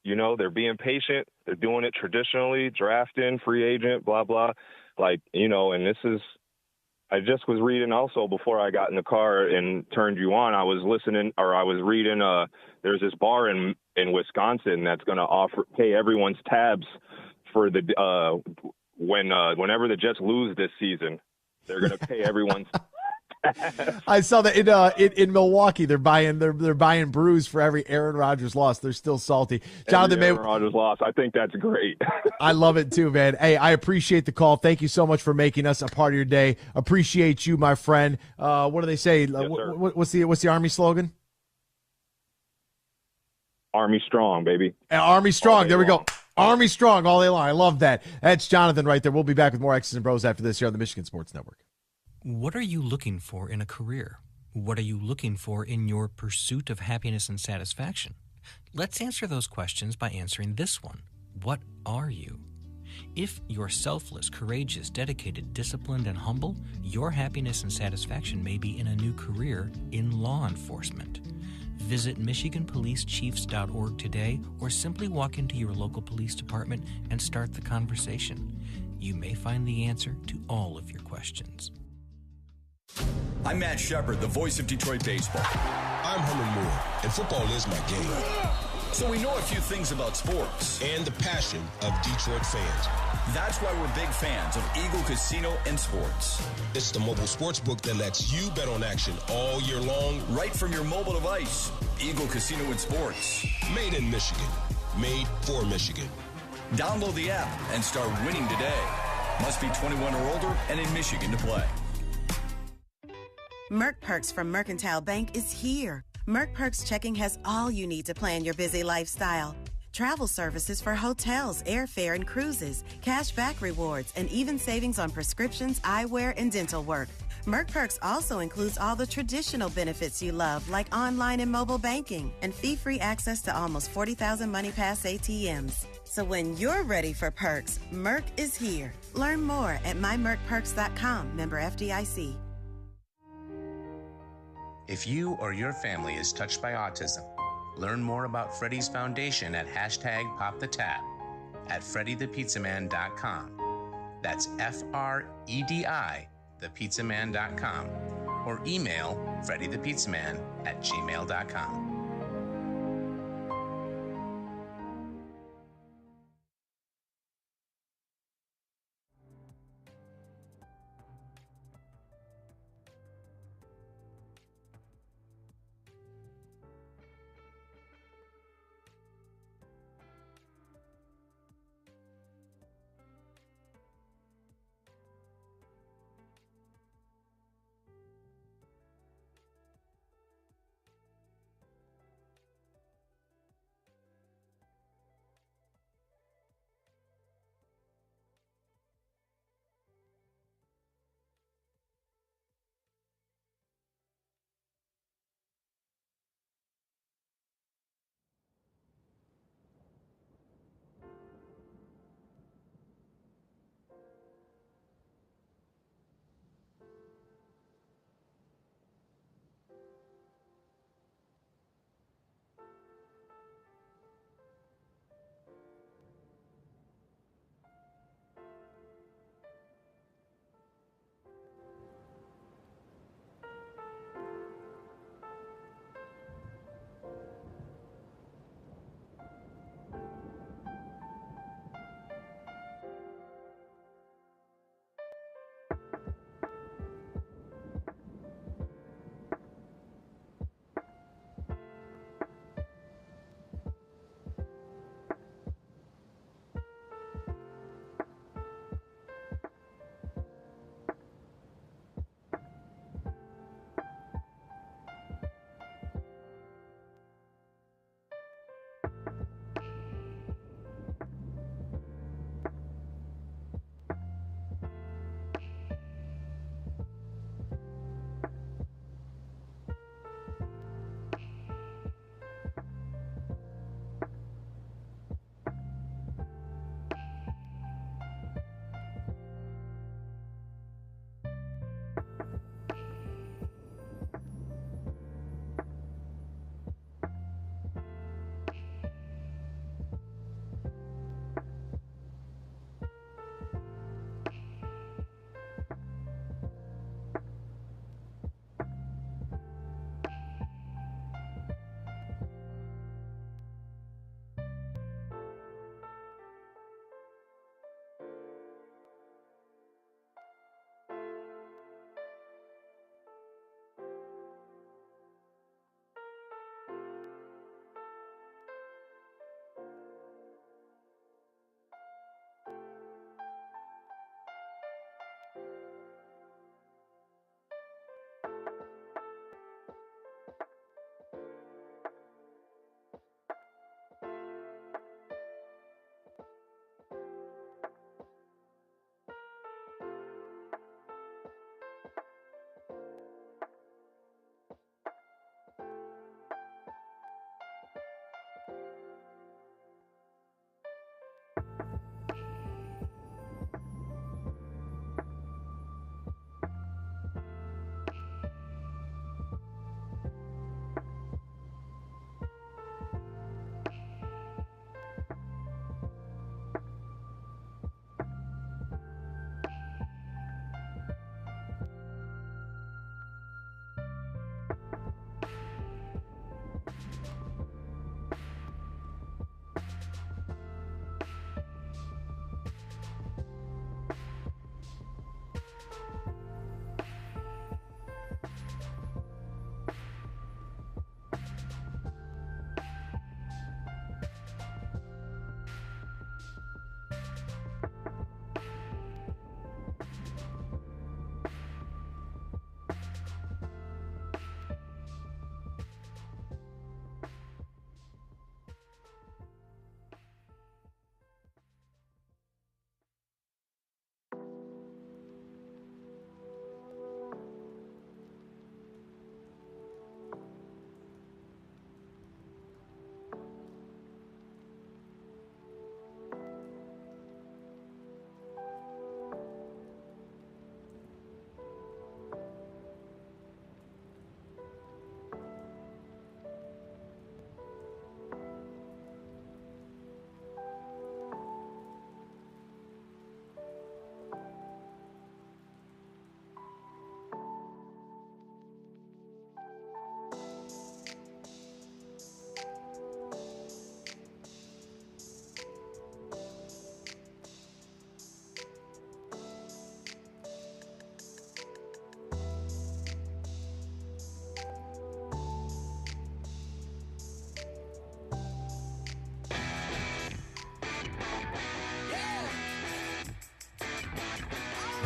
You know, they're being patient. They're doing it traditionally, drafting, free agent, blah, blah. Like, you know, and this is – I just was reading also before I got in the car and turned you on. I was reading there's this bar in Wisconsin that's going to pay everyone's tabs for the whenever the Jets lose this season. They're going to pay everyone's – I saw that in Milwaukee. They're buying Br0's for every Aaron Rodgers loss. They're still salty. Jonathan, Aaron Rodgers loss. I think that's great. I love it too, man. Hey, I appreciate the call. Thank you so much for making us a part of your day. Appreciate you, my friend. What do they say? Yes, what's the Army slogan? Army strong, baby. Army strong. There we go. Army strong all day long. I love that. That's Jonathan right there. We'll be back with more X's and Bros after this here on the Michigan Sports Network. What are you looking for in a career? What are you looking for in your pursuit of happiness and satisfaction? Let's answer those questions by answering this one. What are you? If you're selfless, courageous, dedicated, disciplined, and humble, your happiness and satisfaction may be in a new career in law enforcement. Visit MichiganPoliceChiefs.org today or simply walk into your local police department and start the conversation. You may find the answer to all of your questions. I'm Matt Shepard, the voice of Detroit baseball. I'm Herman Moore, and football is my game. So we know a few things about sports. And the passion of Detroit fans. That's why we're big fans of Eagle Casino and Sports. It's the mobile sports book that lets you bet on action all year long. Right from your mobile device. Eagle Casino and Sports. Made in Michigan. Made for Michigan. Download the app and start winning today. Must be 21 or older and in Michigan to play. Merck Perks from Mercantile Bank is here. Merck Perks checking has all you need to plan your busy lifestyle. Travel services for hotels, airfare, and cruises, cashback rewards, and even savings on prescriptions, eyewear, and dental work. Merck Perks also includes all the traditional benefits you love, like online and mobile banking, and fee-free access to almost 40,000 MoneyPass ATMs. So when you're ready for perks, Merck is here. Learn more at mymerckperks.com, member FDIC. If you or your family is touched by autism, learn more about Freddy's Foundation at #PopTheTab at freddythepizzaman.com. That's FREDI, thepizzaman.com, or email freddythepizzaman@gmail.com.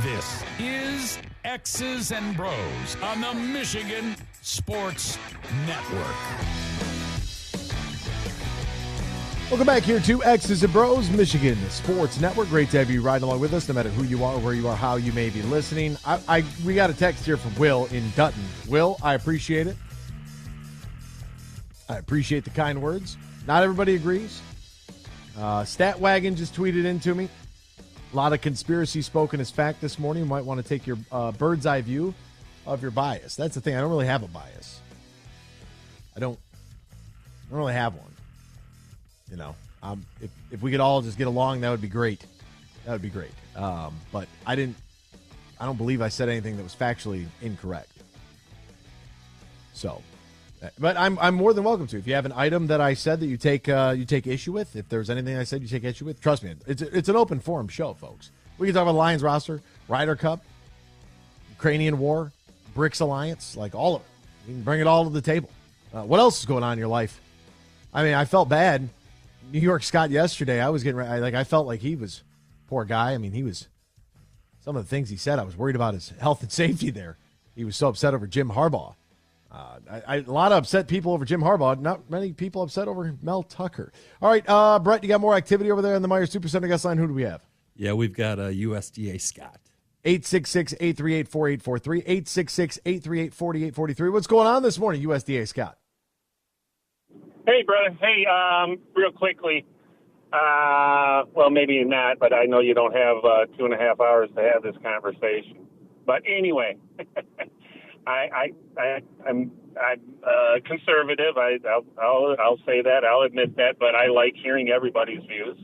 This is X's and Bros on the Michigan Sports Network. Welcome back here to X's and Bros, Michigan Sports Network. Great to have you riding along with us, no matter who you are, where you are, how you may be listening. We got a text here from Will in Dutton. Will, I appreciate it. I appreciate the kind words. Not everybody agrees. Stat Wagon just tweeted into me. A lot of conspiracy spoken as fact this morning. You might want to take your bird's eye view of your bias. That's the thing. I don't really have a bias. I don't really have one. You know, if we could all just get along, that would be great. That would be great. But I don't believe I said anything that was factually incorrect. So, but I'm more than welcome to. If you have an item that I said that you take issue with, if there's anything I said you take issue with, trust me, it's an open forum show, folks. We can talk about the Lions roster, Ryder Cup, Ukrainian War, BRICS Alliance, like all of it. You can bring it all to the table. What else is going on in your life? I mean, I felt bad. New York Scott yesterday, I was getting I felt like he was poor guy. I mean, he was some of the things he said. I was worried about his health and safety there. He was so upset over Jim Harbaugh. A lot of upset people over Jim Harbaugh. Not many people upset over Mel Tucker. All right, Brett, you got more activity over there in the Myers Supercenter guest line. Who do we have? Yeah, we've got USDA Scott. 866-838-4843. 866-838-4843. What's going on this morning, USDA Scott? Hey, brother. Hey, real quickly. Well, maybe not, but I know you don't have 2.5 hours to have this conversation. But anyway, I'm conservative. I'll say that. I'll admit that. But I like hearing everybody's views.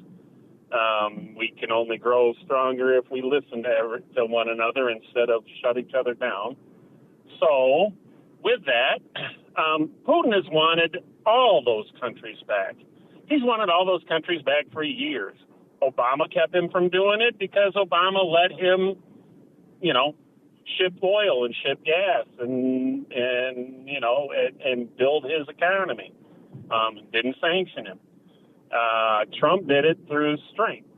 We can only grow stronger if we listen to one another instead of shut each other down. So, with that, Putin has wanted all those countries back. He's wanted all those countries back for years. Obama kept him from doing it because Obama let him, ship oil and ship gas and build his economy. Didn't sanction him. Trump did it through strength.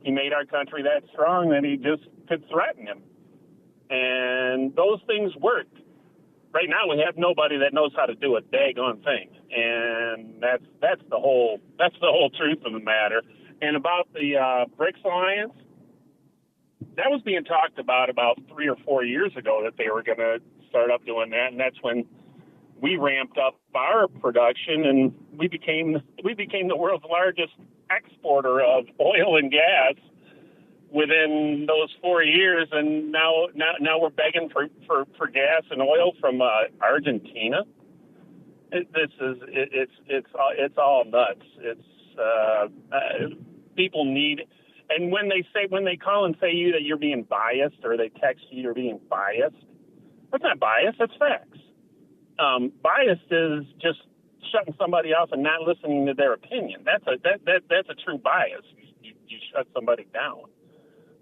He made our country that strong that he just could threaten him. And those things worked. Right now, we have nobody that knows how to do a daggone thing, and that's the whole truth of the matter. And about the BRICS Alliance, that was being talked about 3 or 4 years ago that they were going to start up doing that, and that's when we ramped up our production, and we became the world's largest exporter of oil and gas within those 4 years, and now we're begging for gas and oil from Argentina. It's all nuts. People need, and when they call and say that you're being biased, or they text you you're being biased, that's not bias. That's facts. Biased is just shutting somebody off and not listening to their opinion. That's a true bias. You shut somebody down.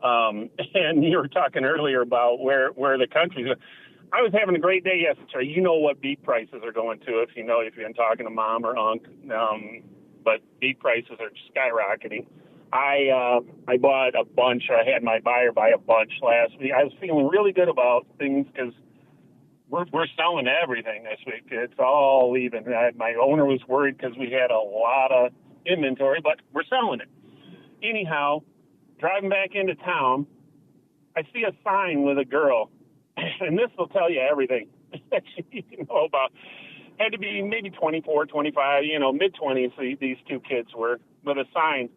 And you were talking earlier about where the country's going. I was having a great day yesterday. You know what beef prices are going to if you've been talking to mom or unc. But beef prices are skyrocketing. I bought a bunch. I had my buyer buy a bunch last week. I was feeling really good about things because we're selling everything this week. It's all leaving. My owner was worried because we had a lot of inventory, but we're selling it. Anyhow, driving back into town, I see a sign with a girl, and this will tell you everything that you need to know about. Had to be maybe 24, 25, mid-20s, these two kids were, with a sign.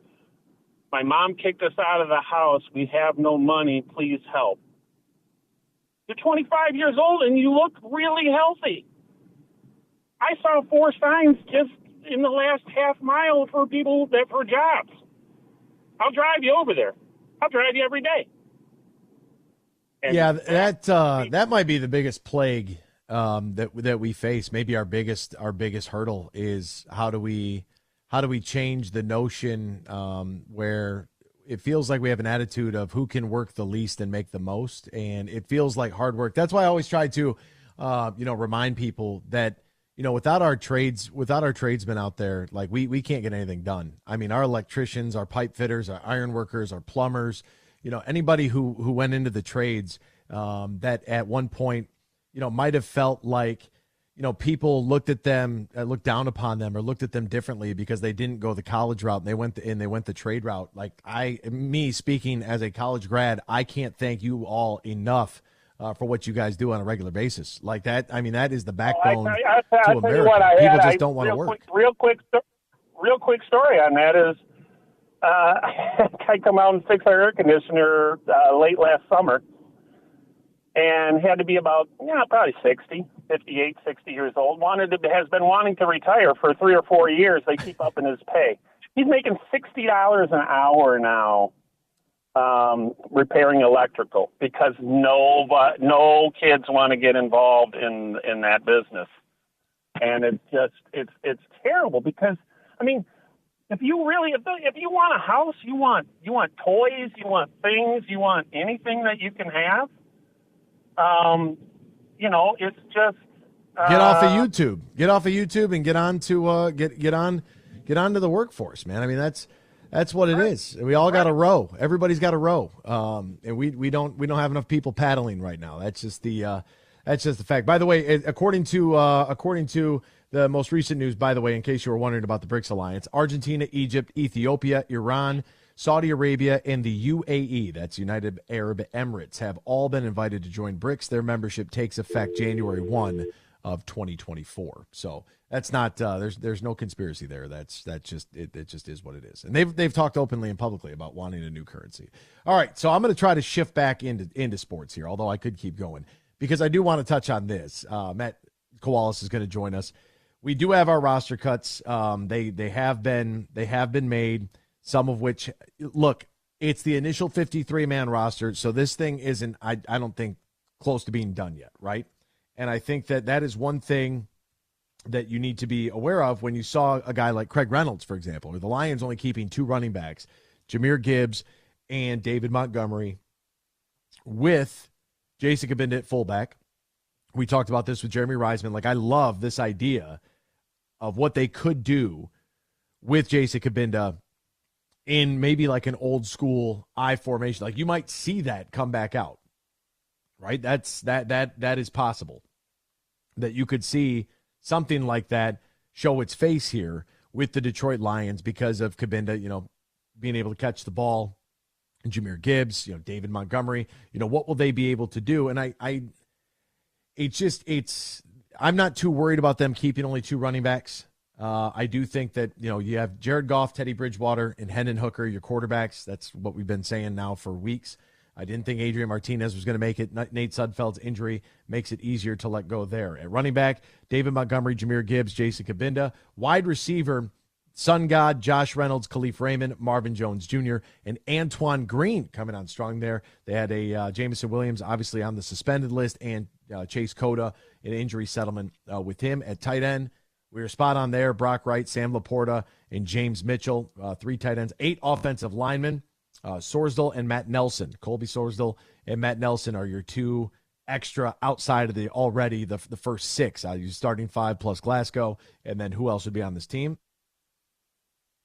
My mom kicked us out of the house. We have no money. Please help. You're 25 years old, and you look really healthy. I saw 4 signs just in the last half mile for people for jobs. I'll drive you over there. I'll drive you every day. And that might be the biggest plague that we face. Maybe our biggest hurdle is how do we change the notion where it feels like we have an attitude of who can work the least and make the most, and it feels like hard work. That's why I always try to remind people that without our tradesmen out there, like we can't get anything done. I mean, our electricians, our pipe fitters, our iron workers, our plumbers, anybody who went into the trades that at one point, might have felt like, people looked at them, looked down upon them, or looked at them differently because they didn't go the college route and they went the trade route. Like me speaking as a college grad, I can't thank you all enough for what you guys do on a regular basis. Like that, I mean, that is the backbone to America. People just don't want to work. Real quick story on that is, I come out and fix our air conditioner late last summer, and had to be about probably 58, 60 years old. Has been wanting to retire for 3 or 4 years. They keep upping his pay. He's making $60 an hour now, repairing electrical, because no kids want to get involved in that business, and it's terrible because if you want a house, you want toys, you want things, you want anything that you can have. It's just get off of YouTube. Get off of YouTube and get on to get onto the workforce, man. I mean, that's what it is. We all got a row. Everybody's got a row. And we don't have enough people paddling right now. That's just the fact. By the way, according to the most recent news, by the way, in case you were wondering about the BRICS alliance, Argentina, Egypt, Ethiopia, Iran, Saudi Arabia, and the UAE, that's United Arab Emirates, have all been invited to join BRICS. Their membership takes effect January 1 of 2024. So that's not there's no conspiracy there. That's just it just is what it is. And they've talked openly and publicly about wanting a new currency. All right, so I'm going to try to shift back into sports here, although I could keep going because I do want to touch on this. Matt Kowalis is going to join us. We do have our roster cuts. They have been made. Some of which, look, it's the initial 53-man roster, so this thing isn't, I don't think, close to being done yet, right? And I think that is one thing that you need to be aware of when you saw a guy like Craig Reynolds, for example, or the Lions only keeping 2 running backs, Jahmyr Gibbs and David Montgomery, with Jason Kabinda at fullback. We talked about this with Jeremy Reisman. Like, I love this idea of what they could do with Jason Kabinda in maybe like an old school I formation. Like, you might see that come back out, right? That is possible, that you could see something like that show its face here with the Detroit Lions because of Kabinda, being able to catch the ball, and Jahmyr Gibbs, David Montgomery, what will they be able to do? And I'm not too worried about them keeping only 2 running backs. I do think that, you have Jared Goff, Teddy Bridgewater, and Hendon Hooker, your quarterbacks. That's what we've been saying now for weeks. I didn't think Adrian Martinez was going to make it. Nate Sudfeld's injury makes it easier to let go there. At running back, David Montgomery, Jahmyr Gibbs, Jason Kabinda. Wide receiver, Sun God, Josh Reynolds, Khalif Raymond, Marvin Jones Jr., and Antoine Green coming on strong there. They had a Jamison Williams, obviously, on the suspended list, and Chase Cota, an injury settlement with him. At tight end, we were spot on there. Brock Wright, Sam Laporta, and James Mitchell, 3 tight ends. 8 offensive linemen, Sorsdal and Matt Nelson. Colby Sorsdal and Matt Nelson are your 2 extra outside of the first 6. You're starting 5 plus Glasgow, and then who else would be on this team?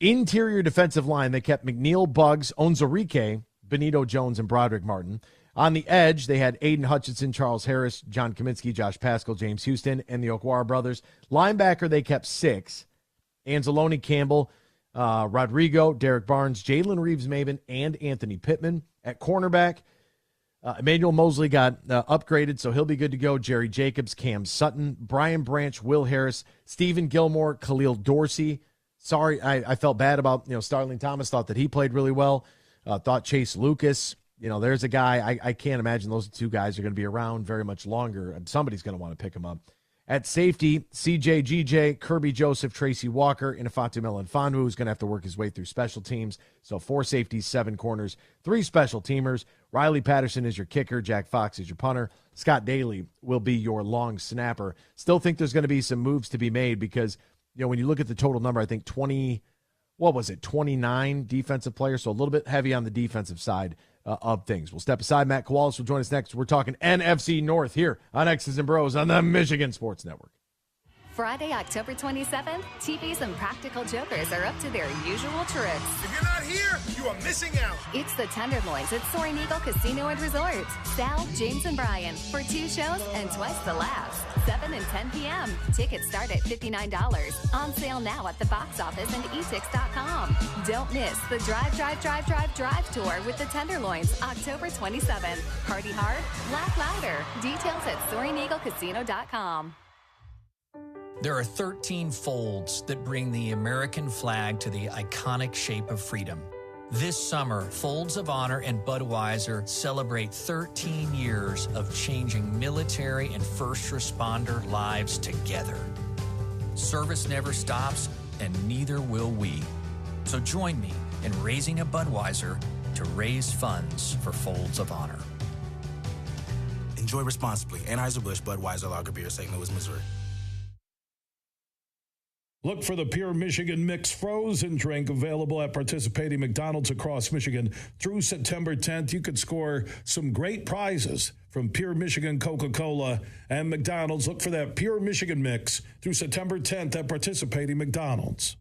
Interior defensive line, they kept McNeil, Buggs, Onwuzurike, Benito Jones, and Broderick Martin. On the edge, they had Aiden Hutchinson, Charles Harris, John Kaminsky, Josh Pascal, James Houston, and the Okwara brothers. Linebacker, they kept 6. Anzalone Campbell, Rodrigo, Derek Barnes, Jalen Reeves-Maven, and Anthony Pittman. At cornerback, Emmanuel Mosley got upgraded, so he'll be good to go. Jerry Jacobs, Cam Sutton, Brian Branch, Will Harris, Stephen Gilmore, Khalil Dorsey. Sorry, I felt bad about, Starling Thomas, thought that he played really well. Thought Chase Lucas, there's a guy, I can't imagine those 2 guys are going to be around very much longer. Somebody's going to want to pick him up. At safety, CJ GJ, Kirby Joseph, Tracy Walker, and Ifatu Melifonwu, who's going to have to work his way through special teams. So 4 safeties, 7 corners, 3 special teamers. Riley Patterson is your kicker. Jack Fox is your punter. Scott Daly will be your long snapper. Still think there's going to be some moves to be made because, when you look at the total number, I think 29 defensive players, so a little bit heavy on the defensive side of things. We'll step aside. Matt Kowalis will join us next. We're talking NFC North here on X's and Bros on the Michigan Sports Network. Friday, October 27th, TVs and Practical Jokers are up to their usual tricks. If you're not here, you are missing out. It's the Tenderloins at Soaring Eagle Casino and Resort. Sal, James, and Brian for 2 shows and twice the laughs. 7 and 10 p.m. Tickets start at $59. On sale now at the box office and etix.com. Don't miss the Drive Tour with the Tenderloins, October 27th. Party hard, laugh louder. Details at SoaringEagleCasino.com. There are 13 folds that bring the American flag to the iconic shape of freedom. This summer, Folds of Honor and Budweiser celebrate 13 years of changing military and first responder lives together. Service never stops, and neither will we. So join me in raising a Budweiser to raise funds for Folds of Honor. Enjoy responsibly. Anheuser-Busch Budweiser Lager Beer, St. Louis, Missouri. Look for the Pure Michigan Mix frozen drink available at participating McDonald's across Michigan through September 10th. You could score some great prizes from Pure Michigan Coca-Cola and McDonald's. Look for that Pure Michigan Mix through September 10th at participating McDonald's.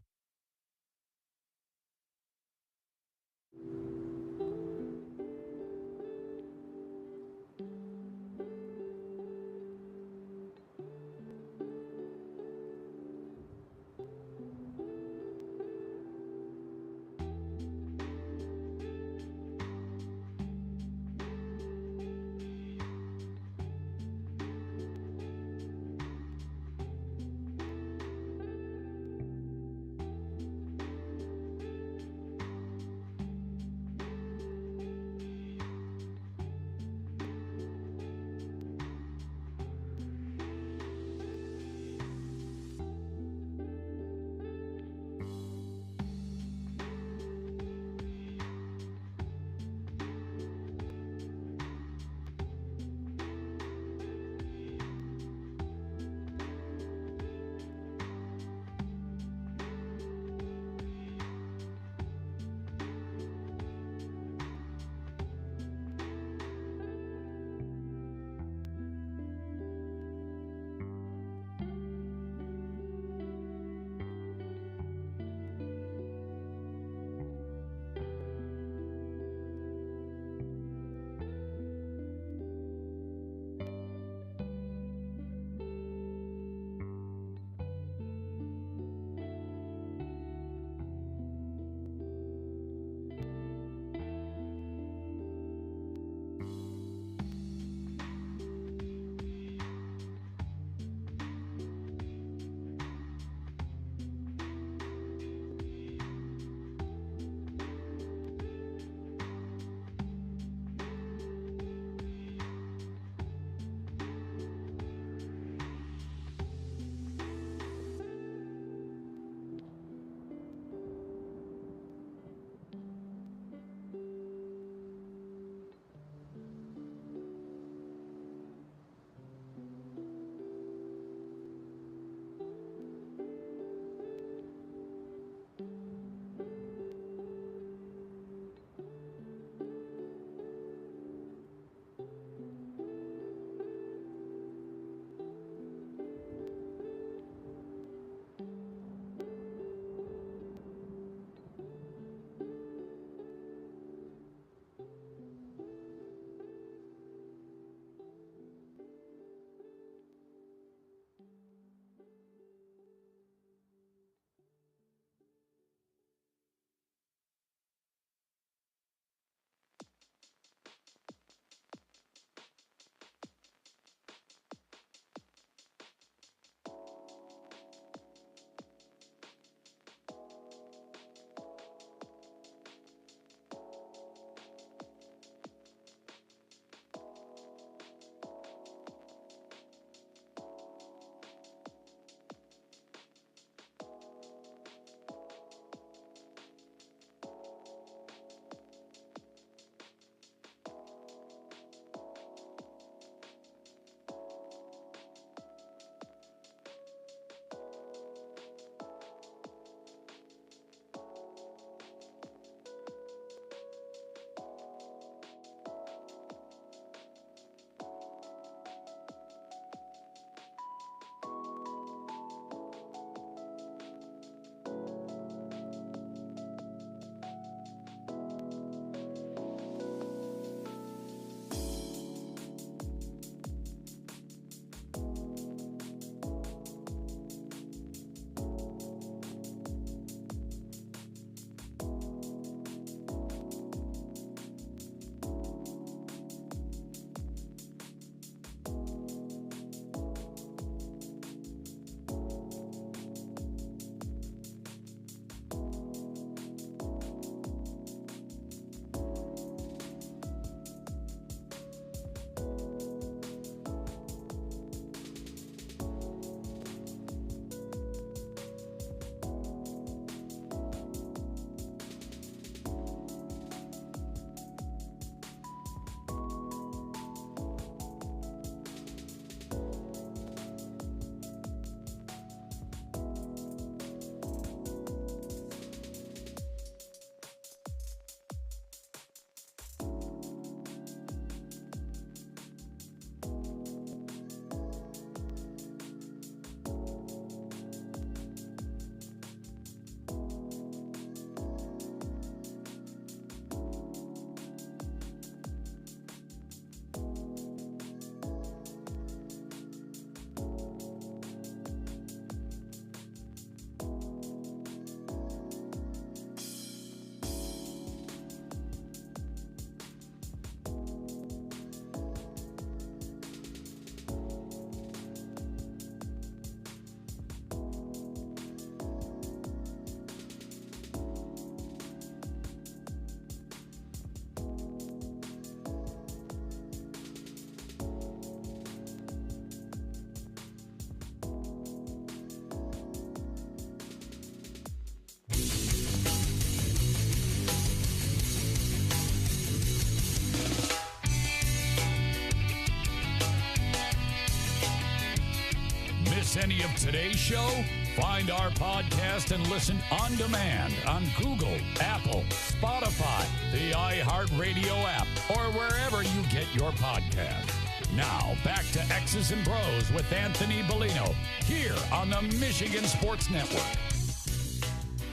miss any of today's show? Find our podcast and listen on demand on Google, Apple, Spotify, the iHeartRadio app, or wherever you get your podcast. Now, back to X's and Bros with Anthony Bellino here on the Michigan Sports Network.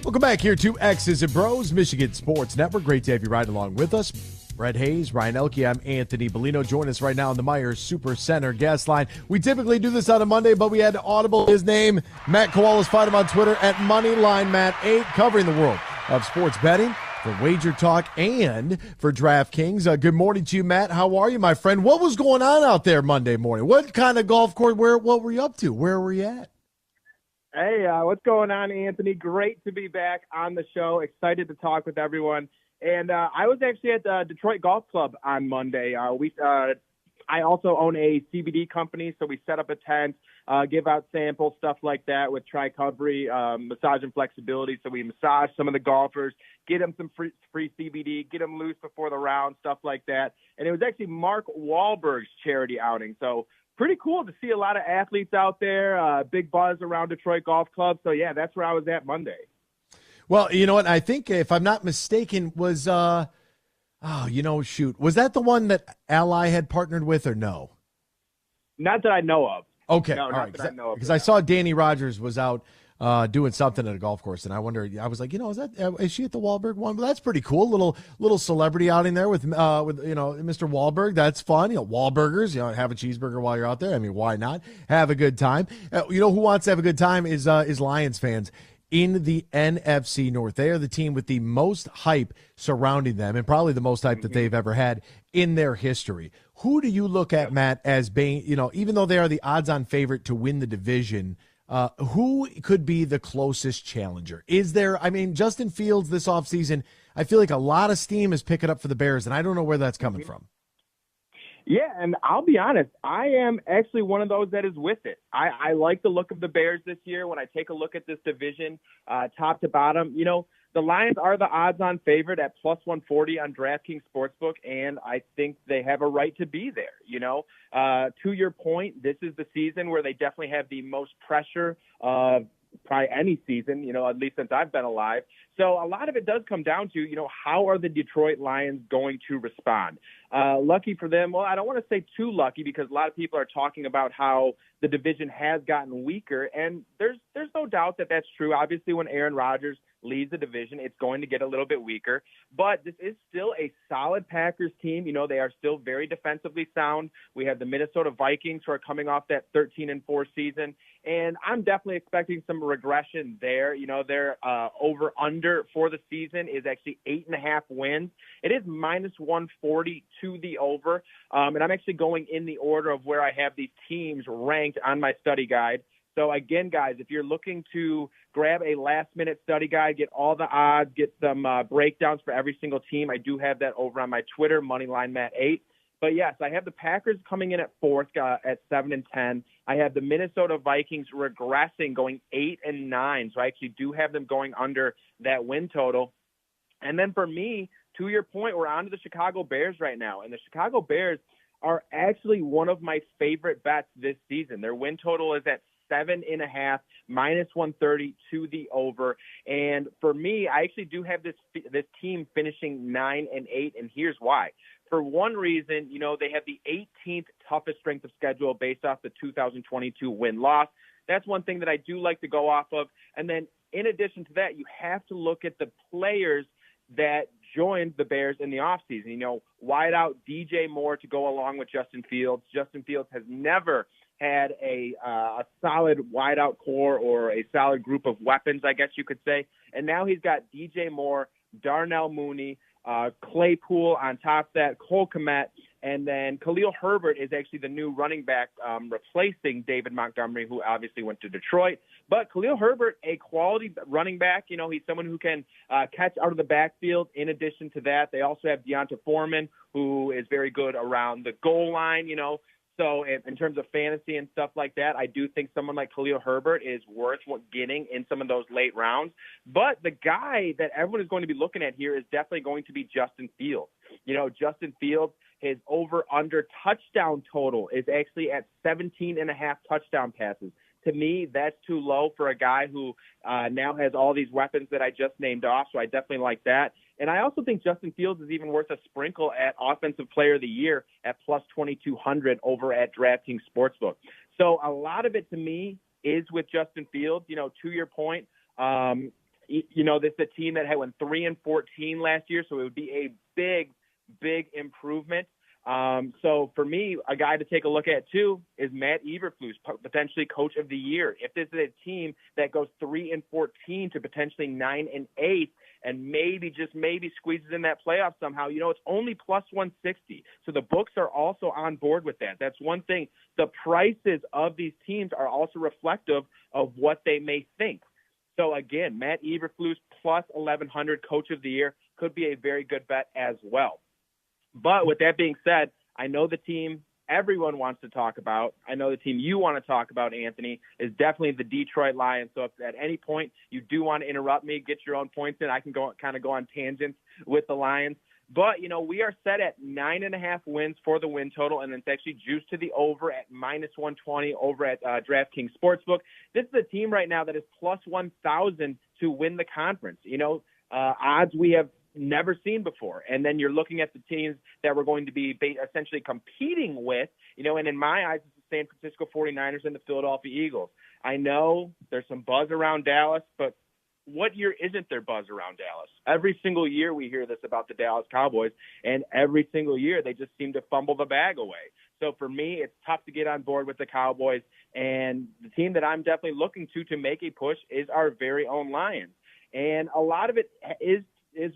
Welcome back here to X's and Bros, Michigan Sports Network. Great to have you riding along with us. Brett Hayes, Ryan Elke, I'm Anthony Bellino. Join us right now on the Myers Super Center guest line. We typically do this on a Monday, but we had to audible his name. Matt Kowalis, find him on Twitter at MoneylineMatt8, covering the world of sports betting for Wager Talk and for DraftKings. Good morning to you, Matt. How are you, my friend? What was going on out there Monday morning? What kind of golf course? What were you up to? Where were you at? Hey, what's going on, Anthony? Great to be back on the show. Excited to talk with everyone. And I was actually at the Detroit Golf Club on Monday. I also own a CBD company, so we set up a tent, give out samples, stuff like that with Tri-Covery, massage and flexibility. So we massage some of the golfers, get them some free CBD, get them loose before the round, stuff like that. And it was actually Mark Wahlberg's charity outing. So pretty cool to see a lot of athletes out there, big buzz around Detroit Golf Club. So, yeah, that's where I was at Monday. Well, you know what? I think, if I'm not mistaken, was was that the one that Ally had partnered with or no? Not that I know of. Okay, no, all right. Because I I saw Danny Rogers was out doing something at a golf course, and I was like, is she at the Wahlberg one? Well, that's pretty cool. Little celebrity outing there with Mr. Wahlberg. That's fun. Wahlburgers. Have a cheeseburger while you're out there. I mean, why not? Have a good time. Who wants to have a good time is Lions fans in the NFC North. They are the team with the most hype surrounding them, and probably the most hype that they've ever had in their history. Who do you look at, Matt, as being, even though they are the odds-on favorite to win the division, who could be the closest challenger? Is there, Justin Fields this offseason, I feel like a lot of steam is picking up for the Bears, and I don't know where that's coming from. Yeah, and I'll be honest, I am actually one of those that is with it. I like the look of the Bears this year. When I take a look at this division, top to bottom, the Lions are the odds-on favorite at plus 140 on DraftKings Sportsbook, and I think they have a right to be there. To your point, this is the season where they definitely have the most pressure of probably any season, at least since I've been alive. So a lot of it does come down to, how are the Detroit Lions going to respond? Lucky for them. Well, I don't want to say too lucky, because a lot of people are talking about how the division has gotten weaker, and there's no doubt that that's true. Obviously, when Aaron Rodgers leads the division, it's going to get a little bit weaker, but this is still a solid Packers team. They are still very defensively sound. We have the Minnesota Vikings, who are coming off that 13-4 season, and I'm definitely expecting some regression there. Their over-under for the season is actually 8.5 wins. It is minus 140 to the over, and I'm actually going in the order of where I have these teams ranked on my study guide. So again, guys, if you're looking to grab a last-minute study guide, get all the odds, get some breakdowns for every single team, I do have that over on my Twitter, MoneylineMatt8. But yes, I have the Packers coming in at fourth at 7-10. I have the Minnesota Vikings regressing, going 8-9. So I actually do have them going under that win total. And then for me, to your point, we're on to the Chicago Bears right now. And the Chicago Bears are actually one of my favorite bets this season. Their win total is at 7.5, minus 130 to the over. And for me, I actually do have this team finishing 9-8, and here's why. For one reason, they have the 18th toughest strength of schedule based off the 2022 win-loss. That's one thing that I do like to go off of. And then in addition to that, you have to look at the players that joined the Bears in the offseason. Wide out DJ Moore to go along with Justin Fields. Justin Fields has never had a solid wideout core or a solid group of weapons, I guess you could say. And now he's got DJ Moore, Darnell Mooney, Claypool on top of that, Cole Kmet, and then Khalil Herbert is actually the new running back replacing David Montgomery, who obviously went to Detroit. But Khalil Herbert, a quality running back, he's someone who can catch out of the backfield. In addition to that, they also have Deonta Foreman, who is very good around the goal line, So in terms of fantasy and stuff like that, I do think someone like Khalil Herbert is worth getting in some of those late rounds. But the guy that everyone is going to be looking at here is definitely going to be Justin Fields. Justin Fields, his over-under touchdown total is actually at 17.5 touchdown passes. To me, that's too low for a guy who now has all these weapons that I just named off, so I definitely like that. And I also think Justin Fields is even worth a sprinkle at Offensive Player of the Year at plus 2,200 over at DraftKings Sportsbook. So a lot of it to me is with Justin Fields. To your point, this is a team that went 3-14 last year, so it would be a big improvement. So for me, a guy to take a look at too is Matt Eberflus, potentially Coach of the Year. If this is a team that goes 3-14 to potentially 9-8, and maybe squeezes in that playoff somehow, it's only plus 160. So the books are also on board with that. That's one thing. The prices of these teams are also reflective of what they may think. So again, Matt Eberflus plus 1,100 Coach of the Year could be a very good bet as well. But with that being said, I know the team everyone wants to talk about, I know the team you want to talk about, Anthony, is definitely the Detroit Lions. So if at any point you do want to interrupt me, get your own points in, I can go on tangents with the Lions. But, we are set at 9.5 wins for the win total, and it's actually juiced to the over at minus 120 over at DraftKings Sportsbook. This is a team right now that is plus 1,000 to win the conference. Odds we have never seen before. And then you're looking at the teams that we're going to be essentially competing with, and in my eyes, it's the San Francisco 49ers and the Philadelphia Eagles. I know there's some buzz around Dallas, but what year isn't there buzz around Dallas? Every single year we hear this about the Dallas Cowboys, and every single year they just seem to fumble the bag away. So for me, it's tough to get on board with the Cowboys, and the team that I'm definitely looking to make a push is our very own Lions. And a lot of it is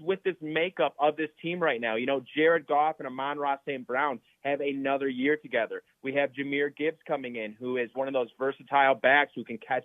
with this makeup of this team right now. Jared Goff and Amon-Ra St. Brown have another year together. We have Jahmyr Gibbs coming in, who is one of those versatile backs who can catch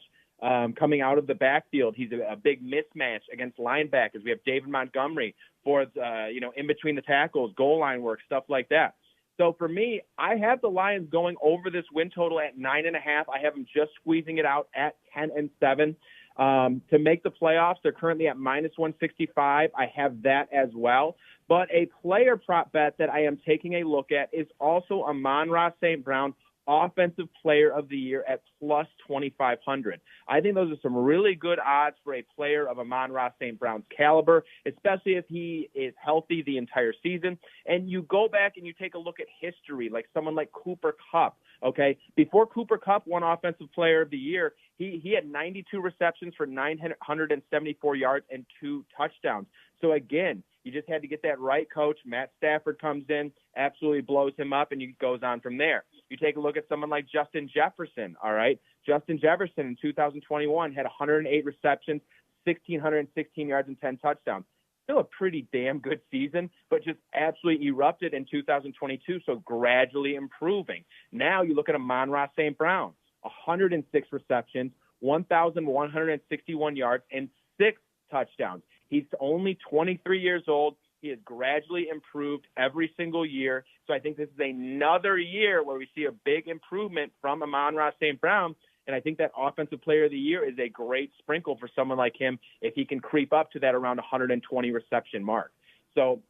coming out of the backfield. He's a big mismatch against linebackers. We have David Montgomery for, in between the tackles, goal line work, stuff like that. So for me, I have the Lions going over this win total at 9.5. I have them just squeezing it out at 10-7. To make the playoffs, they're currently at minus 165. I have that as well. But a player prop bet that I am taking a look at is also Amon-Ra St. Brown, Offensive Player of the Year at plus 2,500. I think those are some really good odds for a player of Amon-Ra St. Brown's caliber, especially if he is healthy the entire season. And you go back and you take a look at history, like someone like Cooper Kupp. Okay, before Cooper Kupp won Offensive Player of the Year, he had 92 receptions for 974 yards and 2 touchdowns. So again, you just had to get that right coach. Matt Stafford comes in, absolutely blows him up, and he goes on from there. You take a look at someone like Justin Jefferson, all right? Justin Jefferson in 2021 had 108 receptions, 1,616 yards, and 10 touchdowns. Still a pretty damn good season, but just absolutely erupted in 2022, so gradually improving. Now you look at Amon-Ra St. Brown, 106 receptions, 1,161 yards, and 6 touchdowns. He's only 23 years old. He has gradually improved every single year. So I think this is another year where we see a big improvement from Amon-Ra St. Brown. And I think that Offensive Player of the Year is a great sprinkle for someone like him if he can creep up to that around 120 reception mark. So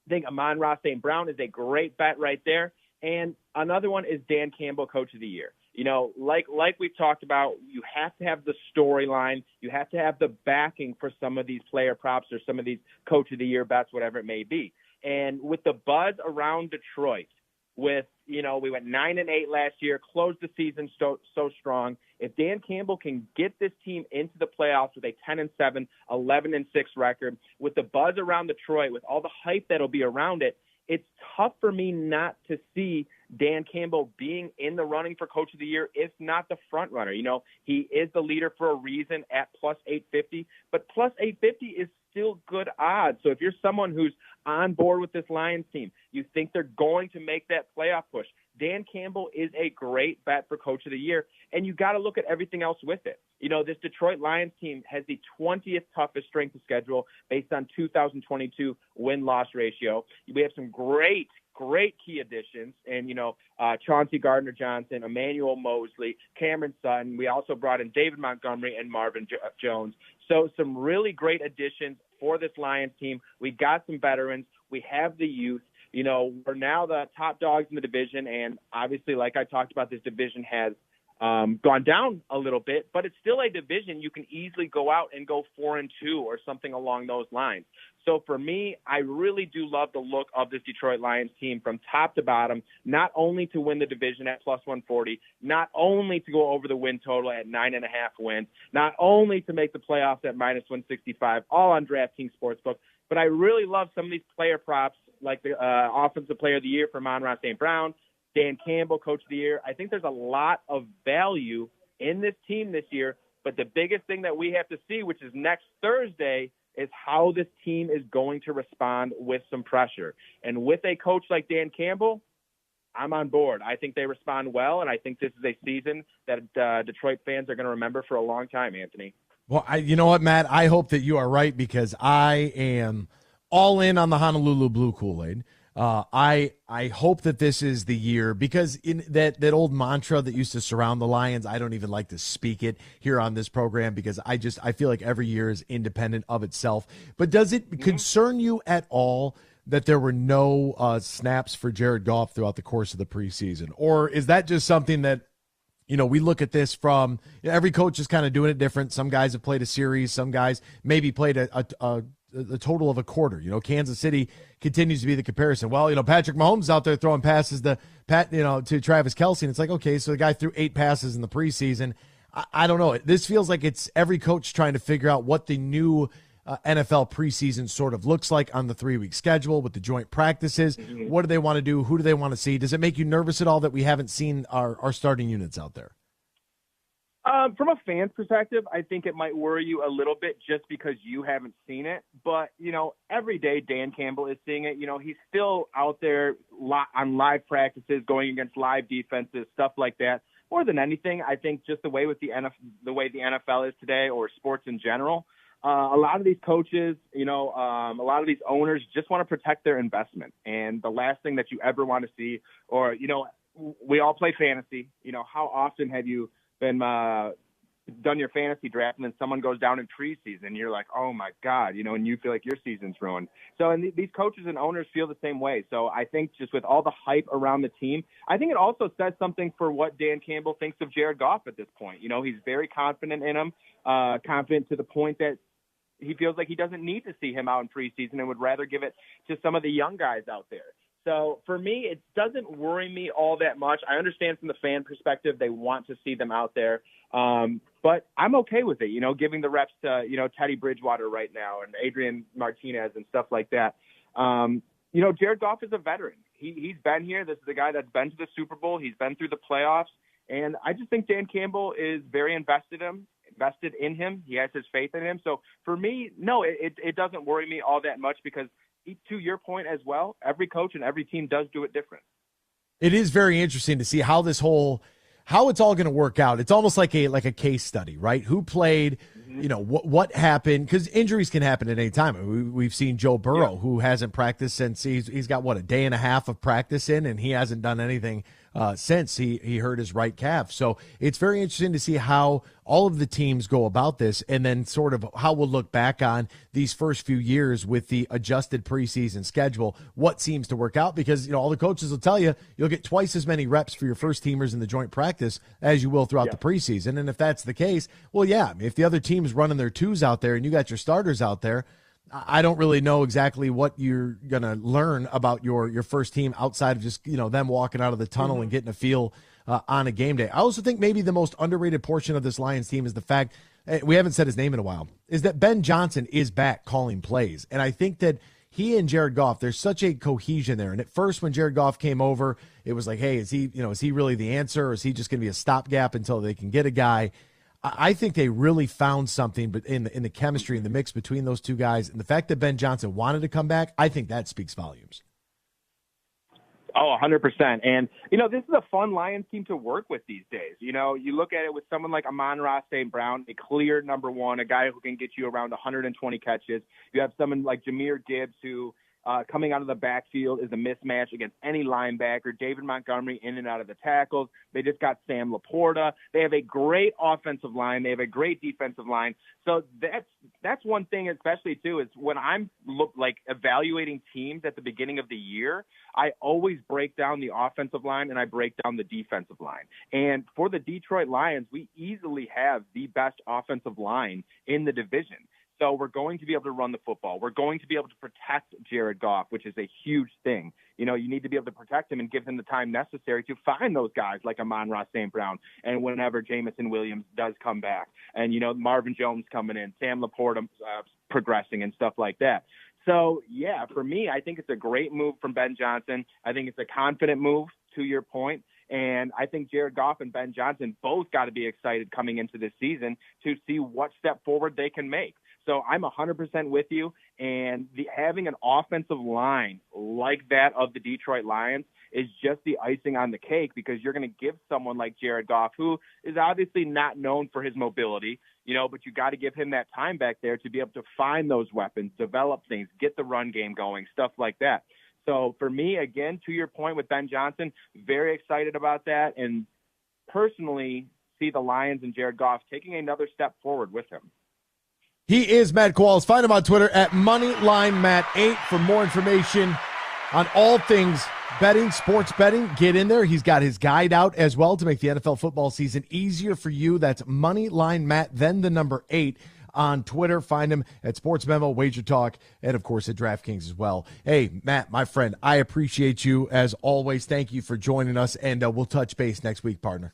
I think Amon-Ra St. Brown is a great bet right there. And another one is Dan Campbell, Coach of the Year. Like we've talked about, you have to have the storyline. You have to have the backing for some of these player props or some of these Coach of the Year bets, whatever it may be. And with the buzz around Detroit, we went 9-8 last year, closed the season so strong. If Dan Campbell can get this team into the playoffs with a 10-7, 11-6 record, with the buzz around Detroit, with all the hype that'll be around it, it's tough for me not to see Dan Campbell being in the running for Coach of the Year, if not the front runner. He is the leader for a reason at plus 850, but plus 850 is still good odds. So if you're someone who's on board with this Lions team, you think they're going to make that playoff push, Dan Campbell is a great bet for Coach of the Year, and you got to look at everything else with it. This Detroit Lions team has the 20th toughest strength of schedule based on 2022 win-loss ratio. We have some great key additions, and Chauncey Gardner-Johnson, Emmanuel Mosley, Cameron Sutton. We also brought in David Montgomery and Marvin Jones. So some really great additions for this Lions team. We got some veterans. We have the youth. We're now the top dogs in the division, and obviously, like I talked about, this division has gone down a little bit, but it's still a division you can easily go out and go 4-2 or something along those lines. So for me, I really do love the look of this Detroit Lions team from top to bottom, not only to win the division at plus 140, not only to go over the win total at 9.5 wins, not only to make the playoffs at minus 165, all on DraftKings Sportsbook, but I really love some of these player props like the Offensive Player of the Year from Amon-Ra St. Brown, Dan Campbell, Coach of the Year. I think there's a lot of value in this team this year, but the biggest thing that we have to see, which is next Thursday, is how this team is going to respond with some pressure. And with a coach like Dan Campbell, I'm on board. I think they respond well, and I think this is a season that Detroit fans are going to remember for a long time, Anthony. Well, you know what, Matt? I hope that you are right because I am all in on the Honolulu Blue Kool-Aid. I hope that this is the year because in that old mantra that used to surround the Lions, I don't even like to speak it here on this program because I feel like every year is independent of itself. But does it concern you at all that there were no snaps for Jared Goff throughout the course of the preseason? Or is that just something that, we look at this from every coach is kind of doing it different. Some guys have played a series. Some guys maybe played a total of a quarter. Kansas City continues to be the comparison. Well, Patrick Mahomes out there throwing passes to Travis Kelce, and it's like, okay, so the guy threw 8 passes in the preseason. I don't know. This feels like it's every coach trying to figure out what the new NFL preseason sort of looks like on the 3-week schedule with the joint practices. Mm-hmm. What do they want to do? Who do they want to see? Does it make you nervous at all that we haven't seen our starting units out there? From a fan's perspective, I think it might worry you a little bit just because you haven't seen it. But, every day Dan Campbell is seeing it. He's still out there on live practices, going against live defenses, stuff like that. More than anything, I think just the way the NFL is today or sports in general, a lot of these coaches, a lot of these owners just want to protect their investment. And the last thing that you ever want to see or, we all play fantasy. How often have you been done your fantasy draft and then someone goes down in preseason, you're like, oh my God, and you feel like your season's ruined. So, and these coaches and owners feel the same way. So I think just with all the hype around the team, I think it also says something for what Dan Campbell thinks of Jared Goff at this point. He's very confident in him, confident to the point that he feels like he doesn't need to see him out in preseason and would rather give it to some of the young guys out there. So for me, it doesn't worry me all that much. I understand from the fan perspective, they want to see them out there. But I'm okay with it, giving the reps to, Teddy Bridgewater right now and Adrian Martinez and stuff like that. Jared Goff is a veteran. He's been here. This is a guy that's been to the Super Bowl. He's been through the playoffs. And I just think Dan Campbell is very invested in him. He has his faith in him. So for me, no, it doesn't worry me all that much because to your point as well, every coach and every team does do it different. It is very interesting to see how it's all going to work out. It's almost like a case study, right? Who played, what happened, because injuries can happen at any time. We've seen Joe Burrow, who hasn't practiced since he's got a day and a half of practice in, and he hasn't done anything since he hurt his right calf. So it's very interesting to see how all of the teams go about this, and then sort of how we'll look back on these first few years with the adjusted preseason schedule, what seems to work out, because all the coaches will tell you you'll get twice as many reps for your first teamers in the joint practice as you will throughout the preseason. And if that's the case, well, yeah, if the other team's running their twos out there and you got your starters out there, I don't really know exactly what you're going to learn about your first team outside of just, them walking out of the tunnel and getting a feel on a game day. I also think maybe the most underrated portion of this Lions team is the fact, we haven't said his name in a while, is that Ben Johnson is back calling plays. And I think that he and Jared Goff, there's such a cohesion there. And at first when Jared Goff came over, it was like, hey, is he really the answer, or is he just going to be a stopgap until they can get a guy? I think they really found something but in the chemistry and the mix between those two guys. And the fact that Ben Johnson wanted to come back, I think that speaks volumes. Oh, 100%. And, this is a fun Lions team to work with these days. You look at it with someone like Amon-Ra St. Brown, a clear number one, a guy who can get you around 120 catches. You have someone like Jahmyr Gibbs who coming out of the backfield is a mismatch against any linebacker. David Montgomery in and out of the tackles. They just got Sam Laporta. They have a great offensive line. They have a great defensive line. So that's one thing, especially too, is when I'm evaluating teams at the beginning of the year, I always break down the offensive line and I break down the defensive line. And for the Detroit Lions, we easily have the best offensive line in the division. So we're going to be able to run the football. We're going to be able to protect Jared Goff, which is a huge thing. You need to be able to protect him and give him the time necessary to find those guys like Amon-Ra St. Brown and whenever Jamison Williams does come back. And, Marvin Jones coming in, Sam Laporta progressing and stuff like that. So, yeah, for me, I think it's a great move from Ben Johnson. I think it's a confident move, to your point. And I think Jared Goff and Ben Johnson both got to be excited coming into this season to see what step forward they can make. So I'm 100% with you, and having an offensive line like that of the Detroit Lions is just the icing on the cake, because you're going to give someone like Jared Goff, who is obviously not known for his mobility, but you got to give him that time back there to be able to find those weapons, develop things, get the run game going, stuff like that. So for me, again, to your point with Ben Johnson, very excited about that, and personally see the Lions and Jared Goff taking another step forward with him. He is Matt Kowalis. Find him on Twitter at MoneyLineMatt8 for more information on all things betting, sports betting. Get in there. He's got his guide out as well to make the NFL football season easier for you. That's MoneyLineMatt, then the number 8 on Twitter. Find him at Sports Memo, Wager Talk, and, of course, at DraftKings as well. Hey, Matt, my friend, I appreciate you as always. Thank you for joining us, and we'll touch base next week, partner.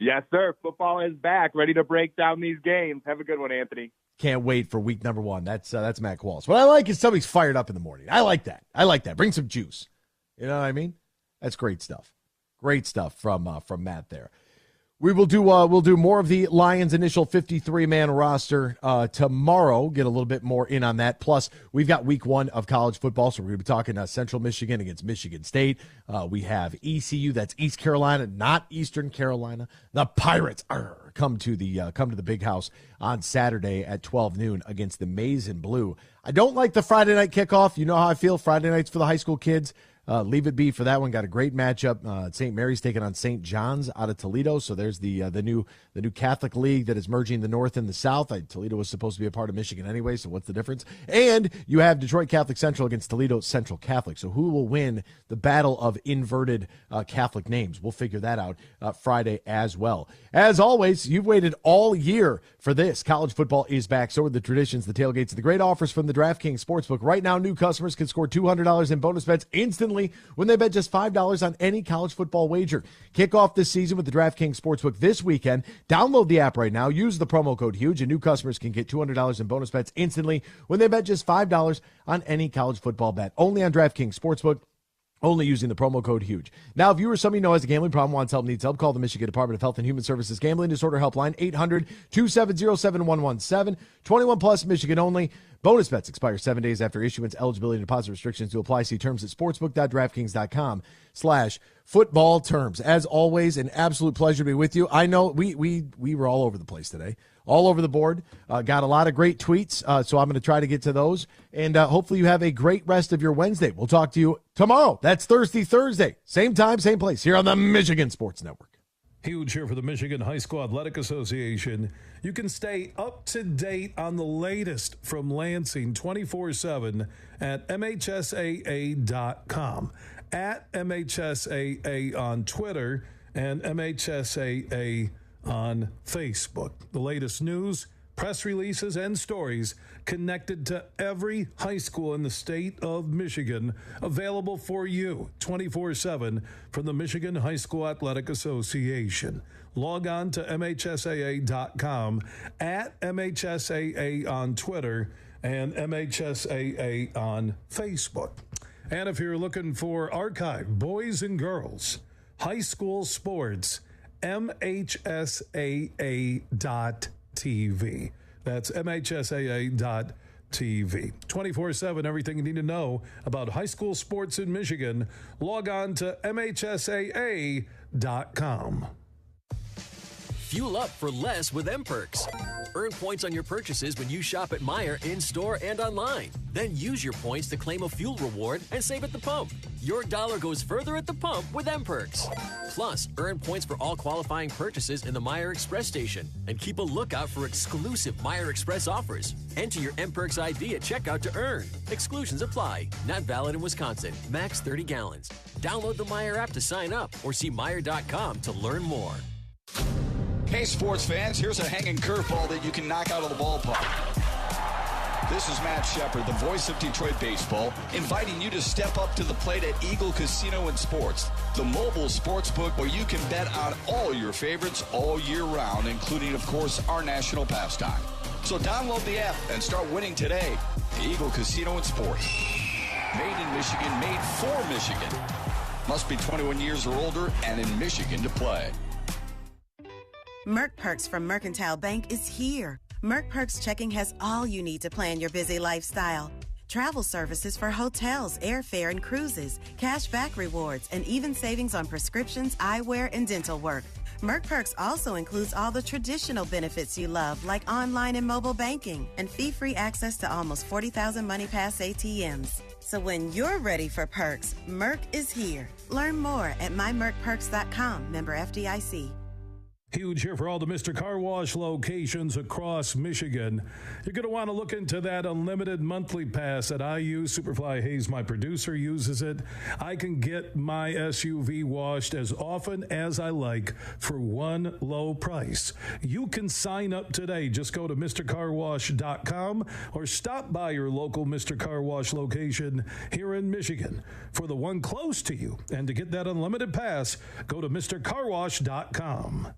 Yes, sir. Football is back, ready to break down these games. Have a good one, Anthony. Can't wait for week number 1. That's Matt Kowalis. What I like is somebody's fired up in the morning. I like that. Bring some juice. You know what I mean? That's great stuff. Great stuff from Matt there. We'll do more of the Lions' initial 53-man roster tomorrow. Get a little bit more in on that. Plus, we've got week 1 of college football, so we're going to be talking Central Michigan against Michigan State. We have ECU, that's East Carolina, not Eastern Carolina. The Pirates come to the big house on Saturday at 12 noon against the Maize and Blue. I don't like the Friday night kickoff. You know how I feel. Friday nights for the high school kids. Leave it be for that one. Got a great matchup. St. Mary's taking on St. John's out of Toledo. So there's the new Catholic League that is merging the North and the South. Toledo was supposed to be a part of Michigan anyway, so what's the difference? And you have Detroit Catholic Central against Toledo Central Catholic. So who will win the battle of inverted Catholic names? We'll figure that out Friday as well. As always, you've waited all year for this. College football is back. So are the traditions, the tailgates, and the great offers from the DraftKings Sportsbook. Right now, new customers can score $200 in bonus bets instantly when they bet just $5 on any college football wager. Kick off this season with the DraftKings Sportsbook this weekend. Download the app right now. Use the promo code HUGE, and new customers can get $200 in bonus bets instantly when they bet just $5 on any college football bet. Only on DraftKings Sportsbook. Only using the promo code HUGE. Now, if you or somebody you know has a gambling problem, wants help, needs help, call the Michigan Department of Health and Human Services Gambling Disorder Helpline, 800-270-7117. 21 plus, Michigan only. Bonus bets expire 7 days after issuance. Eligibility and deposit restrictions to apply. See terms at sportsbook.draftkings.com/football terms. As always, an absolute pleasure to be with you. I know we were all over the place today. All over the board. Got a lot of great tweets, so I'm going to try to get to those. And hopefully you have a great rest of your Wednesday. We'll talk to you tomorrow. That's Thursday. Same time, same place, here on the Michigan Sports Network. Huge here for the Michigan High School Athletic Association. You can stay up to date on the latest from Lansing 24/7 at MHSAA.com, at MHSAA on Twitter, and MHSAA on Facebook. The latest news, press releases, and stories connected to every high school in the state of Michigan, available for you 24/7 from the Michigan High School Athletic Association. Log on to MHSAA.com, at MHSAA on Twitter, and MHSAA on Facebook. And if you're looking for archive, boys and girls, high school sports, MHSAA.TV. That's MHSAA.TV. 24/7, everything you need to know about high school sports in Michigan. Log on to MHSAA.com. Fuel up for less with M-Perks. Earn points on your purchases when you shop at Meijer in-store and online. Then use your points to claim a fuel reward and save at the pump. Your dollar goes further at the pump with M-Perks. Plus, earn points for all qualifying purchases in the Meijer Express station and keep a lookout for exclusive Meijer Express offers. Enter your M-Perks ID at checkout to earn. Exclusions apply. Not valid in Wisconsin. Max 30 gallons. Download the Meijer app to sign up or see Meijer.com to learn more. Hey, sports fans, here's a hanging curveball that you can knock out of the ballpark. This is Matt Shepard, the voice of Detroit baseball, inviting you to step up to the plate at Eagle Casino and Sports, the mobile sports book where you can bet on all your favorites all year round, including, of course, our national pastime. So download the app and start winning today. Eagle Casino and Sports. Made in Michigan, made for Michigan. Must be 21 years or older and in Michigan to play. Merck Perks from Mercantile Bank is here. Merck Perks checking has all you need to plan your busy lifestyle. Travel services for hotels, airfare, and cruises, cash back rewards, and even savings on prescriptions, eyewear, and dental work. Merck Perks also includes all the traditional benefits you love, like online and mobile banking, and fee-free access to almost 40,000 MoneyPass ATMs. So when you're ready for perks, Merck is here. Learn more at mymerckperks.com, member FDIC. Huge here for all the Mr. Car Wash locations across Michigan. You're going to want to look into that unlimited monthly pass that I use. Superfly Hayes, my producer, uses it. I can get my SUV washed as often as I like for one low price. You can sign up today. Just go to MrCarWash.com or stop by your local Mr. Car Wash location here in Michigan for the one close to you. And to get that unlimited pass, go to MrCarWash.com.